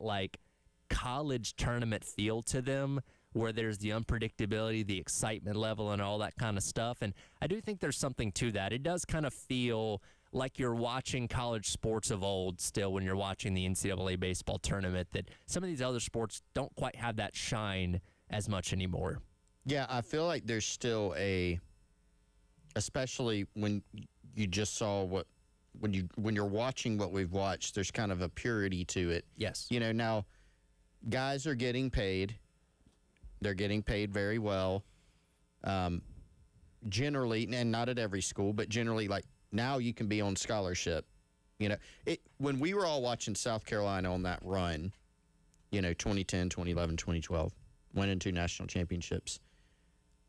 college tournament feel to them, where there's the unpredictability, the excitement level, and all that kind of stuff. And I do think there's something to that. It does kind of feel like you're watching college sports of old still when you're watching the NCAA baseball tournament, that some of these other sports don't quite have that shine as much anymore. Yeah, I feel like there's still especially when you just saw when you're watching what we've watched, there's kind of a purity to it. Yes. Now guys are getting paid. They're getting paid very well. Generally, and not at every school, but generally, now you can be on scholarship. When we were all watching South Carolina on that run, 2010, 2011, 2012, winning 2 national championships,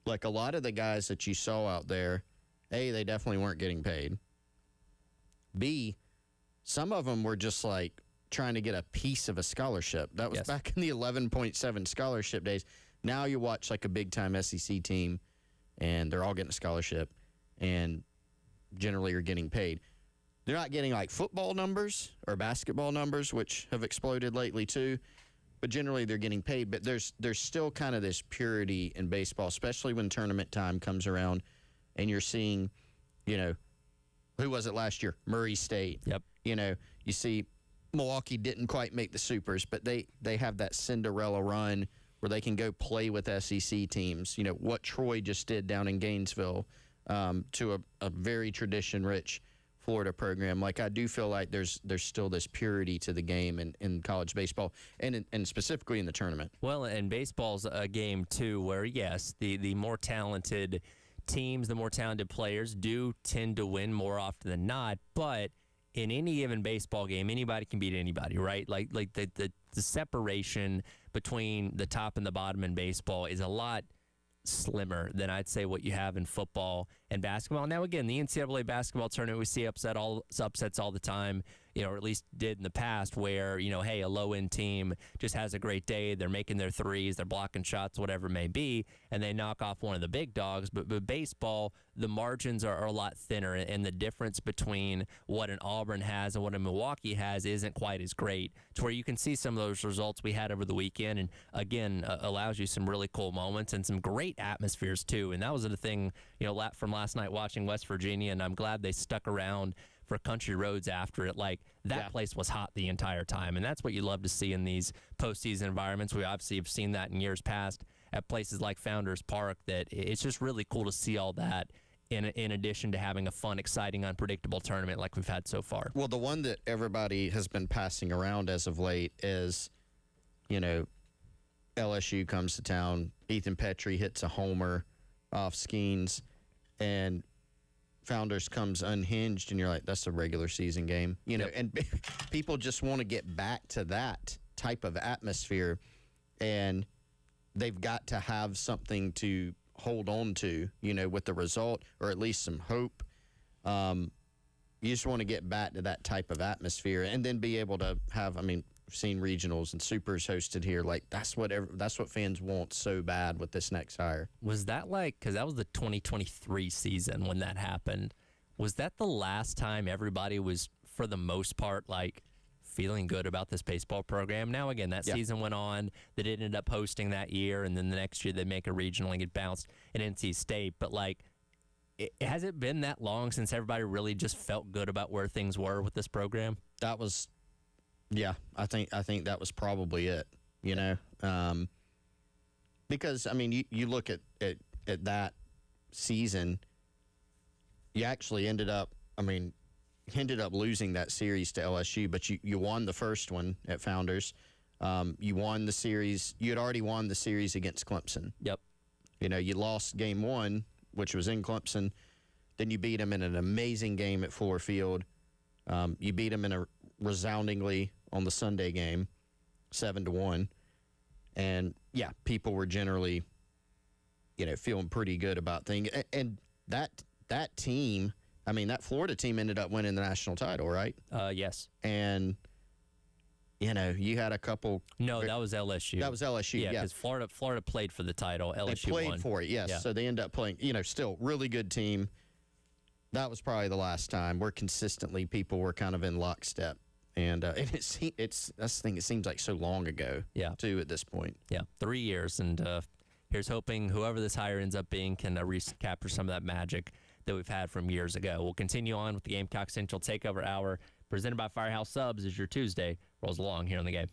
a lot of the guys that you saw out there, A, they definitely weren't getting paid. B, some of them were just trying to get a piece of a scholarship. That was back in the 11.7 scholarship days. Now you watch a big-time SEC team, and they're all getting a scholarship, and generally are getting paid. They're not getting football numbers or basketball numbers, which have exploded lately too, but generally they're getting paid. But there's still kind of this purity in baseball, especially when tournament time comes around, and you're seeing, who was it last year? Murray State. Yep. You see Milwaukee didn't quite make the Supers, but they have that Cinderella run where they can go play with SEC teams. What Troy just did down in Gainesville to a very tradition-rich Florida program. Like, I do feel like there's still this purity to the game in college baseball and specifically in the tournament. Well, and baseball's a game, too, where, yes, the more talented teams, the more talented players do tend to win more often than not, but in any given baseball game, anybody can beat anybody, right? Like the separation between the top and the bottom in baseball is a lot slimmer than I'd say what you have in football and basketball. Now, again, the NCAA basketball tournament, we see upsets all the time, or at least did in the past, where, hey, a low-end team just has a great day. They're making their threes, they're blocking shots, whatever it may be, and they knock off one of the big dogs. But baseball, the margins are a lot thinner, and the difference between what an Auburn has and what a Milwaukee has isn't quite as great, to where you can see some of those results we had over the weekend, and again, allows you some really cool moments and some great atmospheres too. And that was the thing, from last night watching West Virginia, and I'm glad they stuck around for Country Roads after it. Like, that place was hot the entire time, and that's what you love to see in these postseason environments. We obviously have seen that in years past at places like Founders Park, that it's just really cool to see all that in addition to having a fun, exciting, unpredictable tournament like we've had so far. Well, the one that everybody has been passing around as of late is, LSU comes to town, Ethan Petrie hits a homer off Skeens, and Founders comes unhinged, and you're like, that's a regular season game. And people just want to get back to that type of atmosphere, and they've got to have something to hold on to, with the result, or at least some hope. You just want to get back to that type of atmosphere and then be able to have, we've seen regionals and supers hosted here. Like, that's what fans want so bad with this next hire. Was that because that was the 2023 season when that happened. Was that the last time everybody was, for the most part, feeling good about this baseball program? Now, again, that season went on. They ended up hosting that year, and then the next year they make a regional and get bounced at NC State. But, has it been that long since everybody really just felt good about where things were with this program? That was, I think that was probably it, because, you look at that season, you actually ended up losing that series to LSU, but you won the first one at Founders. You won the series. You had already won the series against Clemson. Yep. You lost game one, which was in Clemson. Then you beat them in an amazing game at Fuller Field. You beat them in a resoundingly on the Sunday game, 7-1. And, people were generally, feeling pretty good about things. And that team, that Florida team ended up winning the national title, right? Yes. And, you had a couple. No, that was LSU. That was LSU, yeah. Because Florida played for the title. LSU they played won. For it, yes. Yeah. So they end up playing, still really good team. That was probably the last time where consistently people were kind of in lockstep. And that's the thing, it seems like so long ago, too, at this point. Yeah, 3 years. And here's hoping whoever this hire ends up being can recapture some of that magic that we've had from years ago. We'll continue on with the Gamecock Central Takeover Hour, presented by Firehouse Subs, as your Tuesday rolls along here on the game.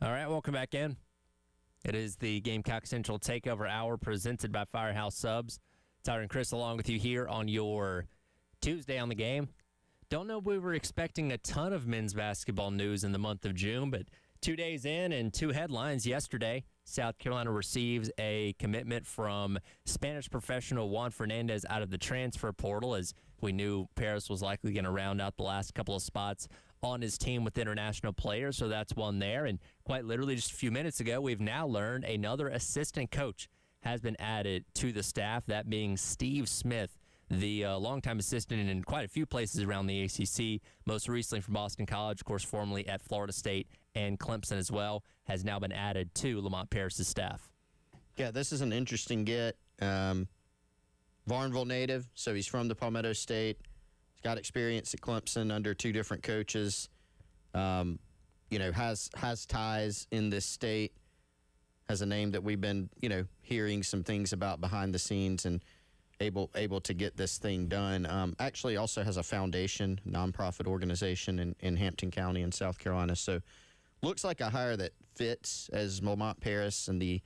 All right, welcome back in. It is the Gamecock Central Takeover Hour presented by Firehouse Subs. Tyler and Chris along with you here on your Tuesday on the Game. Don't know if we were expecting a ton of men's basketball news in the month of June, but 2 days in and two headlines yesterday. South Carolina receives a commitment from Spanish professional Juan Fernandez out of the transfer portal, as we knew Paris was likely going to round out the last couple of spots on his team with international players, so that's one there. And quite literally just a few minutes ago, we've now learned another assistant coach has been added to the staff, that being Steve Smith, the longtime assistant in quite a few places around the ACC, most recently from Boston College, of course, formerly at Florida State and Clemson as well, has now been added to Lamont Paris' staff. Yeah, this is an interesting get. Varnville native, so he's from the Palmetto State. He's got experience at Clemson under two different coaches. Has ties in this state. Has a name that we've been, hearing some things about behind the scenes and able to get this thing done. Actually also has a foundation, nonprofit organization in Hampton County in South Carolina. So looks like a hire that fits, as Lamont Paris and the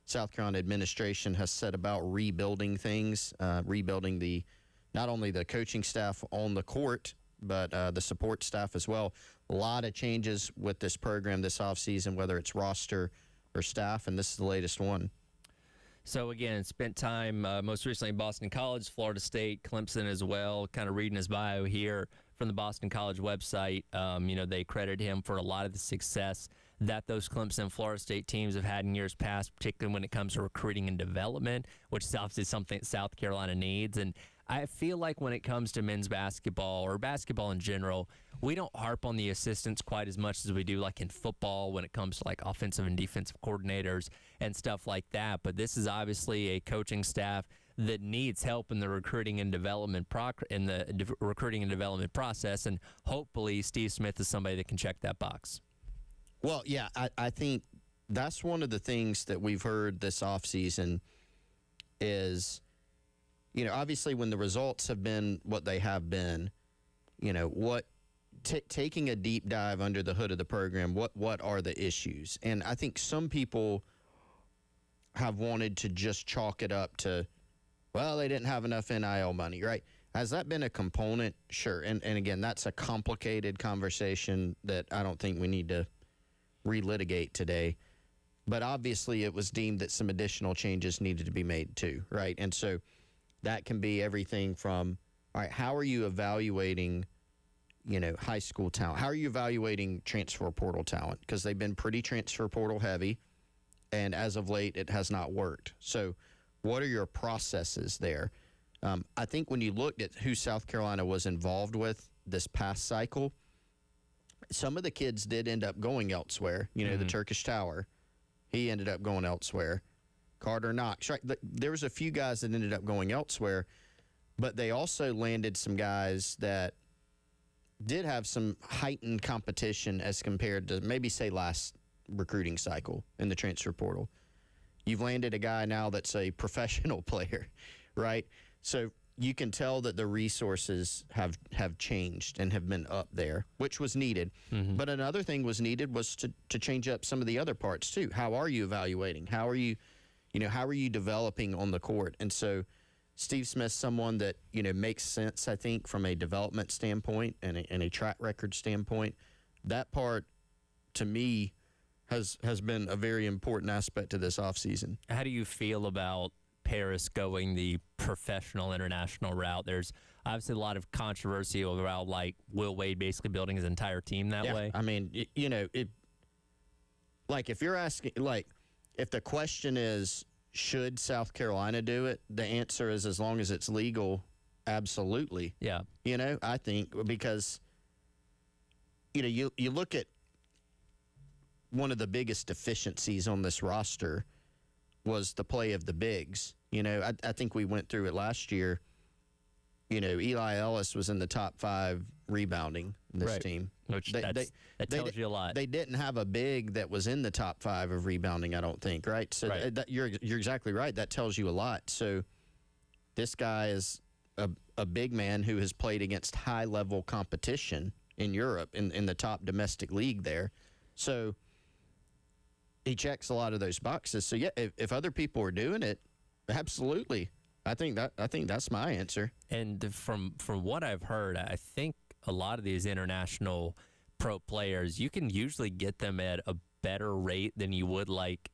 South Carolina administration has set about rebuilding things, rebuilding not only the coaching staff on the court, but the support staff as well. A lot of changes with this program this offseason, whether it's roster or staff, and this is the latest one. So, again, spent time most recently in Boston College, Florida State, Clemson as well, kind of reading his bio here from the Boston College website. They credit him for a lot of the success that those Clemson and Florida State teams have had in years past, particularly when it comes to recruiting and development, which is obviously something South Carolina needs. And I feel like when it comes to men's basketball or basketball in general, we don't harp on the assistants quite as much as we do like in football when it comes to like offensive and defensive coordinators and stuff like that. But this is obviously a coaching staff that needs help in the recruiting and development process, and hopefully Steve Smith is somebody that can check that box. Well, yeah, I think that's one of the things that we've heard this offseason is, obviously when the results have been what they have been, taking a deep dive under the hood of the program, what are the issues? And I think some people have wanted to just chalk it up to, well, they didn't have enough NIL money, right? Has that been a component? Sure. And again, that's a complicated conversation that I don't think we need to relitigate today. But obviously it was deemed that some additional changes needed to be made too, right? And so that can be everything from, all right, how are you evaluating, high school talent? How are you evaluating transfer portal talent? Because they've been pretty transfer portal heavy, and as of late, it has not worked. So what are your processes there? I think when you looked at who South Carolina was involved with this past cycle, some of the kids did end up going elsewhere. The Turkish Tower, he ended up going elsewhere. Carter Knox, right? There was a few guys that ended up going elsewhere, but they also landed some guys that did have some heightened competition as compared to maybe, say, last recruiting cycle in the transfer portal. You've landed a guy now that's a professional player, right? So you can tell that the resources have changed and have been up there, which was needed. Mm-hmm. But another thing was needed was to change up some of the other parts too. How are you evaluating? How are you developing on the court? And so Steve Smith's someone that, makes sense, I think, from a development standpoint and a track record standpoint. That part, to me, has been a very important aspect to this offseason. How do you feel about Paris going the professional international route? There's obviously a lot of controversy around like Will Wade basically building his entire team that way. I mean, if you're asking, if the question is, should South Carolina do it? The answer is, as long as it's legal, absolutely. Yeah. I think because, you look at one of the biggest deficiencies on this roster was the play of the bigs. I think we went through it last year. Eli Ellis was in the top 5 rebounding in this team. Which that tells you a lot. They didn't have a big that was in the top 5 of rebounding, I don't think, right? So you're exactly right. That tells you a lot. So this guy is a big man who has played against high-level competition in Europe, in the top domestic league there. So he checks a lot of those boxes. So yeah, if other people are doing it, absolutely. I think that's my answer. And from what I've heard, I think a lot of these international pro players, you can usually get them at a better rate than you would like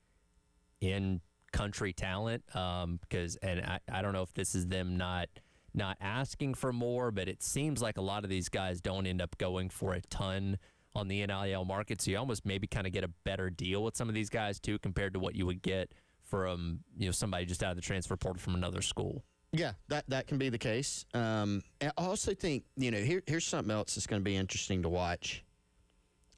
in country talent. Because I don't know if this is them not asking for more, but it seems like a lot of these guys don't end up going for a ton on the NIL market. So you almost maybe kind of get a better deal with some of these guys too, compared to what you would get from somebody just out of the transfer portal from another school. Yeah, that can be the case. I also think here's something else that's going to be interesting to watch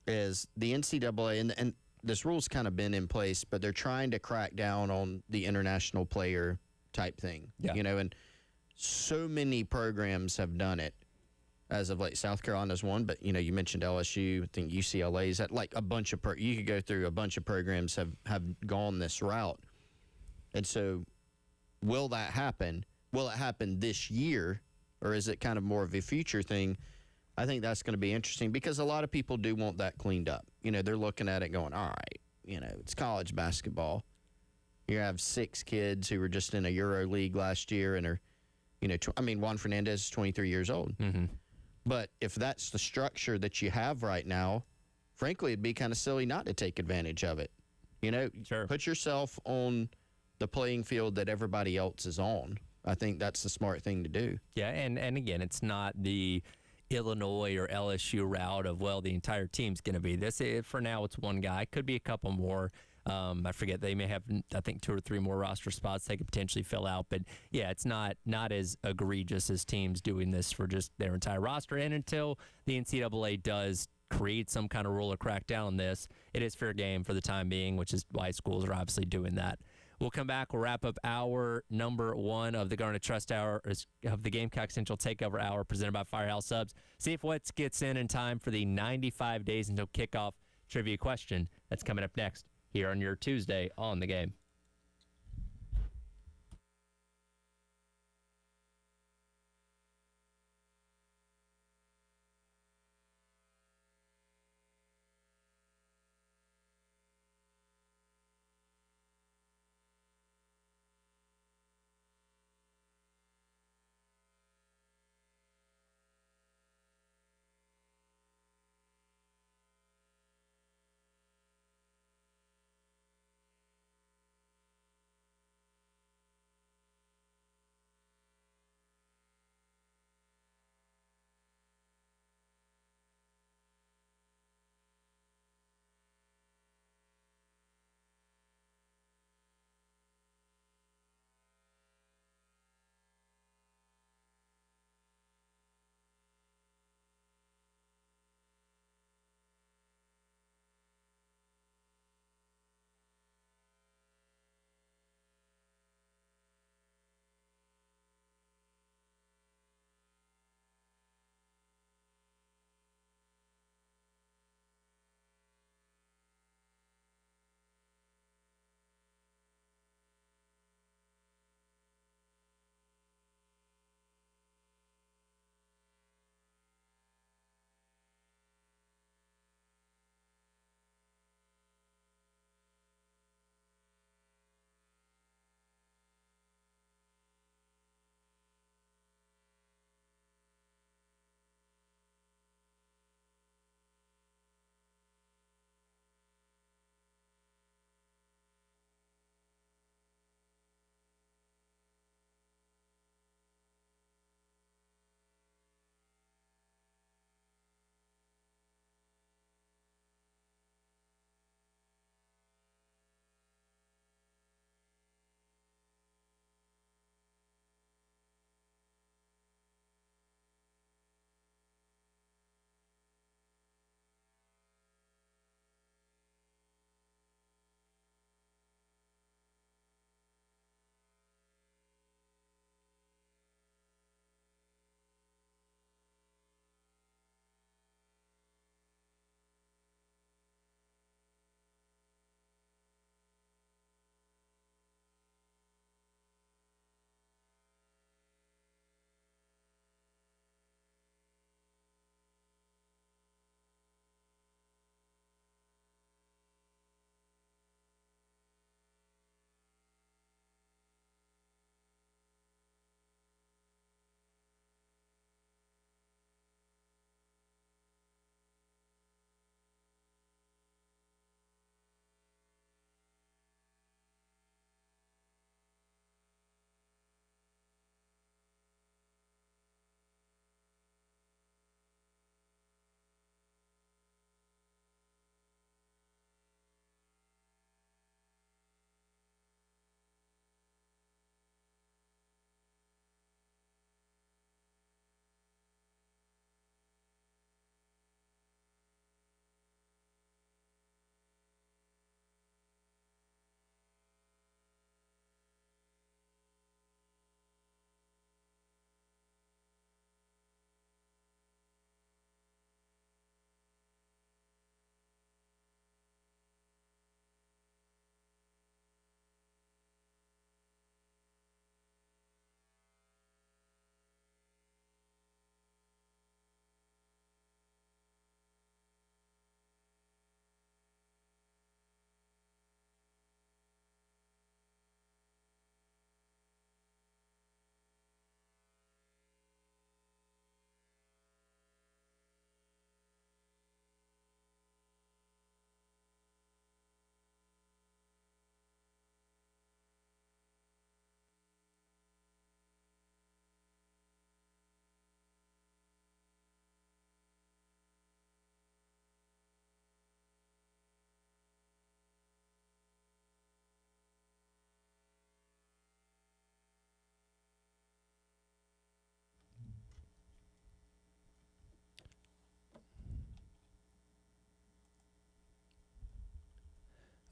is the NCAA and this rule's kind of been in place, but they're trying to crack down on the international player type thing. Yeah. And so many programs have done it as of late. South Carolina's one, but you mentioned LSU. I think UCLA's at like a bunch of you could go through a bunch of programs have gone this route. And so, will that happen? Will it happen this year, or is it kind of more of a future thing? I think that's going to be interesting because a lot of people do want that cleaned up. They're looking at it going, all right, it's college basketball. You have 6 kids who were just in a Euro League last year and are, Juan Fernandez is 23 years old. Mm-hmm. But if that's the structure that you have right now, frankly, it'd be kind of silly not to take advantage of it. Sure. Put yourself on the playing field that everybody else is on. I think that's the smart thing to do. Yeah, and again, it's not the Illinois or LSU route of, well, the entire team's going to be this. For now, it's one guy. Could be a couple more. I forget. They may have, I think, 2 or 3 more roster spots they could potentially fill out. But, yeah, it's not as egregious as teams doing this for just their entire roster. And until the NCAA does create some kind of rule or crack down on this, it is fair game for the time being, which is why schools are obviously doing that. We'll come back. We'll wrap up hour number 1 of the Garnet Trust Hour, of the Gamecock Central Takeover Hour presented by Firehouse Subs. See if Wetz gets in time for the 95 days until kickoff trivia question. That's coming up next here on your Tuesday on the Game.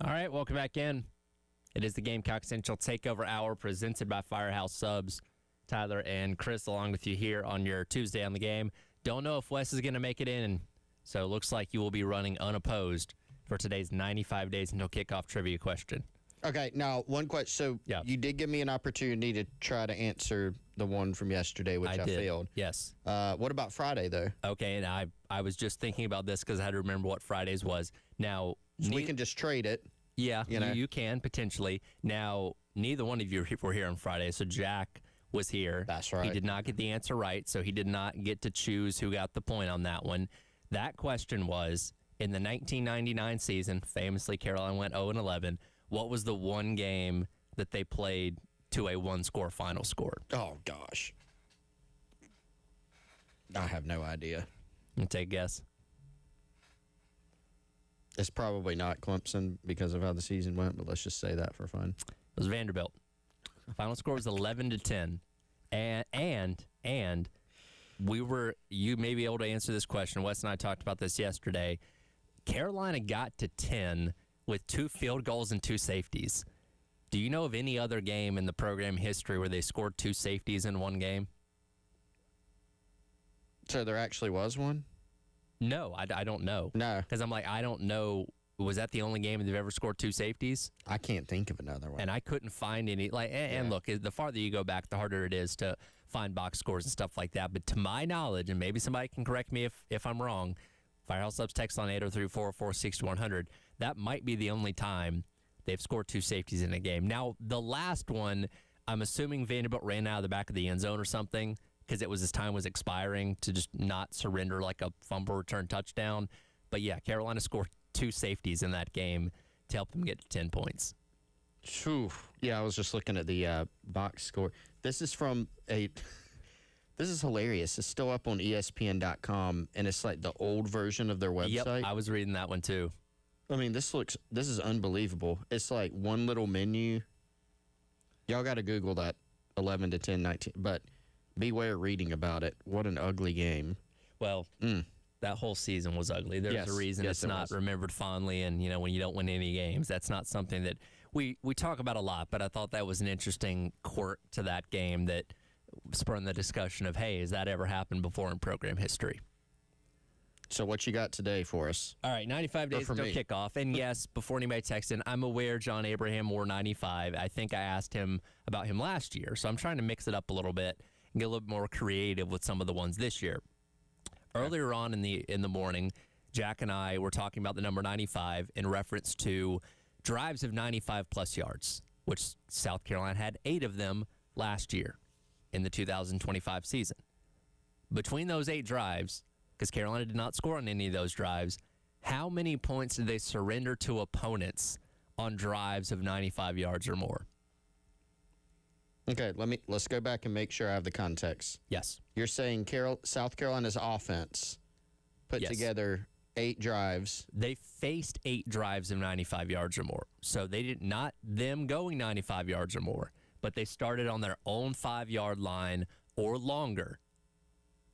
All right, welcome back in. It is the Gamecock Central Takeover Hour presented by Firehouse Subs. Tyler and Chris along with you here on your Tuesday on the game. Don't know if Wes is going to make it in, so it looks like you will be running unopposed for today's 95 days until kickoff trivia question. Okay, now one question. So you did give me an opportunity to try to answer the one from yesterday, which I failed. Yes. What about Friday, though? Okay, and I was just thinking about this because I had to remember what Friday's was. Now, so we can just trade it. Yeah, you can potentially. Now, neither one of you were here on Friday, so Jack was here. That's right. He did not get the answer right, so he did not get to choose who got the point on that one. That question was, in the 1999 season, famously Carolina went 0-11, what was the one game that they played to a one-score final score? Oh, gosh. I have no idea. You take a guess. It's probably not Clemson because of how the season went, but let's just say that for fun. It was Vanderbilt. Final score was 11-10, and you may be able to answer this question. Wes and I talked about this yesterday. Carolina got to 10 with 2 field goals and 2 safeties. Do you know of any other game in the program history where they scored 2 safeties in one game? So there actually was one? No, I don't know. No. Because I'm like, I don't know. Was that the only game they've ever scored 2 safeties? I can't think of another one. And I couldn't find any. And look, the farther you go back, the harder it is to find box scores and stuff like that. But to my knowledge, and maybe somebody can correct me if I'm wrong, Firehouse Subs text on 803-404-6100, that might be the only time they've scored 2 safeties in a game. Now, the last one, I'm assuming Vanderbilt ran out of the back of the end zone or something because his time was expiring to just not surrender like a fumble return touchdown. But yeah, Carolina scored 2 safeties in that game to help them get to 10 points. Whew. Yeah, I was just looking at the box score. This is from this is hilarious. It's still up on ESPN.com, and it's like the old version of their website. Yep, I was reading that one too. I mean, this is unbelievable. It's like one little menu. Y'all got to Google that 11-10, 19. But beware reading about it. What an ugly game. Well, that whole season was ugly. There's a reason it's not remembered fondly. And, when you don't win any games, that's not something that we talk about a lot. But I thought that was an interesting quirk to that game that spurred the discussion of, hey, has that ever happened before in program history? So what you got today for us? All right, 95 days until kickoff. And yes, before anybody texts in, I'm aware John Abraham wore 95. I think I asked him about him last year. So I'm trying to mix it up a little bit and get a little more creative with some of the ones this year. Earlier on in the morning, Jack and I were talking about the number 95 in reference to drives of 95-plus yards, which South Carolina had 8 of them last year in the 2025 season. Between those 8 drives, because Carolina did not score on any of those drives, how many points did they surrender to opponents on drives of 95 yards or more? Okay, let's go back and make sure I have the context. Yes. You're saying South Carolina's offense put together 8 drives. They faced 8 drives of 95 yards or more. So they did not them going 95 yards or more, but they started on their own 5-yard line or longer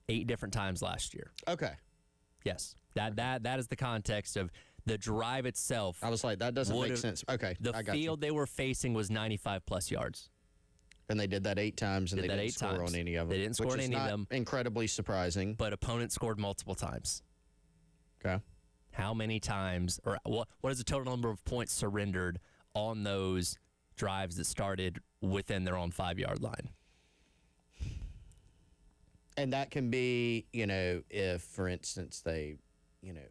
8 different times last year. Okay. Yes. That is the context of the drive itself. I was like, that doesn't make sense. Okay. The field they were facing was 95-plus yards. And they did that 8 times, and they didn't score on any of them. They didn't score on any of them. Incredibly surprising. But opponents scored multiple times. Okay. How many times, or what is the total number of points surrendered on those drives that started within their own 5-yard line? And that can be, if, for instance, they,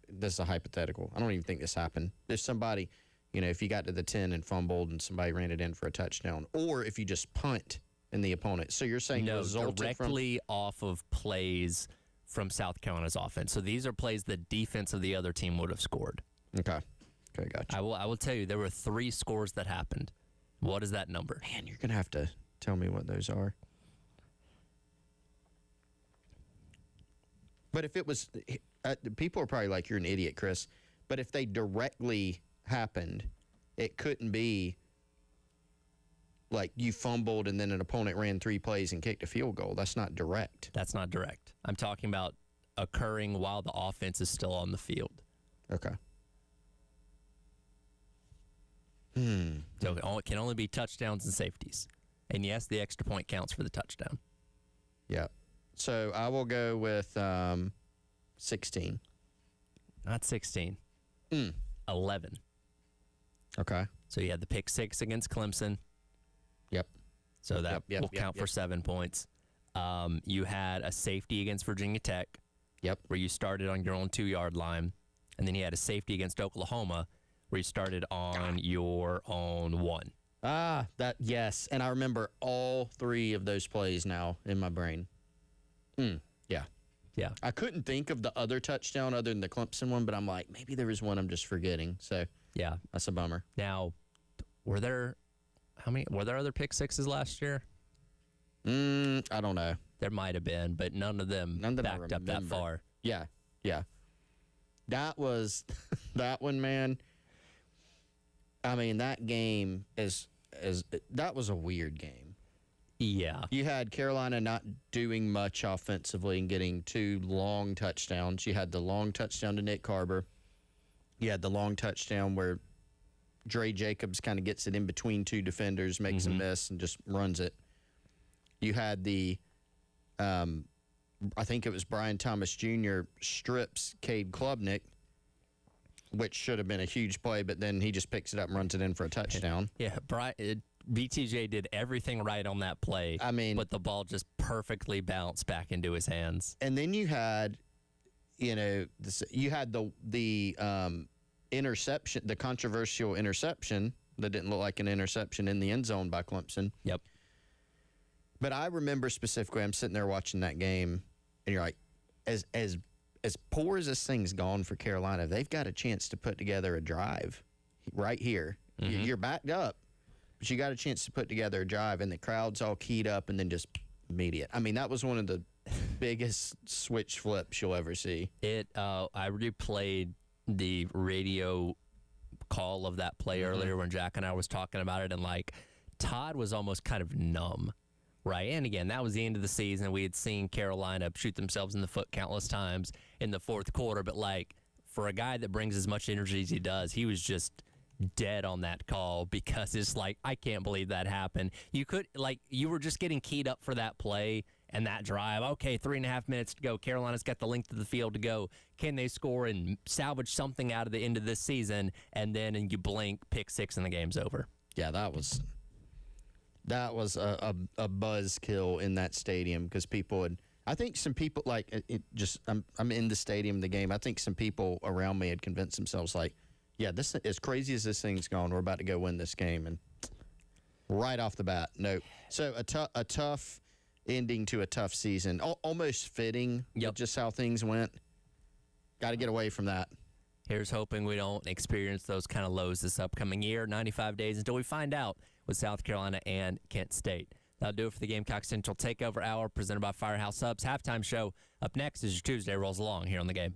this is a hypothetical. I don't even think this happened. If somebody, if you got to the 10 and fumbled and somebody ran it in for a touchdown, or if you just punt in the opponent. So you're saying directly off of plays from South Carolina's offense. So these are plays the defense of the other team would have scored. Okay, gotcha. I will tell you, there were 3 scores that happened. What is that number? Man, you're going to have to tell me what those are. But if it was, people are probably like, you're an idiot, Chris. But if they directly happened, it couldn't be like you fumbled and then an opponent ran 3 plays and kicked a field goal. That's not direct. That's not direct. I'm talking about occurring while the offense is still on the field. Okay. So it can only be touchdowns and safeties. And yes, the extra point counts for the touchdown. Yeah. So I will go with 16. Not 16. 11. Okay. So you had the pick 6 against Clemson. Yep. So that Yep, will count for 7 points. You had a safety against Virginia Tech. Yep. Where you started on your own 2-yard line. And then you had a safety against Oklahoma where you started on your own 1. Yes. And I remember all 3 of those plays now in my brain. Yeah. Yeah. I couldn't think of the other touchdown other than the Clemson one, but I'm like, maybe there was one I'm just forgetting. So yeah, that's a bummer. Now, were there other pick 6s last year? I don't know. There might have been, but none of them backed up that far. Yeah. That was that one, man. I mean, that game that was a weird game. Yeah. You had Carolina not doing much offensively and getting 2 long touchdowns. You had the long touchdown to Nick Carver. You had the long touchdown where Dre Jacobs kind of gets it in between 2 defenders, makes a miss, and just runs it. You had the, I think it was Brian Thomas Jr. strips Cade Klubnik, which should have been a huge play, but then he just picks it up and runs it in for a touchdown. Yeah, BTJ did everything right on that play. I mean, but the ball just perfectly bounced back into his hands. And then you had, the interception, the controversial interception that didn't look like an interception in the end zone by Clemson. Yep. But I remember specifically, I'm sitting there watching that game, and you're like, as poor as this thing's gone for Carolina, they've got a chance to put together a drive right here. You're backed up, but you got a chance to put together a drive, and the crowd's all keyed up, and then just immediate. I mean, that was one of the biggest switch flips you'll ever see. I replayed the radio call of that play earlier when Jack and I was talking about it, and Todd was almost kind of numb. Right, and again, that was the end of the season. We had seen Carolina shoot themselves in the foot countless times in the fourth quarter, but for a guy that brings as much energy as he does, he was just dead on that call because it's I can't believe that happened. You were just getting keyed up for that play and that drive. Okay, 3.5 minutes to go. Carolina's got the length of the field to go. Can they score and salvage something out of the end of this season? And then you blink, pick 6, and the game's over. Yeah, that was a buzzkill in that stadium because I think some people I'm in the stadium, the game. I think some people around me had convinced themselves this as crazy as this thing's gone, we're about to go win this game, and right off the bat, no. So a tough ending to a tough season, almost fitting. With just how things went. Got to get away from that. Here's hoping we don't experience those kind of lows this upcoming year. 95 days until we find out with South Carolina and Kent State. That'll do it for the Gamecock Central Takeover Hour presented by Firehouse Subs. Halftime show up next as your Tuesday rolls along here on The Game.